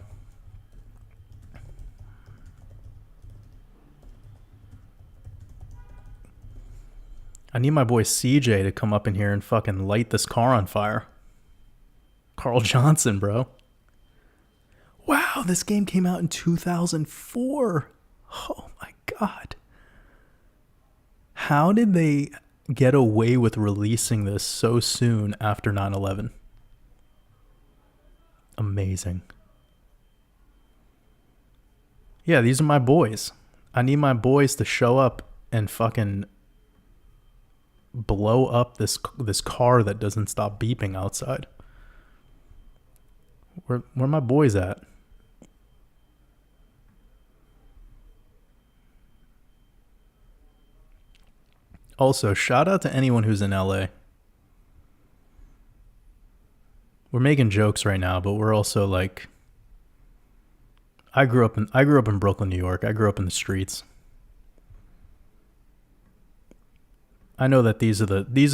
I need my boy CJ to come up in here and fucking light this car on fire. Carl Johnson, bro. Wow, this game came out in 2004. Oh my God. How did they get away with releasing this so soon after 9/11? Amazing. Yeah, these are my boys. I need my boys to show up and fucking blow up this car that doesn't stop beeping outside. Where my boys at? Also, shout out to anyone who's in LA. We're making jokes right now, but we're also like, I grew up in Brooklyn, New York. I grew up in the streets. I know that these are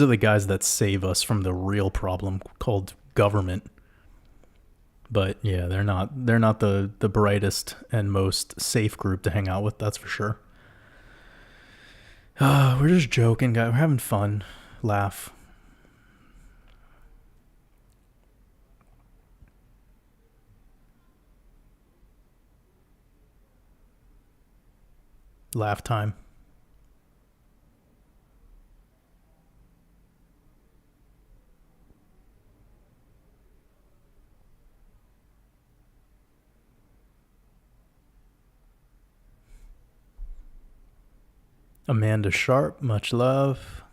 the guys that save us from the real problem called government. But yeah, they're not the brightest and most safe group to hang out with, that's for sure. We're just joking, guys. We're having fun. Laugh. Laugh time. Amanda Sharp, much love.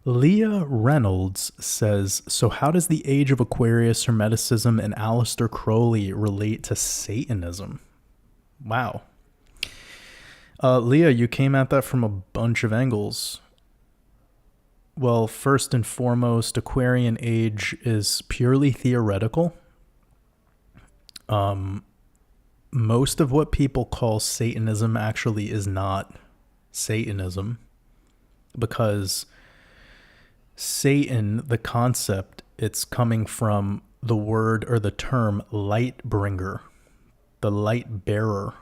Leah Reynolds says, so how does the Age of Aquarius, Hermeticism, and Aleister Crowley relate to Satanism? Wow. Leah, you came at that from a bunch of angles. Well, first and foremost, Aquarian Age is purely theoretical. Most of what people call Satanism actually is not Satanism, because Satan, the concept, it's coming from the word or the term light bringer, the light bearer.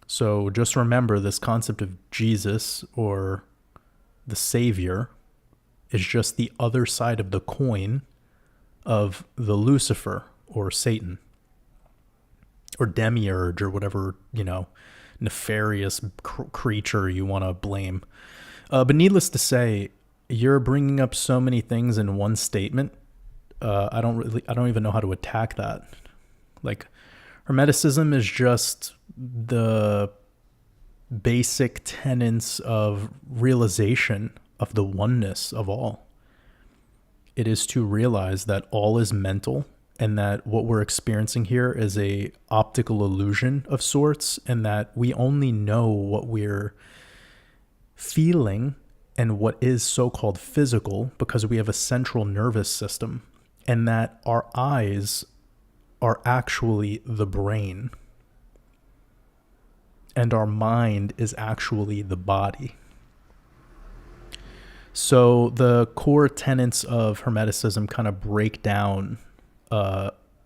So just remember, this concept of Jesus or the Savior is just the other side of the coin of the Lucifer or Satan or demiurge or whatever, nefarious creature you want to blame. But needless to say, you're bringing up so many things in one statement. I don't even know how to attack that. Like, Hermeticism is just the basic tenets of realization of the oneness of all. It is to realize that all is mental and that what we're experiencing here is a optical illusion of sorts, and that we only know what we're feeling and what is so-called physical because we have a central nervous system, and that our eyes are actually the brain and our mind is actually the body. So the core tenets of Hermeticism kind of break down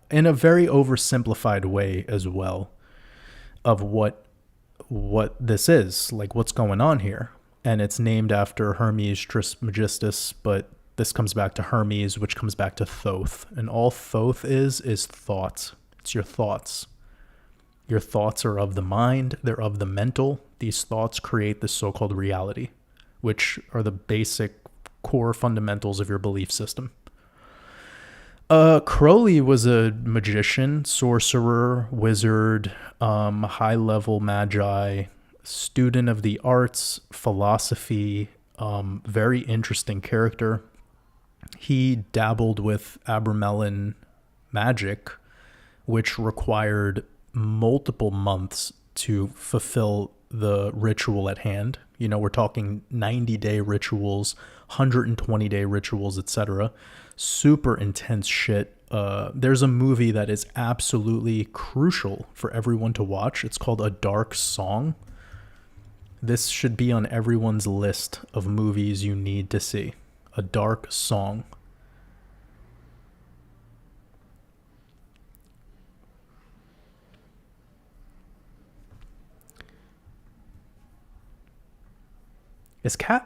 in a very oversimplified way as well of what this is, like what's going on here. And it's named after Hermes Trismegistus, but this comes back to Hermes, which comes back to Thoth. And all Thoth is thought. It's your thoughts. Your thoughts are of the mind, they're of the mental. These thoughts create this so-called reality, which are the basic core fundamentals of your belief system. Crowley was a magician, sorcerer, wizard, high-level magi, student of the arts, philosophy, very interesting character. He dabbled with Abramelin magic, which required multiple months to fulfill the ritual at hand. We're talking 90-day rituals, 120-day rituals, etc. Super intense shit. There's a movie that is absolutely crucial for everyone to watch. It's called A Dark Song. This should be on everyone's list of movies you need to see. a dark song.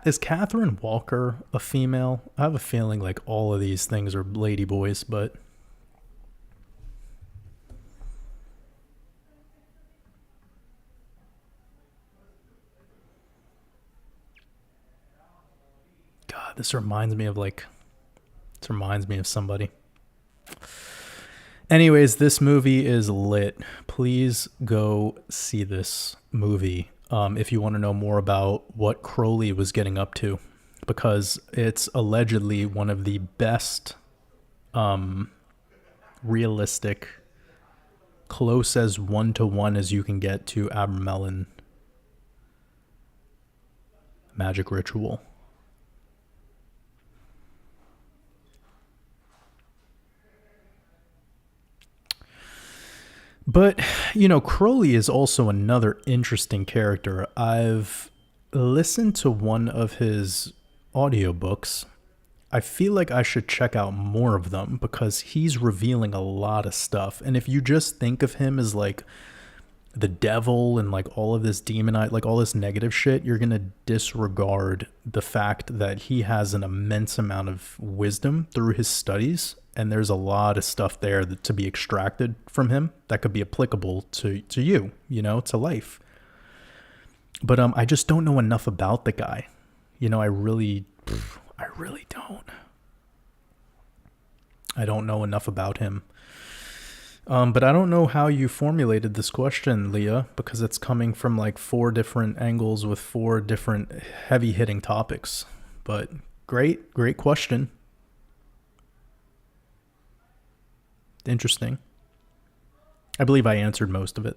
Is Catherine Walker a female? I have a feeling like all of these things are lady boys, but God, this reminds me of somebody. Anyways, this movie is lit. Please go see this movie if you want to know more about what Crowley was getting up to, because it's allegedly one of the best realistic, close as one-to-one as you can get to Abramelin magic ritual. But, Crowley is also another interesting character. I've listened to one of his audiobooks. I feel like I should check out more of them because he's revealing a lot of stuff. And if you just think of him as like the devil and like all of this demonite, like all this negative shit, you're going to disregard the fact that he has an immense amount of wisdom through his studies. And there's a lot of stuff there to be extracted from him that could be applicable to you, to life. But I just don't know enough about the guy. I really don't. I don't know enough about him. But I don't know how you formulated this question, Leah, because it's coming from like 4 different angles with 4 different heavy-hitting topics. But great question. Interesting. I believe I answered most of it.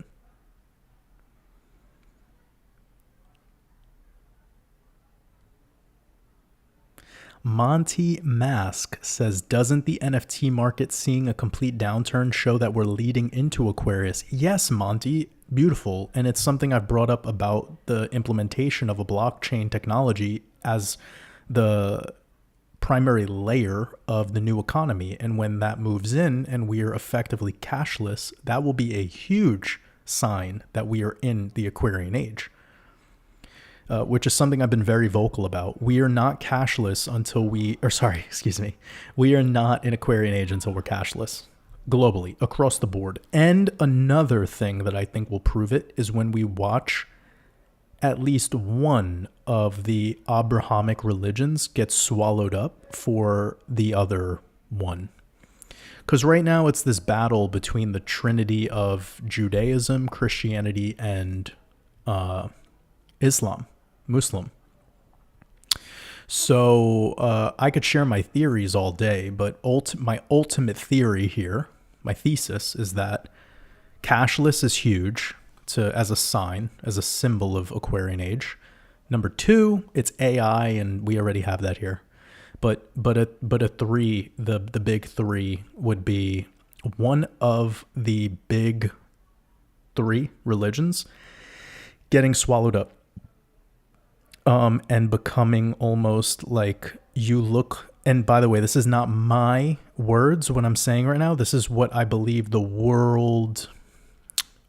Monty Mask says, doesn't the NFT market seeing a complete downturn show that we're leading into Aquarius? Yes, Monty, beautiful. And it's something I've brought up about the implementation of a blockchain technology as the primary layer of the new economy. And when that moves in and we are effectively cashless, that will be a huge sign that we are in the Aquarian age. Which is something I've been very vocal about. We are not cashless until we are not in Aquarian age until we're cashless globally, across the board. And another thing that I think will prove it is when we watch at least one of the Abrahamic religions get swallowed up for the other one. Because right now it's this battle between the trinity of Judaism, Christianity, and Muslim. So I could share my theories all day, but my ultimate theory here, my thesis, is that cashless is huge as a sign, as a symbol of Aquarian age. Number 2, it's AI, and we already have that here. But a 3, the big 3 would be one of the big 3 religions getting swallowed up. And becoming almost like you look, and by the way, this is not my words, what I'm saying right now. This is what I believe the world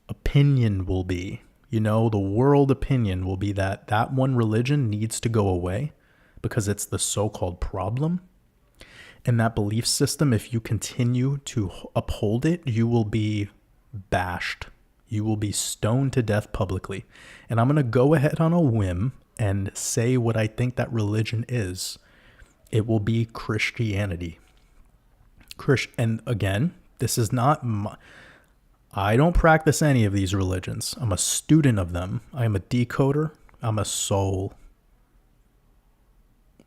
opinion will be. The world opinion will be that one religion needs to go away because it's the so-called problem. And that belief system, if you continue to uphold it, you will be bashed. You will be stoned to death publicly. And I'm going to go ahead on a whim and say what I think that religion is. It will be Christianity. And again, this is not I don't practice any of these religions. I'm a student of them. I am a decoder. I'm a soul.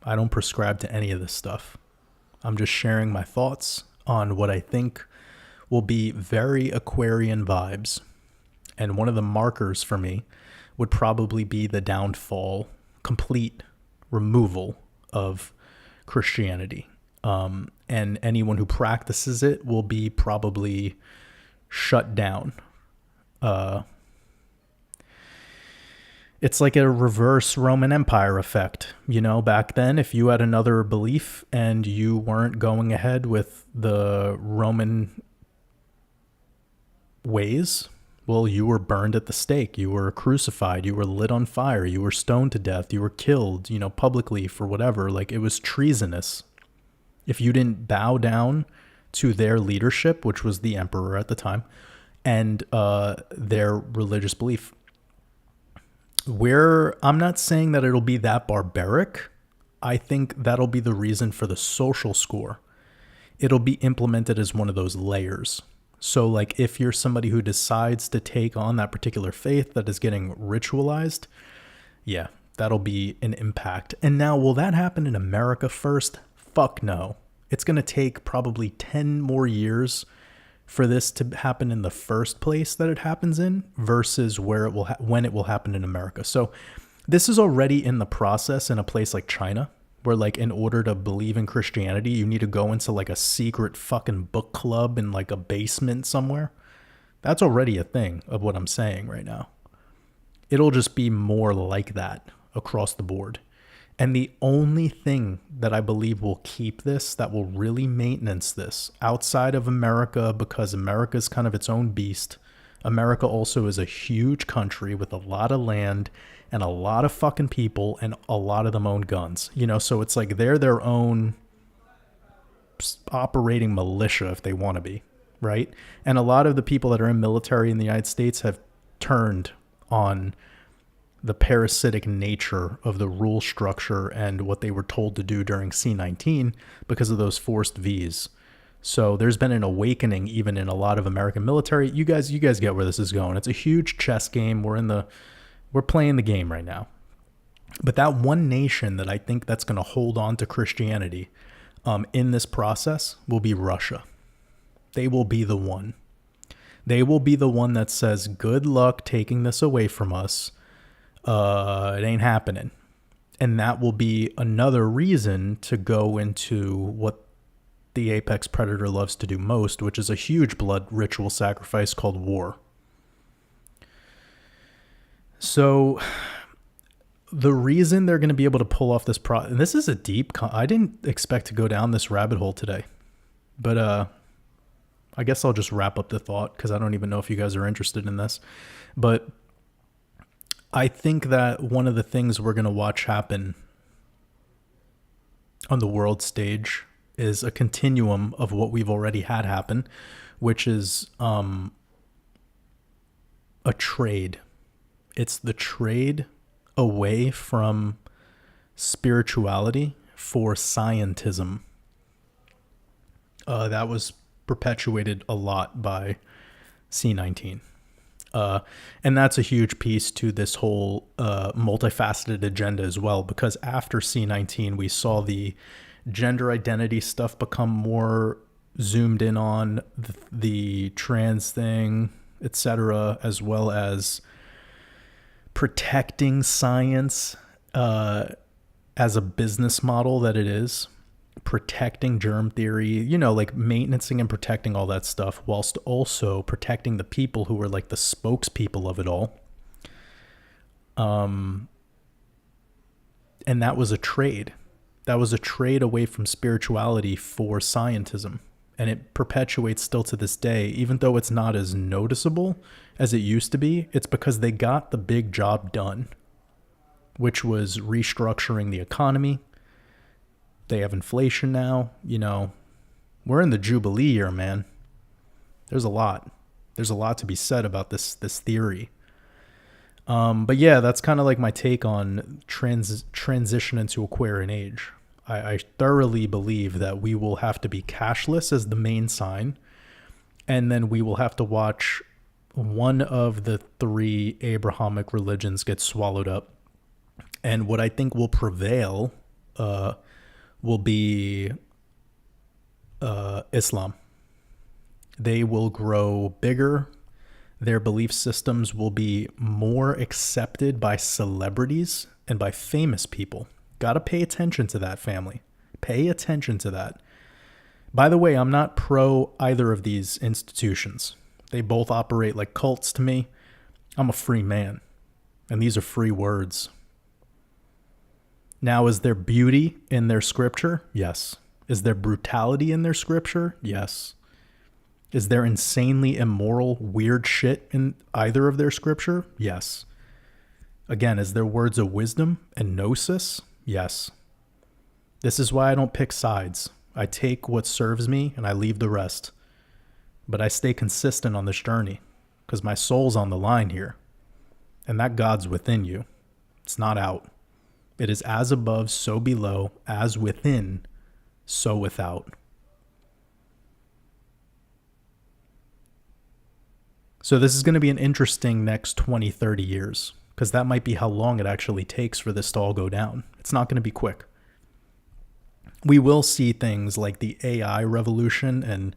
I don't prescribe to any of this stuff. I'm just sharing my thoughts on what I think will be very Aquarian vibes. And one of the markers for me would probably be the downfall, complete removal of Christianity. And anyone who practices it will be probably shut down. It's like a reverse Roman Empire effect. Back then, if you had another belief and you weren't going ahead with the Roman ways, well, you were burned at the stake. You were crucified. You were lit on fire. You were stoned to death. You were killed, publicly for whatever. Like, it was treasonous. If you didn't bow down to their leadership, which was the emperor at the time, and their religious belief. I'm not saying that it'll be that barbaric. I think that'll be the reason for the social score. It'll be implemented as one of those layers. So like if you're somebody who decides to take on that particular faith that is getting ritualized, yeah, that'll be an impact. And now, will that happen in America first? Fuck no. It's going to take probably 10 more years for this to happen in the first place that it happens in versus where it will when it will happen in America. So this is already in the process in a place like China, where like in order to believe in Christianity, you need to go into like a secret fucking book club in like a basement somewhere. That's already a thing of what I'm saying right now. It'll just be more like that across the board. And the only thing that I believe will keep this, that will really maintenance this outside of America, because America is kind of its own beast. America also is a huge country with a lot of land and a lot of fucking people, and a lot of them own guns. So it's like they're their own operating militia if they want to be, right? And a lot of the people that are in military in the United States have turned on the parasitic nature of the rule structure and what they were told to do during C-19 because of those forced Vs. So there's been an awakening even in a lot of American military. You guys get where this is going. It's a huge chess game. We're playing the game right now. But that one nation that I think that's going to hold on to Christianity in this process will be Russia. They will be the one. They will be the one that says, good luck taking this away from us. It ain't happening. And that will be another reason to go into what the apex predator loves to do most, which is a huge blood ritual sacrifice called war. So the reason they're going to be able to pull off this and this is a deep, I didn't expect to go down this rabbit hole today, but I guess I'll just wrap up the thought because I don't even know if you guys are interested in this. But I think that one of the things we're going to watch happen on the world stage is a continuum of what we've already had happen, which is a trade. It's the trade away from spirituality for scientism. That was perpetuated a lot by C-19. And that's a huge piece to this whole multifaceted agenda as well, because after C-19, we saw the gender identity stuff become more zoomed in on the trans thing, etc., as well as protecting science as a business model that it is, protecting germ theory, like maintaining and protecting all that stuff, whilst also protecting the people who are like the spokespeople of it all. And that was a trade. That was a trade away from spirituality for scientism. And it perpetuates still to this day, even though it's not as noticeable as it used to be. It's because they got the big job done, which was restructuring the economy. They have inflation now. We're in the Jubilee year, man. There's a lot to be said about this theory. But yeah, that's kind of like my take on transition into Aquarian age. I thoroughly believe that we will have to be cashless as the main sign, and then we will have to watch one of the three Abrahamic religions get swallowed up. And what I think will prevail will be Islam. They will grow bigger. Their belief systems will be more accepted by celebrities and by famous people. Got to pay attention to that, family. Pay attention to that. By the way, I'm not pro either of these institutions. They both operate like cults to me. I'm a free man. And these are free words. Now, is there beauty in their scripture? Yes. Is there brutality in their scripture? Yes. Is there insanely immoral, weird shit in either of their scripture? Yes. Again, is there words of wisdom and gnosis? Yes. This is why I don't pick sides. I take what serves me and I leave the rest. But I stay consistent on this journey because my soul's on the line here. And that God's within you. It's not out. It is as above, so below, as within, so without. So this is going to be an interesting next 20, 30 years, because that might be how long it actually takes for this to all go down. It's not going to be quick. We will see things like the AI revolution and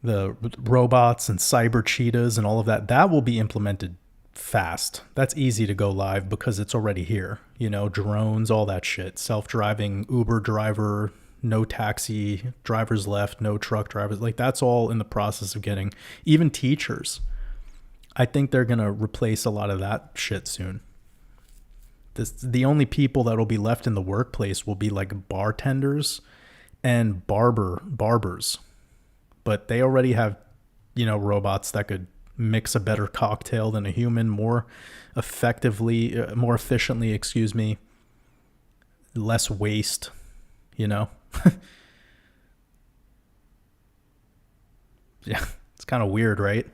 the robots and cyber cheetahs and all of that. That will be implemented fast. That's easy to go live because it's already here. You know, drones, all that shit. Self-driving Uber driver, no taxi drivers left, no truck drivers. Like, that's all in the process of getting. Even teachers. I think they're going to replace a lot of that shit soon. The only people that will be left in the workplace will be like bartenders and barbers. But they already have, you know, robots that could mix a better cocktail than a human more efficiently, less waste, you know? Yeah, it's kind of weird, right?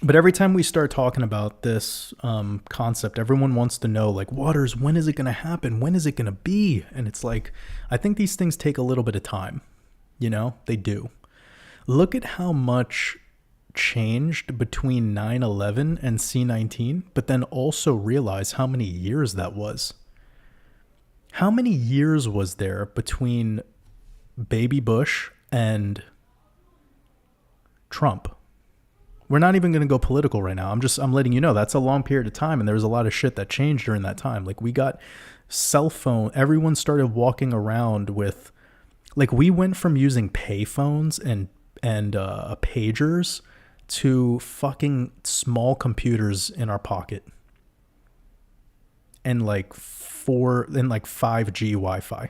But every time we start talking about this concept, everyone wants to know, like, Waters, when is it going to happen? When is it going to be? And it's like, I think these things take a little bit of time. You know, they do. Look at how much changed between 9/11 and C19, but then also realize how many years that was. How many years was there between Baby Bush and Trump? We're not even going to go political right now. I'm letting you know that's a long period of time, and there was a lot of shit that changed during that time. Like, we got cell phone. Everyone started walking around with, like, we went from using pay phones and pagers to fucking small computers in our pocket and like 5G Wi-Fi.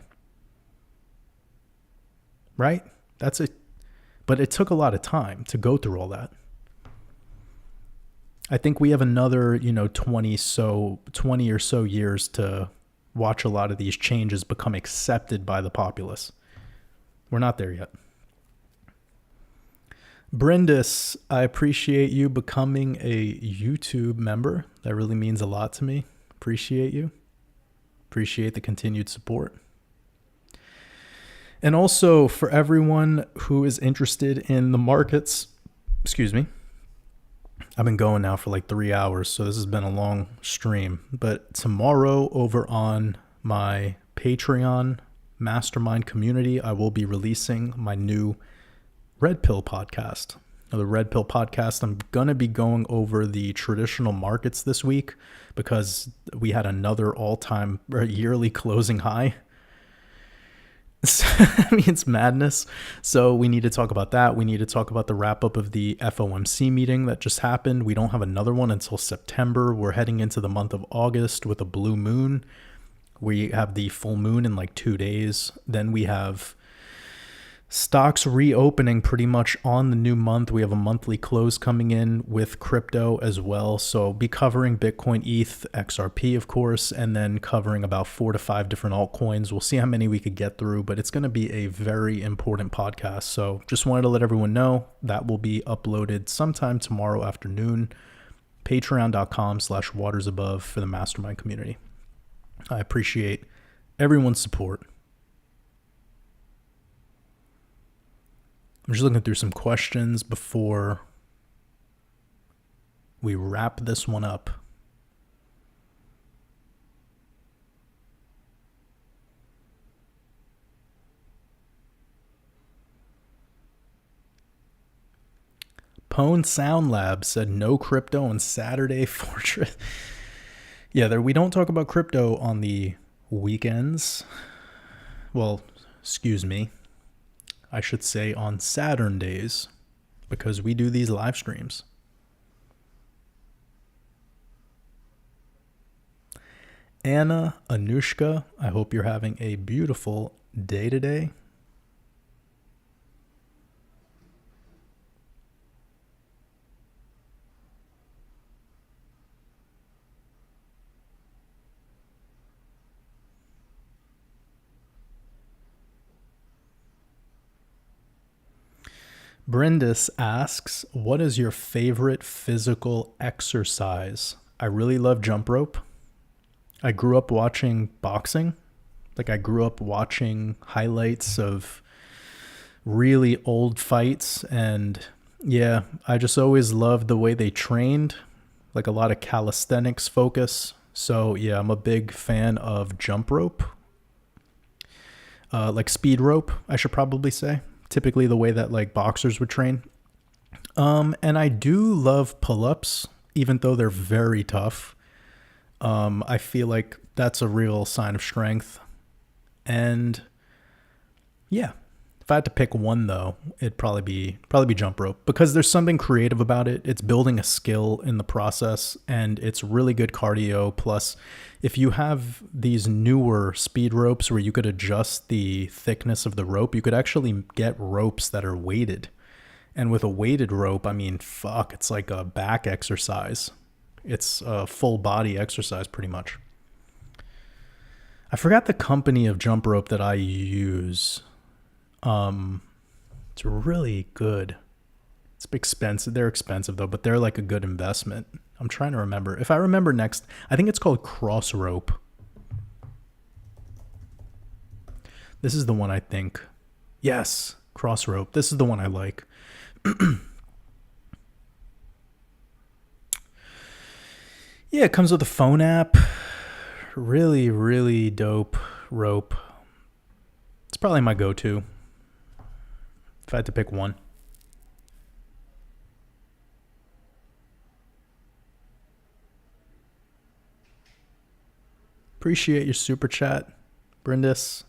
Right? But it took a lot of time to go through all that. I think we have another, 20 or so years to watch a lot of these changes become accepted by the populace. We're not there yet. Brindis, I appreciate you becoming a YouTube member. That really means a lot to me. Appreciate you. Appreciate the continued support. And also for everyone who is interested in the markets, I've been going now for like 3 hours, so this has been a long stream. But tomorrow over on my Patreon Mastermind community, I will be releasing my new Red Pill podcast. Now, the Red Pill podcast, I'm going to be going over the traditional markets this week because we had another all-time yearly closing high. I mean, it's madness. So we need to talk about that. We need to talk about the wrap-up of the FOMC meeting that just happened. We don't have another one until September. We're heading into the month of August with a blue moon. We have the full moon in like 2 days. Then we have stocks reopening pretty much on the new month. We have a monthly close coming in with crypto as well. So I'll be covering Bitcoin, ETH, XRP, of course, and then covering about 4 to 5 different altcoins. We'll see how many we could get through, but it's going to be a very important podcast. So just wanted to let everyone know that will be uploaded sometime tomorrow afternoon. Patreon.com/WatersAbove for the Mastermind community. I appreciate everyone's support. I'm just looking through some questions before we wrap this one up. Pone Sound Lab said no crypto on Saturday Fortress. Yeah, we don't talk about crypto on the weekends. Well, excuse me. I should say on Saturn days, because we do these live streams. Anna, Anushka, I hope you're having a beautiful day today. Brindis asks, what is your favorite physical exercise? I really love jump rope. I grew up watching boxing. Like I grew up watching highlights of really old fights. And yeah, I just always loved the way they trained, like a lot of calisthenics focus. So yeah, I'm a big fan of jump rope. Like speed rope, I should probably say. Typically the way that like boxers would train. And I do love pull-ups, even though they're very tough. I feel like that's a real sign of strength. And yeah, if I had to pick one though, it'd probably be jump rope, because there's something creative about it. It's building a skill in the process, and it's really good cardio. Plus, if you have these newer speed ropes where you could adjust the thickness of the rope, you could actually get ropes that are weighted. And with a weighted rope, I mean, fuck, it's like a back exercise. It's a full body exercise pretty much. I forgot the company of jump rope that I use. It's really good. It's expensive. They're expensive though, but they're like a good investment. I'm trying to remember. If I remember next, I think it's called cross rope. This is the one I think. Yes, cross rope. This is the one I like. Yeah, it comes with a phone app. Really, really dope rope. It's probably my go-to if I had to pick one. Appreciate your super chat, Brindis.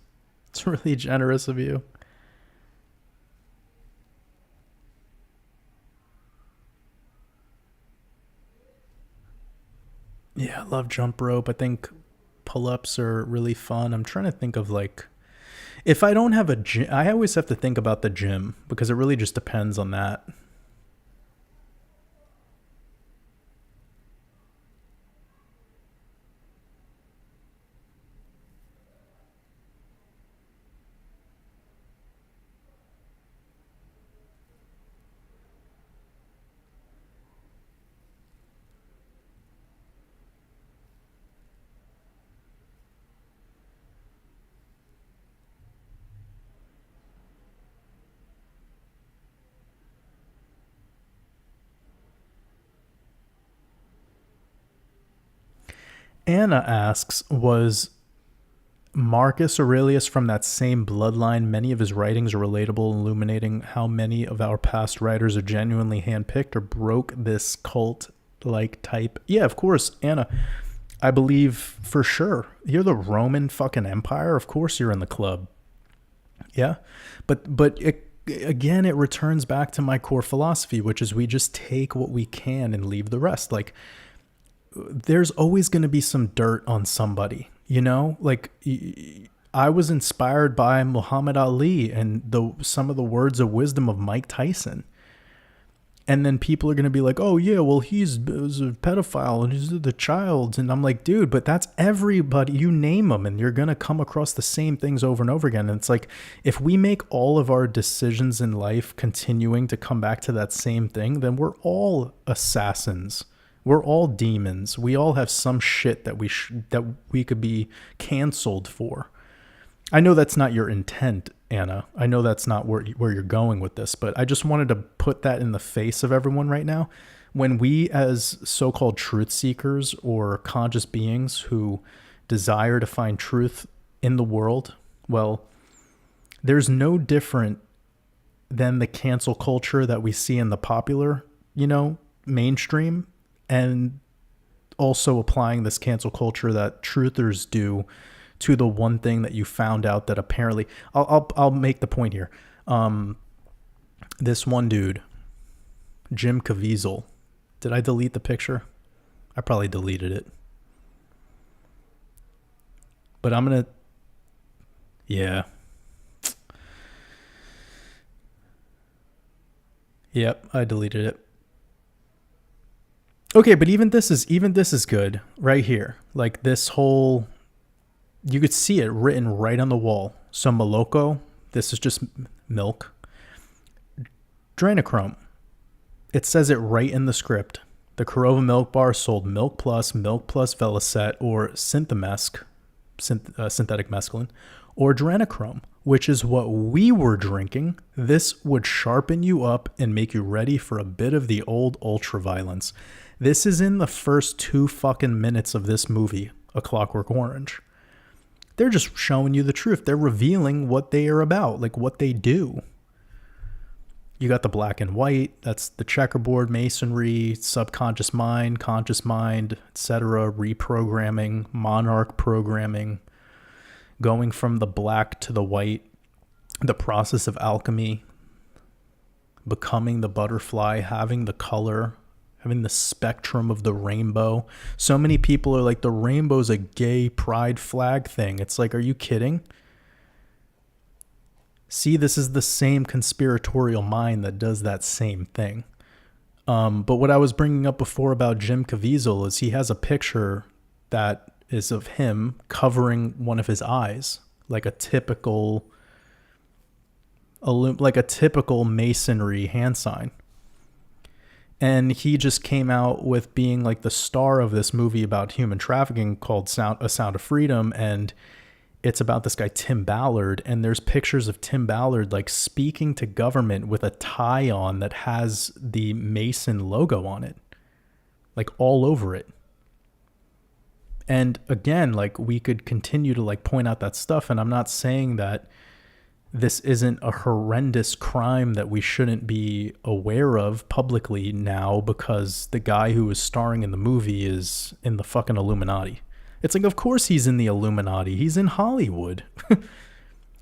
It's really generous of you. Yeah, I love jump rope. I think pull-ups are really fun. I'm trying to think of like, if I don't have a gym, I always have to think about the gym because it really just depends on that. Anna asks, was Marcus Aurelius from that same bloodline? Many of his writings are relatable, illuminating how many of our past writers are genuinely handpicked or broke this cult-like type. Yeah, of course, Anna. I believe for sure. You're the Roman fucking Empire. Of course you're in the club. Yeah. But again, it returns back to my core philosophy, which is we just take what we can and leave the rest. Like, there's always going to be some dirt on somebody, you know? Like, I was inspired by Muhammad Ali and some of the words of wisdom of Mike Tyson. And then people are going to be like, oh yeah, well, he's a pedophile and he's the child. And I'm like, dude, but that's everybody. You name them and you're going to come across the same things over and over again. And it's like, if we make all of our decisions in life continuing to come back to that same thing, then we're all assassins. We're all demons. We all have some shit that we could be canceled for. I know that's not your intent, Anna. I know that's not where you're going with this, but I just wanted to put that in the face of everyone right now. When we as so-called truth seekers or conscious beings who desire to find truth in the world, well, there's no different than the cancel culture that we see in the popular, mainstream, and also applying this cancel culture that truthers do to the one thing that you found out that apparently, I'll make the point here. This one dude, Jim Caviezel. Did I delete the picture? I probably deleted it. But I'm going to, yeah. Yep, I deleted it. Okay, but even this is good right here. Like this whole, you could see it written right on the wall. So Moloko, this is just milk. Adrenochrome, it says it right in the script. The Korova milk bar sold Milk Plus Velicet, or synthetic mescaline, or adrenochrome, which is what we were drinking. This would sharpen you up and make you ready for a bit of the old ultraviolence. This is in the first 2 fucking minutes of this movie, A Clockwork Orange. They're just showing you the truth. They're revealing what they are about, like what they do. You got the black and white, that's the checkerboard, masonry, subconscious mind, conscious mind, etc., reprogramming, monarch programming, going from the black to the white, the process of alchemy, becoming the butterfly, having the color, having the spectrum of the rainbow. So many people are like, the rainbow's a gay pride flag thing. It's like, are you kidding? See, this is the same conspiratorial mind that does that same thing. But what I was bringing up before about Jim Caviezel is he has a picture that is of him covering one of his eyes, like a typical masonry hand sign. And he just came out with being like the star of this movie about human trafficking called A Sound of Freedom, and it's about this guy Tim Ballard, and there's pictures of Tim Ballard like speaking to government with a tie on that has the Mason logo on it, like all over it. And again, like we could continue to like point out that stuff, and I'm not saying that this isn't a horrendous crime that we shouldn't be aware of publicly now because the guy who was starring in the movie is in the fucking Illuminati. It's like, of course he's in the Illuminati. He's in Hollywood.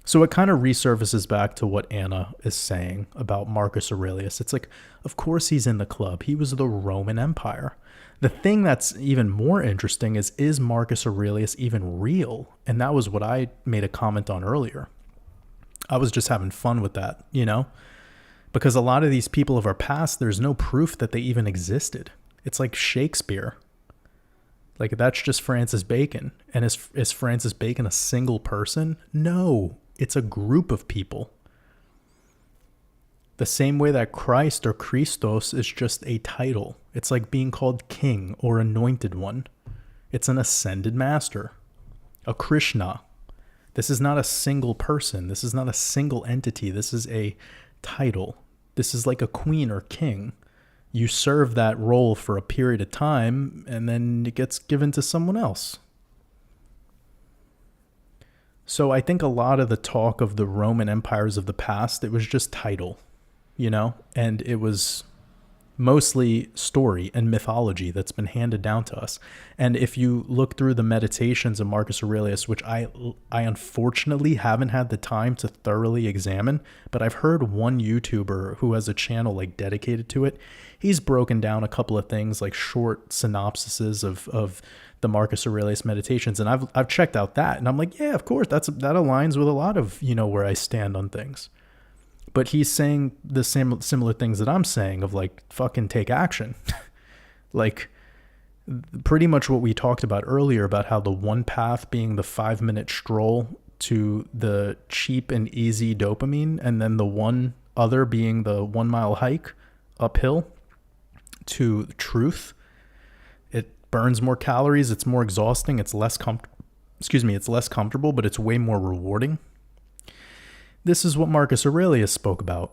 So it kind of resurfaces back to what Anna is saying about Marcus Aurelius. It's like, of course he's in the club. He was the Roman Empire. The thing that's even more interesting is Marcus Aurelius even real? And that was what I made a comment on earlier. I was just having fun with that, you know? Because a lot of these people of our past, there's no proof that they even existed. It's like Shakespeare. Like, that's just Francis Bacon. And is Francis Bacon a single person? No, it's a group of people. The same way that Christ or Christos is just a title. It's like being called king or anointed one. It's an ascended master, a Krishna. This is not a single person. This is not a single entity. This is a title. This is like a queen or king. You serve that role for a period of time, and then it gets given to someone else. So I think a lot of the talk of the Roman empires of the past, it was just title, you know? And it was mostly story and mythology that's been handed down to us. And if you look through the meditations of Marcus Aurelius, which I unfortunately haven't had the time to thoroughly examine, but I've heard one YouTuber who has a channel like dedicated to it. He's broken down a couple of things, like short synopsises of the Marcus Aurelius meditations. And I've checked out that, and I'm like, yeah, of course, that aligns with a lot of, you know, where I stand on things. But he's saying the same similar things that I'm saying of like, fucking take action. Like pretty much what we talked about earlier about how the one path being the 5-minute stroll to the cheap and easy dopamine, and then the one other being the 1 mile hike uphill to truth. It burns more calories. It's more exhausting. It's less comfortable, but it's way more rewarding. This is what Marcus Aurelius spoke about.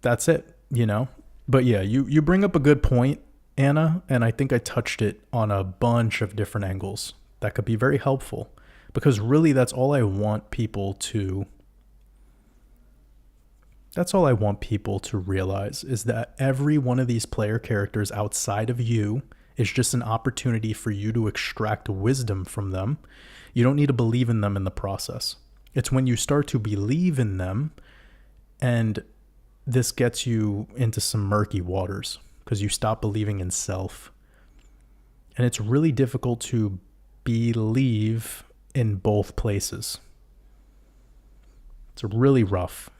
That's it, you know? But yeah, you bring up a good point, Anna, and I think I touched it on a bunch of different angles that could be very helpful, because really that's all I want people to realize, is that every one of these player characters outside of you is just an opportunity for you to extract wisdom from them. You don't need to believe in them in the process. It's when you start to believe in them, and this gets you into some murky waters because you stop believing in self. And it's really difficult to believe in both places. It's really rough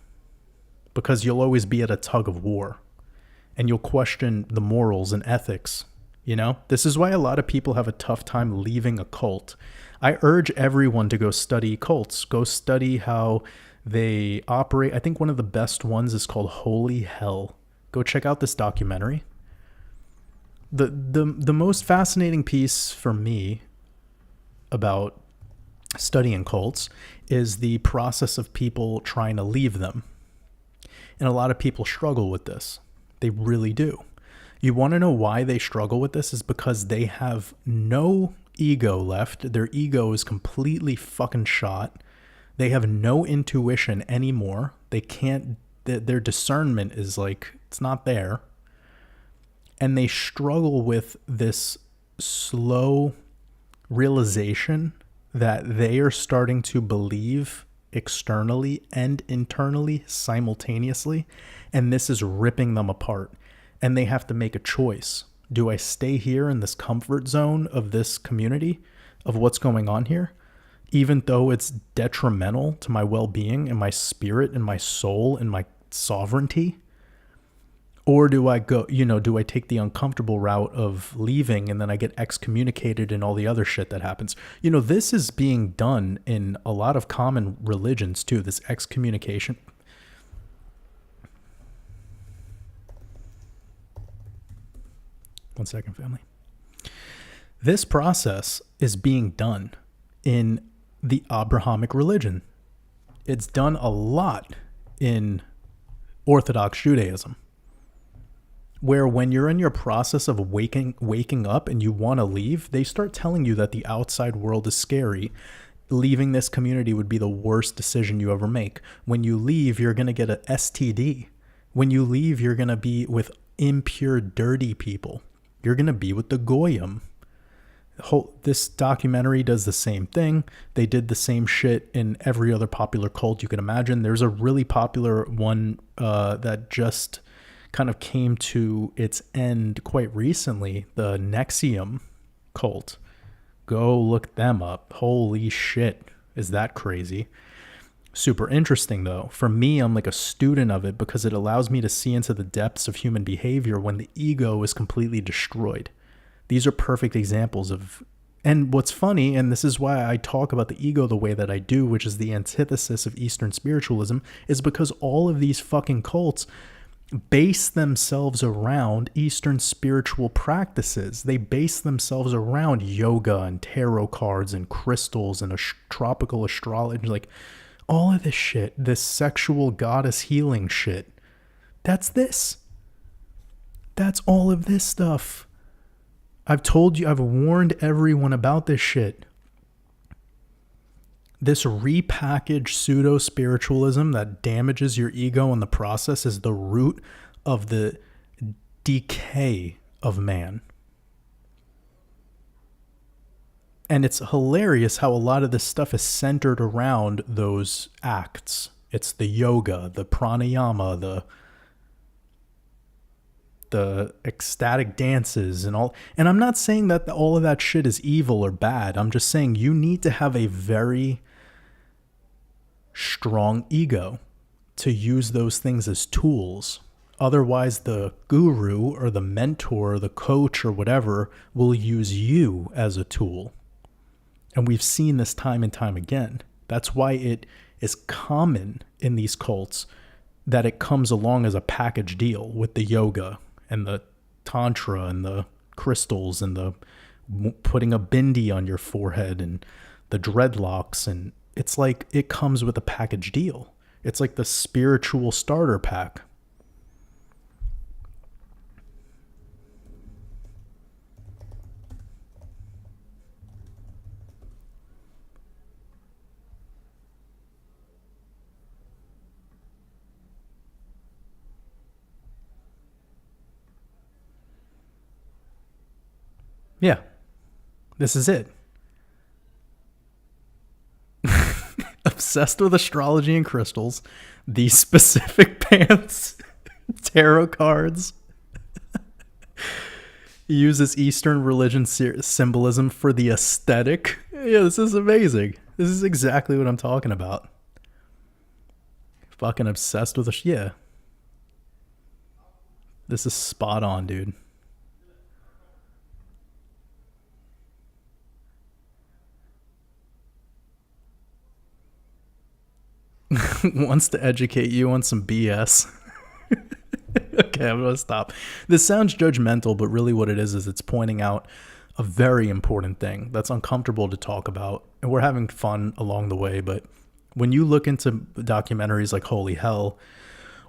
because you'll always be at a tug of war and you'll question the morals and ethics. You know, this is why a lot of people have a tough time leaving a cult. I urge everyone to go study cults. Go study how they operate. I think one of the best ones is called Holy Hell. Go check out this documentary. The most fascinating piece for me about studying cults is the process of people trying to leave them. And a lot of people struggle with this. They really do. You want to know why they struggle with this? Is because they have no ego left. Their ego is completely fucking shot. They have no intuition anymore. They can't, their discernment is like, it's not there. And they struggle with this slow realization that they are starting to believe externally and internally simultaneously, and this is ripping them apart. And they have to make a choice. Do I stay here in this comfort zone of this community, of what's going on here, even though it's detrimental to my well-being and my spirit and my soul and my sovereignty? Or do I go, do I take the uncomfortable route of leaving and then I get excommunicated and all the other shit that happens? This is being done in a lot of common religions too, this excommunication. One second, family. This process is being done in the Abrahamic religion. It's done a lot in Orthodox Judaism, where when you're in your process of waking up and you want to leave, they start telling you that the outside world is scary. Leaving this community would be the worst decision you ever make. When you leave, you're going to get an STD. When you leave, you're going to be with impure, dirty people. You're going to be with the Goyim. This documentary does the same thing. They did the same shit in every other popular cult you can imagine. There's a really popular one that just kind of came to its end quite recently, the Nexium cult. Go look them up. Holy shit, is that crazy? Super interesting though. For me, I'm like a student of it because it allows me to see into the depths of human behavior when the ego is completely destroyed. These are perfect examples of, and what's funny, and this is why I talk about the ego the way that I do, which is the antithesis of Eastern spiritualism, is because all of these fucking cults base themselves around Eastern spiritual practices. They base themselves around yoga and tarot cards and crystals and tropical astrology, like all of this shit, this sexual goddess healing shit. That's this. That's all of this stuff. I've told you, I've warned everyone about this shit. This repackaged pseudo-spiritualism that damages your ego in the process is the root of the decay of man. And it's hilarious how a lot of this stuff is centered around those acts. It's the yoga, the pranayama, the ecstatic dances and all. And I'm not saying that all of that shit is evil or bad. I'm just saying you need to have a very strong ego to use those things as tools. Otherwise, the guru or the mentor or the coach or whatever will use you as a tool. And we've seen this time and time again. That's why it is common in these cults that it comes along as a package deal with the yoga and the tantra and the crystals and the putting a bindi on your forehead and the dreadlocks. And it's like it comes with a package deal. It's like the spiritual starter pack. Yeah, this is it. Obsessed with astrology and crystals, these specific pants, tarot cards. Uses Eastern religion symbolism for the aesthetic. Yeah, this is amazing. This is exactly what I'm talking about. Fucking obsessed with yeah. This is spot on, dude. Wants to educate you on some BS. Okay, I'm gonna stop. This sounds judgmental, but really what it is it's pointing out a very important thing that's uncomfortable to talk about, and we're having fun along the way. But when you look into documentaries like Holy Hell,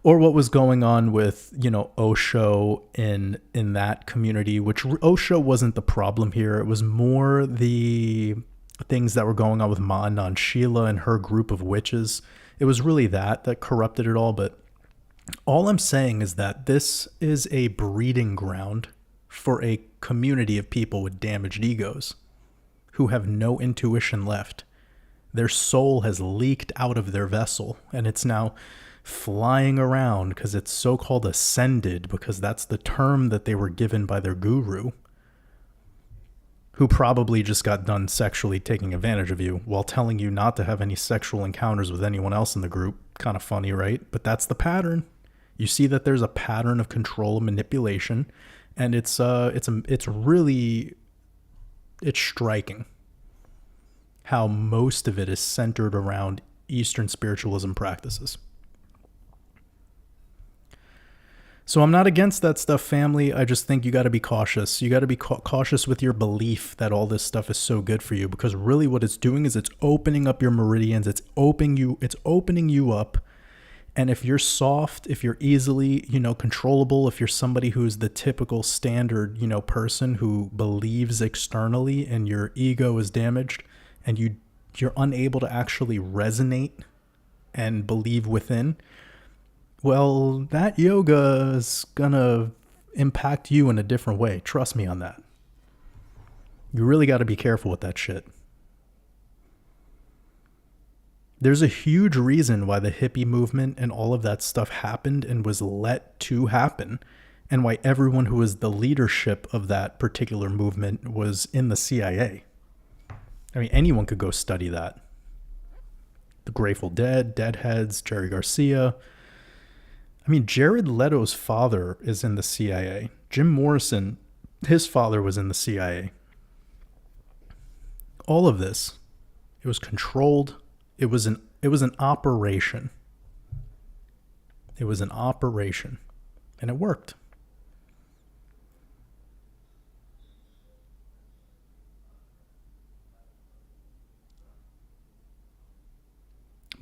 or what was going on with, Osho in that community, which Osho wasn't the problem here. It was more the things that were going on with Ma Anand Sheila and her group of witches. It was really that corrupted it all. But all I'm saying is that this is a breeding ground for a community of people with damaged egos who have no intuition left. Their soul has leaked out of their vessel, and it's now flying around because it's so-called ascended, because that's the term that they were given by their guru, who probably just got done sexually taking advantage of you while telling you not to have any sexual encounters with anyone else in the group. Kind of funny, right? But that's the pattern. You see that there's a pattern of control and manipulation, and it's striking how most of it is centered around Eastern spiritualism practices. So I'm not against that stuff, family. I just think you got to be cautious. You got to be cautious with your belief that all this stuff is so good for you, because really what it's doing is it's opening up your meridians. It's opening you up. And if you're soft, if you're easily, controllable, if you're somebody who's the typical standard, person who believes externally and your ego is damaged and you're unable to actually resonate and believe within, well, that yoga is gonna impact you in a different way. Trust me on that. You really got to be careful with that shit. There's a huge reason why the hippie movement and all of that stuff happened and was let to happen, and why everyone who was the leadership of that particular movement was in the CIA. I mean, anyone could go study that. The Grateful Dead, Deadheads, Jerry Garcia. I mean, Jared Leto's father is in the CIA. Jim Morrison, his father was in the CIA. All of this, it was controlled. It was an operation. It was an operation, and it worked.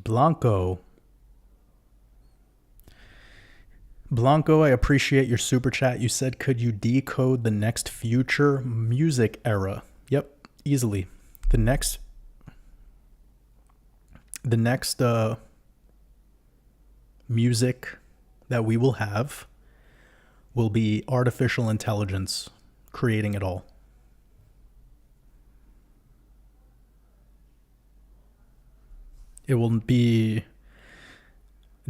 Blanco, I appreciate your super chat. You said, could you decode the next future music era? Yep, easily. The next music that we will have will be artificial intelligence creating it all. It will be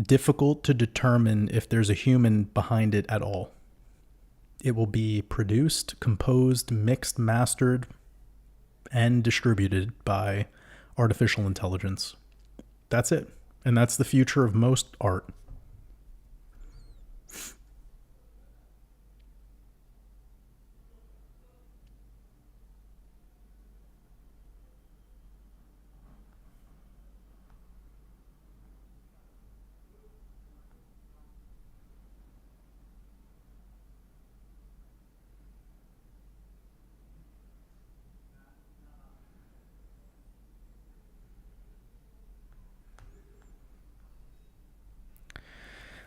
difficult to determine if there's a human behind it at all. It will be produced, composed, mixed, mastered, and distributed by artificial intelligence. That's it. And that's the future of most art.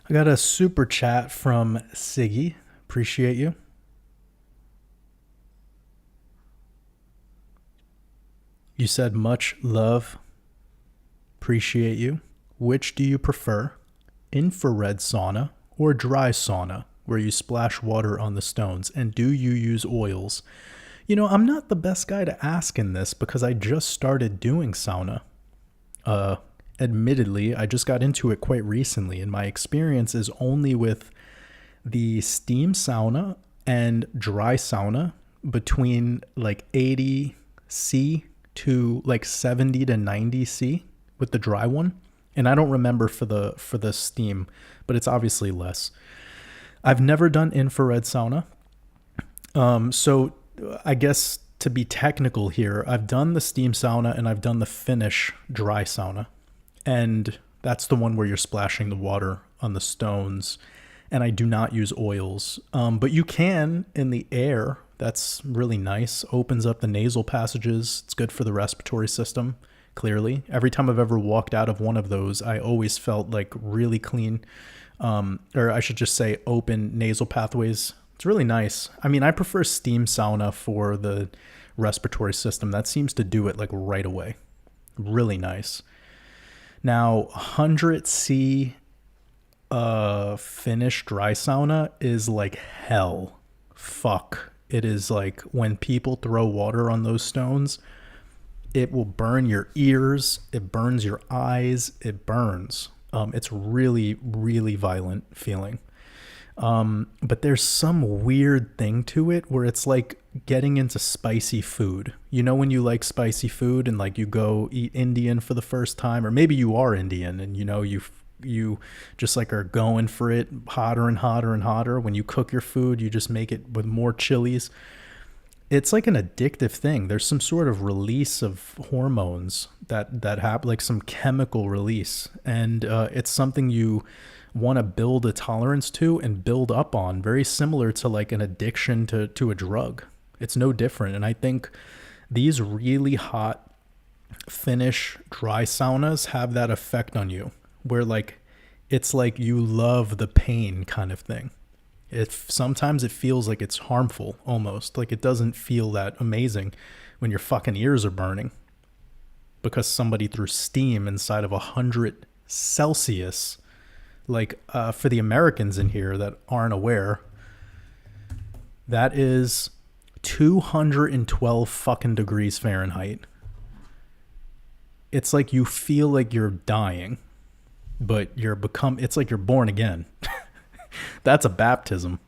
I got a super chat from Siggy. Appreciate you. You said much love. Appreciate you. Which do you prefer? Infrared sauna or dry sauna, where you splash water on the stones? And do you use oils? I'm not the best guy to ask in this because I just started doing sauna. Admittedly, I just got into it quite recently, and my experience is only with the steam sauna and dry sauna between like 80 C to like 70 to 90 C with the dry one. And I don't remember for the steam, but it's obviously less. I've never done infrared sauna. So I guess to be technical here, I've done the steam sauna and I've done the Finnish dry sauna. And that's the one where you're splashing the water on the stones. And I do not use oils. But you can in the air. That's really nice. Opens up the nasal passages. It's good for the respiratory system, clearly. Every time I've ever walked out of one of those, I always felt like really clean, or I should just say open nasal pathways. It's really nice. I mean, I prefer steam sauna for the respiratory system. That seems to do it like right away. Really nice. Now, 100C Finnish dry sauna is like hell. Fuck. It is like when people throw water on those stones, it will burn your ears. It burns your eyes. It burns. It's really, really violent feeling. But there's some weird thing to it where it's like getting into spicy food. You know, when you like spicy food and like you go eat Indian for the first time, or maybe you are Indian and you know, you just like are going for it hotter and hotter and hotter. When you cook your food, you just make it with more chilies. It's like an addictive thing. There's some sort of release of hormones that happen, like some chemical release. And it's something you want to build a tolerance to and build up on, very similar to like an addiction to a drug. It's no different. And I think these really hot Finnish dry saunas have that effect on you, where like it's like you love the pain kind of thing. Sometimes it feels like it's harmful almost. Like it doesn't feel that amazing when your fucking ears are burning because somebody threw steam inside of 100 Celsius. Like for the Americans in here that aren't aware, that is 212 fucking degrees Fahrenheit. It's like you feel like you're dying, but it's like you're born again. That's a baptism.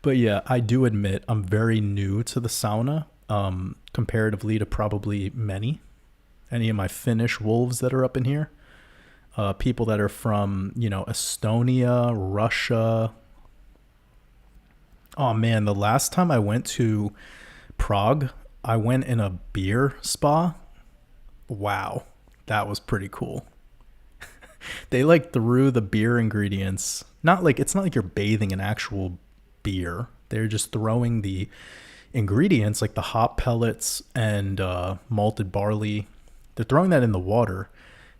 But yeah, I do admit I'm very new to the sauna, comparatively to probably any of my Finnish wolves that are up in here. People that are from, Estonia, Russia. Oh man, the last time I went to Prague, I went in a beer spa. Wow, that was pretty cool. They like threw the beer ingredients. It's not like you're bathing in actual beer. They're just throwing the ingredients like the hop pellets and malted barley. They're throwing that in the water,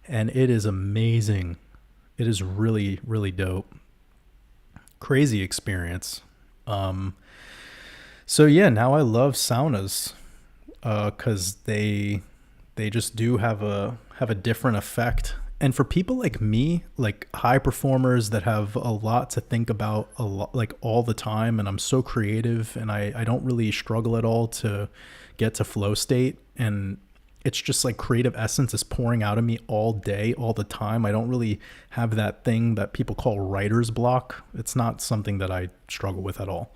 and it is amazing. It is really, really dope. Crazy experience. So yeah, now I love saunas because they just do have a different effect. And for people like me, like high performers that have a lot to think about like all the time, and I'm so creative and I don't really struggle at all to get to flow state, and it's just like creative essence is pouring out of me all day, all the time. I don't really have that thing that people call writer's block. It's not something that I struggle with at all.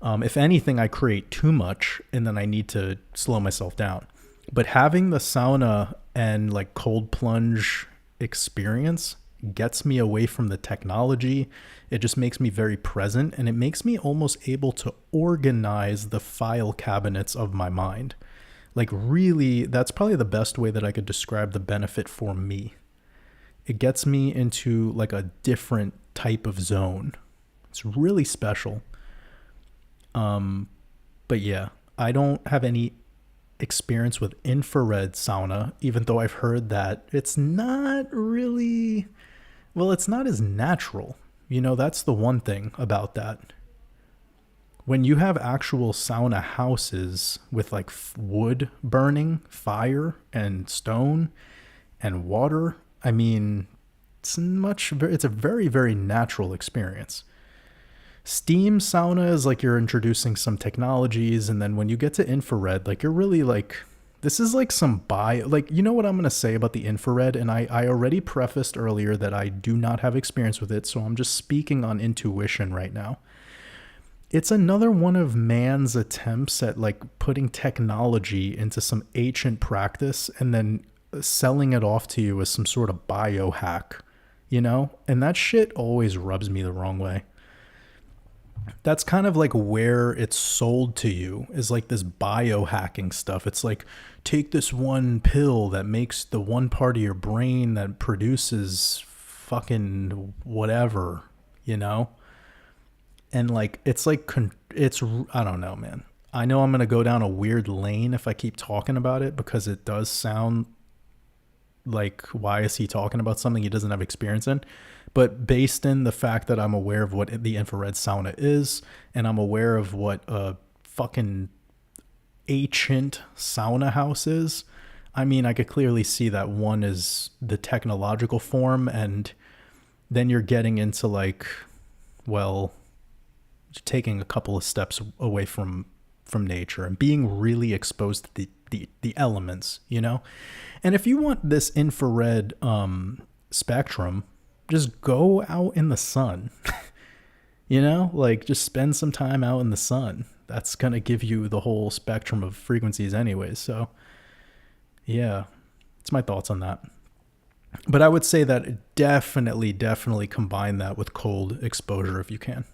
If anything, I create too much and then I need to slow myself down. But having the sauna and like cold plunge experience gets me away from the technology. It just makes me very present, and it makes me almost able to organize the file cabinets of my mind. Like really, that's probably the best way that I could describe the benefit for me. It gets me into like a different type of zone. It's really special. But yeah, I don't have any experience with infrared sauna, even though I've heard that it's not really, well, it's not as natural. That's the one thing about that. When you have actual sauna houses with like wood burning, fire and stone and water, I mean, it's a very, very natural experience. Steam sauna is like you're introducing some technologies, and then when you get to infrared, like you're really like, this is like some you know what I'm going to say about the infrared, and I already prefaced earlier that I do not have experience with it, so I'm just speaking on intuition right now. It's another one of man's attempts at like putting technology into some ancient practice and then selling it off to you as some sort of biohack, you know? And that shit always rubs me the wrong way. That's kind of like where it's sold to you, is like this biohacking stuff. It's like, take this one pill that makes the one part of your brain that produces fucking whatever, you know? And like, it's like, I don't know, man. I know I'm going to go down a weird lane if I keep talking about it, because it does sound like, why is he talking about something he doesn't have experience in? But based in the fact that I'm aware of what the infrared sauna is, and I'm aware of what a fucking ancient sauna house is, I mean, I could clearly see that one is the technological form, and then you're getting into like, well, taking a couple of steps away from nature and being really exposed to the elements, you know? And if you want this infrared spectrum, just go out in the sun. You know, like just spend some time out in the sun. That's going to give you the whole spectrum of frequencies anyways. So yeah, it's my thoughts on that. But I would say that definitely combine that with cold exposure if you can.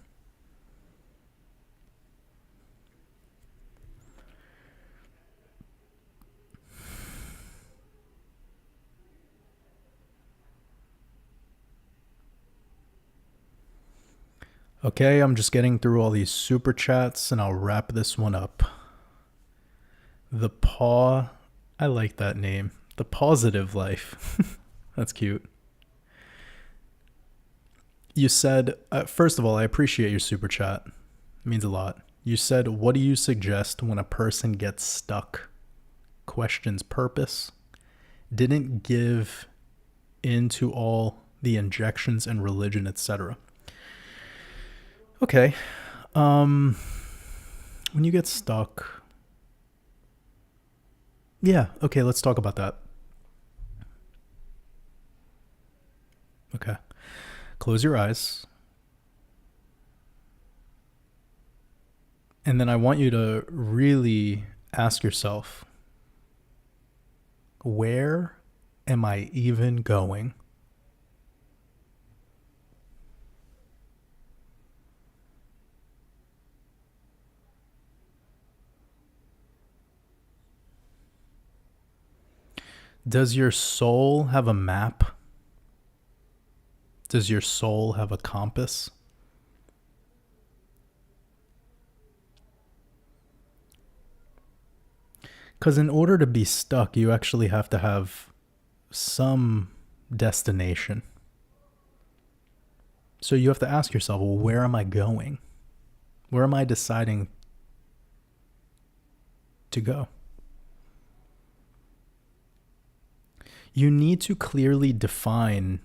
Okay, I'm just getting through all these super chats and I'll wrap this one up. The Paw, I like that name. The Positive Life. That's cute. You said, first of all, I appreciate your super chat. It means a lot. You said, what do you suggest when a person gets stuck? Questions purpose. Didn't give into all the injections and religion, etc. Okay. When you get stuck. Yeah, okay, let's talk about that. Okay. Close your eyes. And then I want you to really ask yourself, where am I even going? Does your soul have a map? Does your soul have a compass? Because in order to be stuck, you actually have to have some destination. So you have to ask yourself, well, where am I going? Where am I deciding to go? You need to clearly define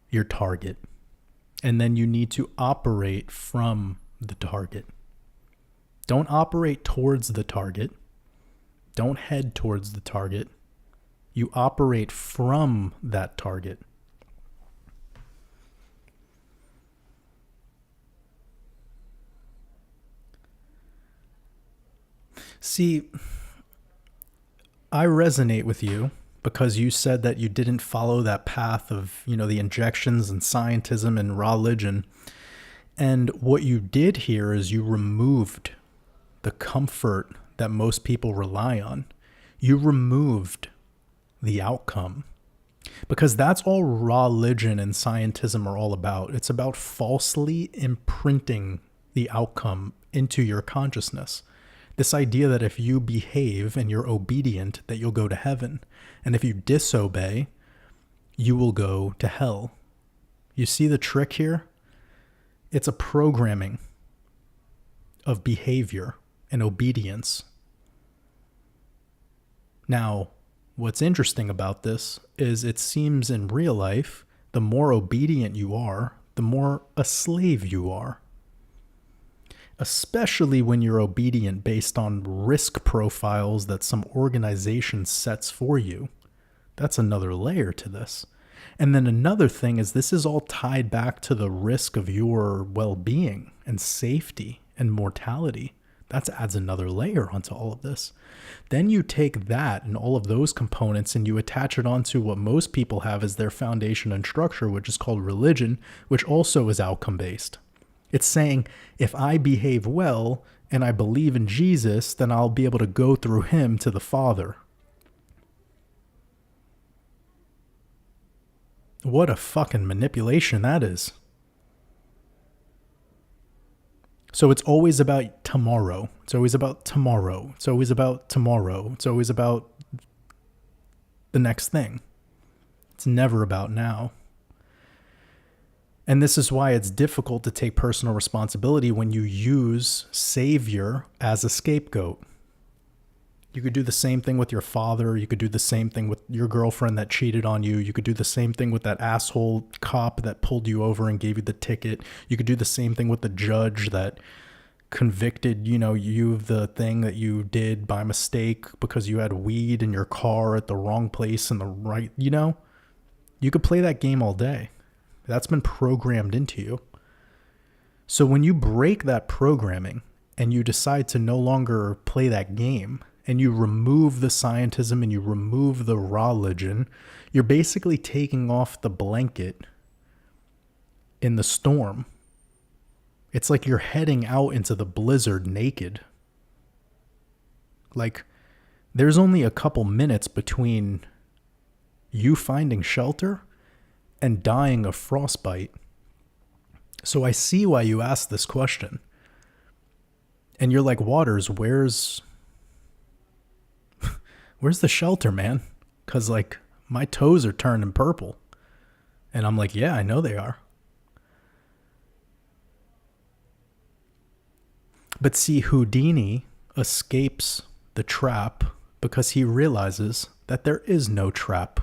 your target, and then you need to operate from the target. Don't operate towards the target. Don't head towards the target. You operate from that target. See, I resonate with you because you said that you didn't follow that path of, the injections and scientism and religion. And what you did here is you removed the comfort that most people rely on. You removed the outcome, because that's all religion and scientism are all about. It's about falsely imprinting the outcome into your consciousness. This idea that if you behave and you're obedient, that you'll go to heaven. And if you disobey, you will go to hell. You see the trick here? It's a programming of behavior and obedience. Now, what's interesting about this is it seems in real life, the more obedient you are, the more a slave you are. Especially when you're obedient based on risk profiles that some organization sets for you. That's another layer to this. And then another thing is this is all tied back to the risk of your well-being and safety and mortality. That adds another layer onto all of this. Then you take that and all of those components and you attach it onto what most people have as their foundation and structure, which is called religion, which also is outcome-based. It's saying, if I behave well and I believe in Jesus, then I'll be able to go through him to the Father. What a fucking manipulation that is. So it's always about tomorrow. It's always about tomorrow. It's always about tomorrow. It's always about the next thing. It's never about now. And this is why it's difficult to take personal responsibility when you use Savior as a scapegoat. You could do the same thing with your father. You could do the same thing with your girlfriend that cheated on you. You could do the same thing with that asshole cop that pulled you over and gave you the ticket. You could do the same thing with the judge that convicted, you of the thing that you did by mistake because you had weed in your car at the wrong place and the right, You could play that game all day. That's been programmed into you. So when you break that programming and you decide to no longer play that game, and you remove the scientism and you remove the religion, you're basically taking off the blanket in the storm. It's like you're heading out into the blizzard naked. Like, there's only a couple minutes between you finding shelter and dying of frostbite. So I see why you asked this question. And you're like, Waters, where's the shelter, man? Because, my toes are turning purple. And I'm like, yeah, I know they are. But see, Houdini escapes the trap because he realizes that there is no trap.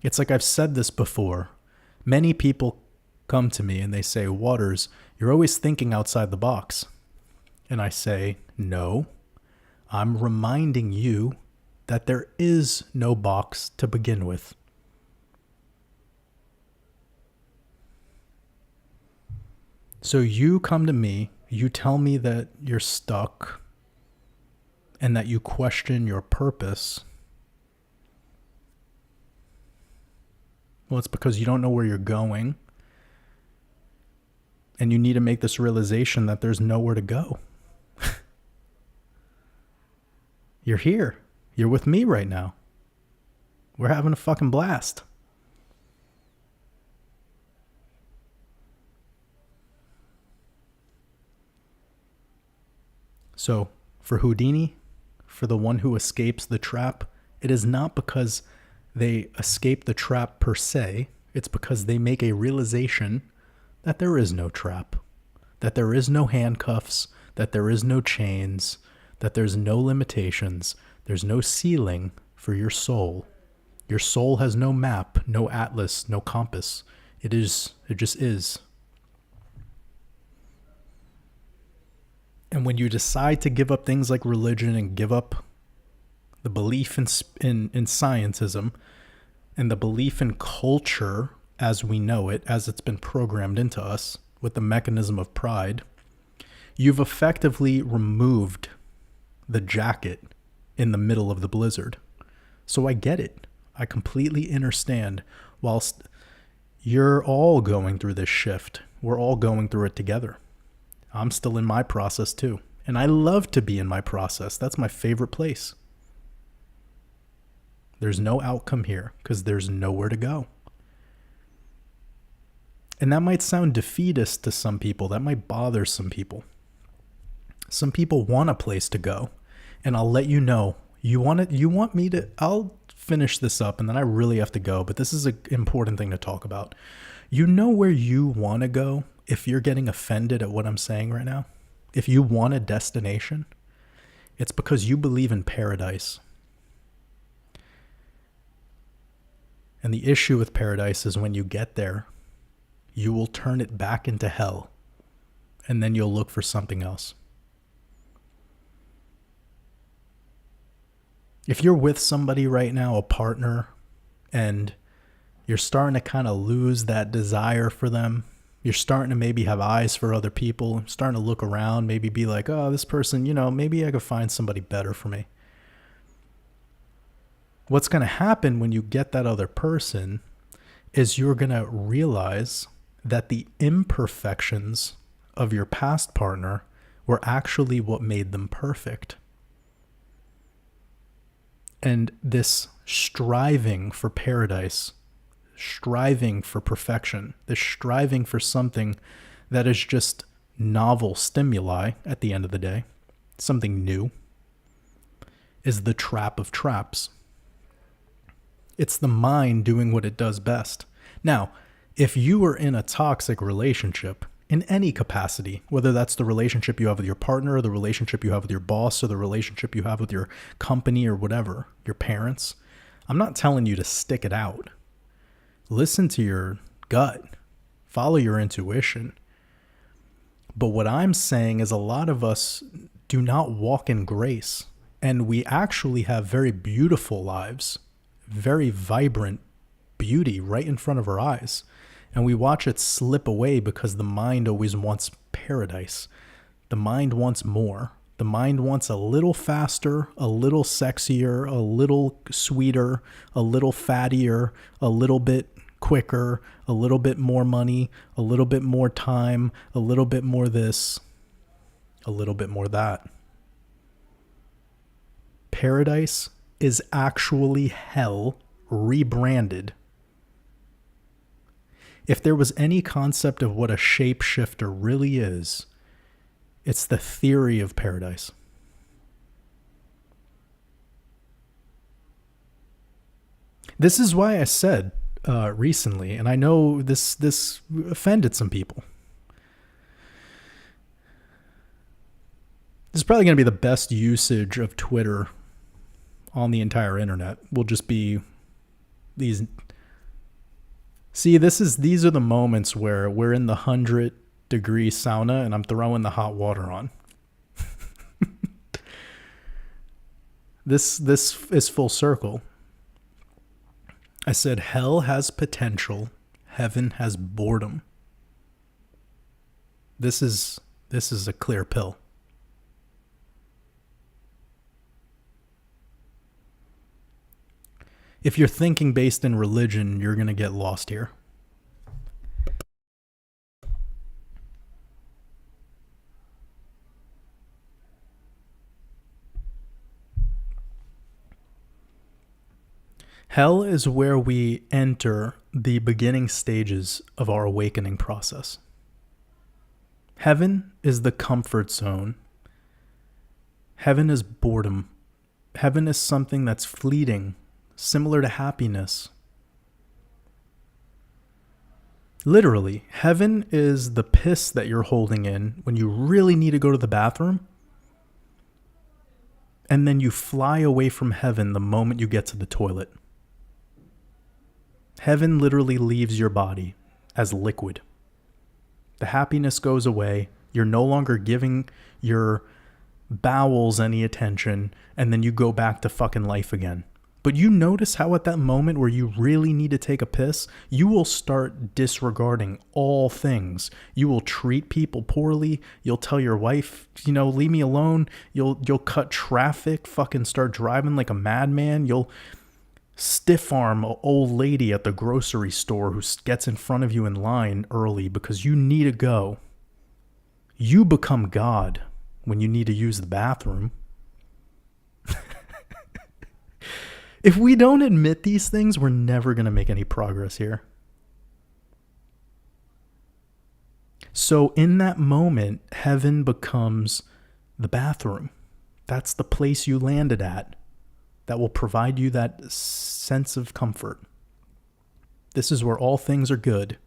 It's like I've said this before. Many people come to me and they say, Waters, you're always thinking outside the box. And I say, no, I'm reminding you that there is no box to begin with. So you come to me, you tell me that you're stuck and that you question your purpose. Well, it's because you don't know where you're going. And you need to make this realization that there's nowhere to go. You're here. You're with me right now. We're having a fucking blast. So, for Houdini, for the one who escapes the trap, it is not because they escape the trap per se. It's because they make a realization that there is no trap, that there is no handcuffs, that there is no chains, that there's no limitations, there's no ceiling for your soul. Your soul has no map, no atlas, no compass. It just is. And when you decide to give up things like religion and give up the belief in scientism and the belief in culture as we know it, as it's been programmed into us with the mechanism of pride, you've effectively removed the jacket in the middle of the blizzard. So I get it. I completely understand. Whilst you're all going through this shift, we're all going through it together. I'm still in my process too. And I love to be in my process. That's my favorite place. There's no outcome here because there's nowhere to go. And that might sound defeatist to some people. That might bother some people. Some people want a place to go. And I'll let you know. You want me to, I'll finish this up and then I really have to go. But this is an important thing to talk about. You know where you want to go if you're getting offended at what I'm saying right now? If you want a destination, it's because you believe in paradise. And the issue with paradise is when you get there, you will turn it back into hell. And then you'll look for something else. If you're with somebody right now, a partner, and You're starting to kind of lose that desire for them. You're starting to maybe have eyes for other people, starting to look around, maybe be like, oh, this person, maybe I could find somebody better for me. What's going to happen when you get that other person is you're going to realize that the imperfections of your past partner were actually what made them perfect. And this striving for paradise, striving for perfection, this striving for something that is just novel stimuli at the end of the day, something new, is the trap of traps. It's the mind doing what it does best. Now, if you are in a toxic relationship in any capacity, whether that's the relationship you have with your partner, or the relationship you have with your boss, or the relationship you have with your company or whatever, your parents, I'm not telling you to stick it out. Listen to your gut. Follow your intuition. But what I'm saying is a lot of us do not walk in grace, and we actually have very beautiful lives, very vibrant beauty right in front of our eyes. And we watch it slip away because the mind always wants paradise. The mind wants more. The mind wants a little faster, a little sexier, a little sweeter, a little fattier, a little bit quicker, a little bit more money, a little bit more time, a little bit more this, a little bit more that. Paradise is actually hell rebranded. If there was any concept of what a shapeshifter really is, it's the theory of paradise. This is why I said recently, and I know this offended some people. This is probably going to be the best usage of Twitter on the entire internet. Will just be these. See, these are the moments where we're in the 100-degree sauna and I'm throwing the hot water on. This is full circle. I said hell has potential, heaven has boredom. This is a clear pill. If you're thinking based in religion, you're going to get lost here. Hell is where we enter the beginning stages of our awakening process. Heaven is the comfort zone. Heaven is boredom. Heaven is something that's fleeting, similar to happiness. Literally, heaven is the piss that you're holding in when you really need to go to the bathroom, and then you fly away from heaven the moment you get to the toilet. Heaven literally leaves your body as liquid. The happiness goes away. You're no longer giving your bowels any attention, and then you go back to fucking life again. But you notice how at that moment where you really need to take a piss, you will start disregarding all things. You will treat people poorly. You'll tell your wife, leave me alone. You'll cut traffic, fucking start driving like a madman. You'll stiff arm an old lady at the grocery store who gets in front of you in line early because you need to go. You become God when you need to use the bathroom. If we don't admit these things, we're never going to make any progress here. So in that moment, heaven becomes the bathroom. That's the place you landed at that will provide you that sense of comfort. This is where all things are good.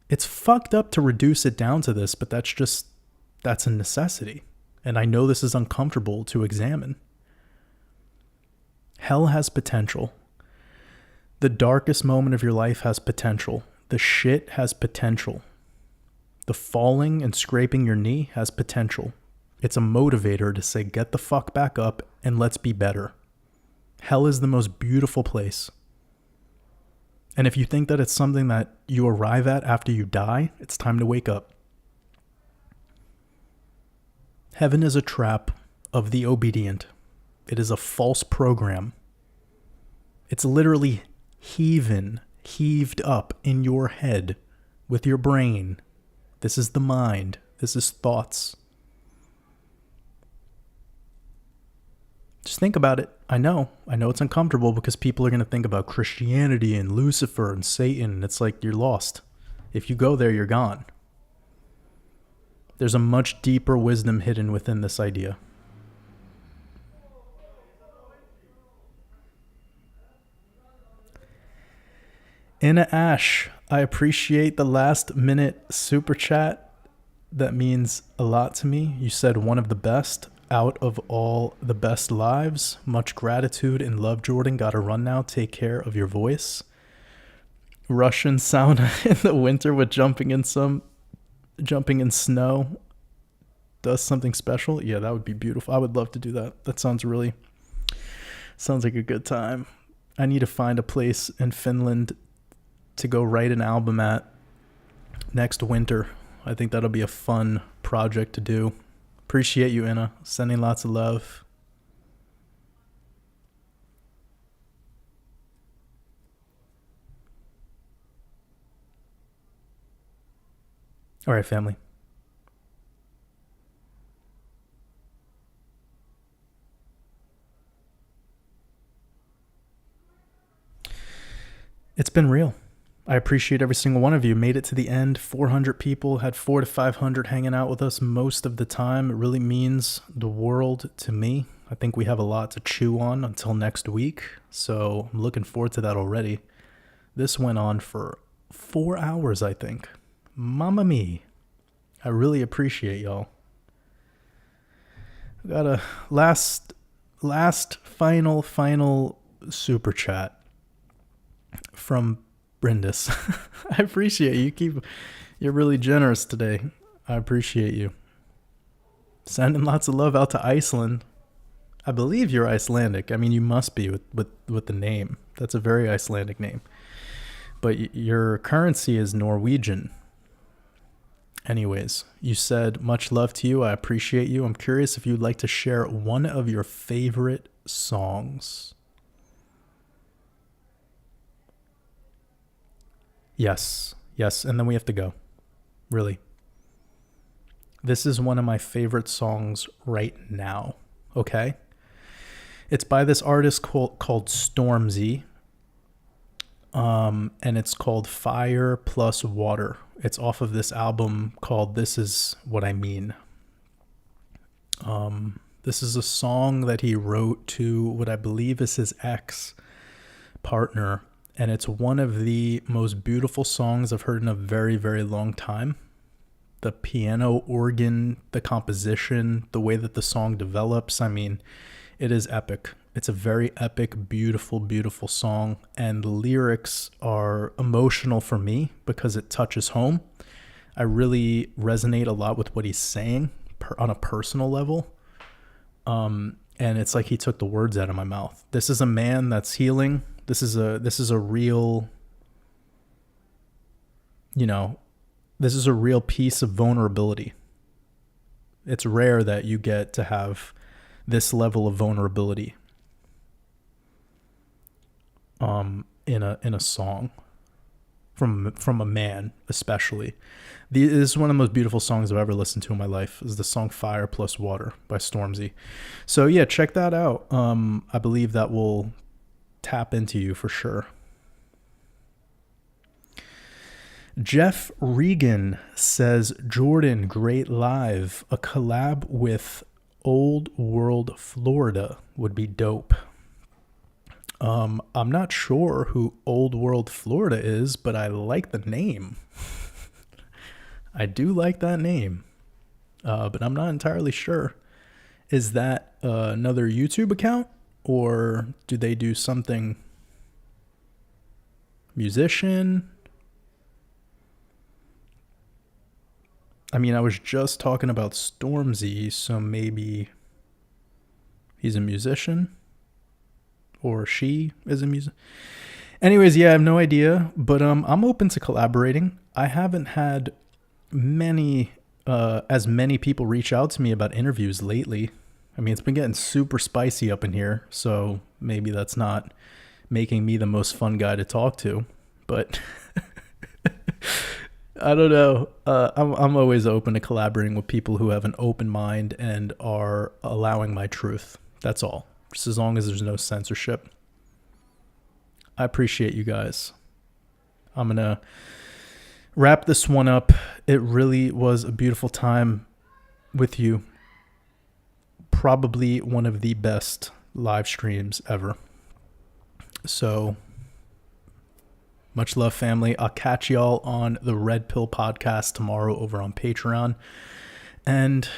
It's fucked up to reduce it down to this, but that's a necessity. And I know this is uncomfortable to examine. Hell has potential. The darkest moment of your life has potential. The shit has potential. The falling and scraping your knee has potential. It's a motivator to say, get the fuck back up and let's be better. Hell is the most beautiful place. And if you think that it's something that you arrive at after you die, it's time to wake up. Heaven is a trap of the obedient. It is a false program. It's literally heaved up in your head with your brain. This is the mind. This is thoughts. Just think about it. I know it's uncomfortable because people are going to think about Christianity and Lucifer and Satan. And it's like, you're lost. If you go there, you're gone. There's a much deeper wisdom hidden within this idea. Inna Ash, I appreciate the last minute super chat. That means a lot to me. You said one of the best out of all the best lives. Much gratitude and love, Jordan. Gotta run now. Take care of your voice. Russian sauna in the winter with jumping in snow does something special. Yeah, that would be beautiful. I would love to do that. That sounds like a good time. I need to find a place in Finland to go write an album at next winter. I think that'll be a fun project to do. Appreciate you, Inna. Sending lots of love. All right, family. It's been real. I appreciate every single one of you. Made it to the end. 400 people, had 400 to 500 hanging out with us most of the time. It really means the world to me. I think we have a lot to chew on until next week. So I'm looking forward to that already. This went on for 4 hours, I think. Mamma mia. I really appreciate y'all. I got a last final super chat from Brindis. I appreciate you. You're really generous today. I appreciate you. Sending lots of love out to Iceland. I believe you're Icelandic. I mean, you must be with the name. That's a very Icelandic name. But your currency is Norwegian. Anyways, you said much love to you. I appreciate you. I'm curious if you'd like to share one of your favorite songs. Yes, and then we have to go. Really. This is one of my favorite songs right now, okay? It's by this artist called Stormzy, and it's called Fire Plus Water. It's off of this album called This Is What I Mean. This is a song that he wrote to what I believe is his ex-partner, and it's one of the most beautiful songs I've heard in a very, very long time. The piano, organ, the composition, the way that the song develops, I mean, it is epic. It's a very epic, beautiful, beautiful song, and the lyrics are emotional for me because it touches home. I really resonate a lot with what he's saying on a personal level. And it's like he took the words out of my mouth. This is a man that's healing. This is a real, this is a real piece of vulnerability. It's rare that you get to have this level of vulnerability in a song from a man, especially. This is one of the most beautiful songs I've ever listened to in my life, is the song Fire Plus Water by Stormzy. So yeah, check that out. I believe that will tap into you for sure. Jeff Regan says, Jordan, great live. A collab with Old World Florida would be dope. I'm not sure who Old World Florida is, but I like the name. I do like that name, but I'm not entirely sure. Is that another YouTube account, or do they do something? Musician? I mean, I was just talking about Stormzy, so maybe he's a musician, or she is a musician. Anyways, yeah, I have no idea, but I'm open to collaborating. I haven't had as many people reach out to me about interviews lately. I mean, it's been getting super spicy up in here, so maybe that's not making me the most fun guy to talk to, but I don't know. I'm always open to collaborating with people who have an open mind and are allowing my truth. That's all. Just as long as there's no censorship. I appreciate you guys. I'm going to wrap this one up. It really was a beautiful time with you. Probably one of the best live streams ever. So much love, family. I'll catch y'all on the Red Pill podcast tomorrow over on Patreon. And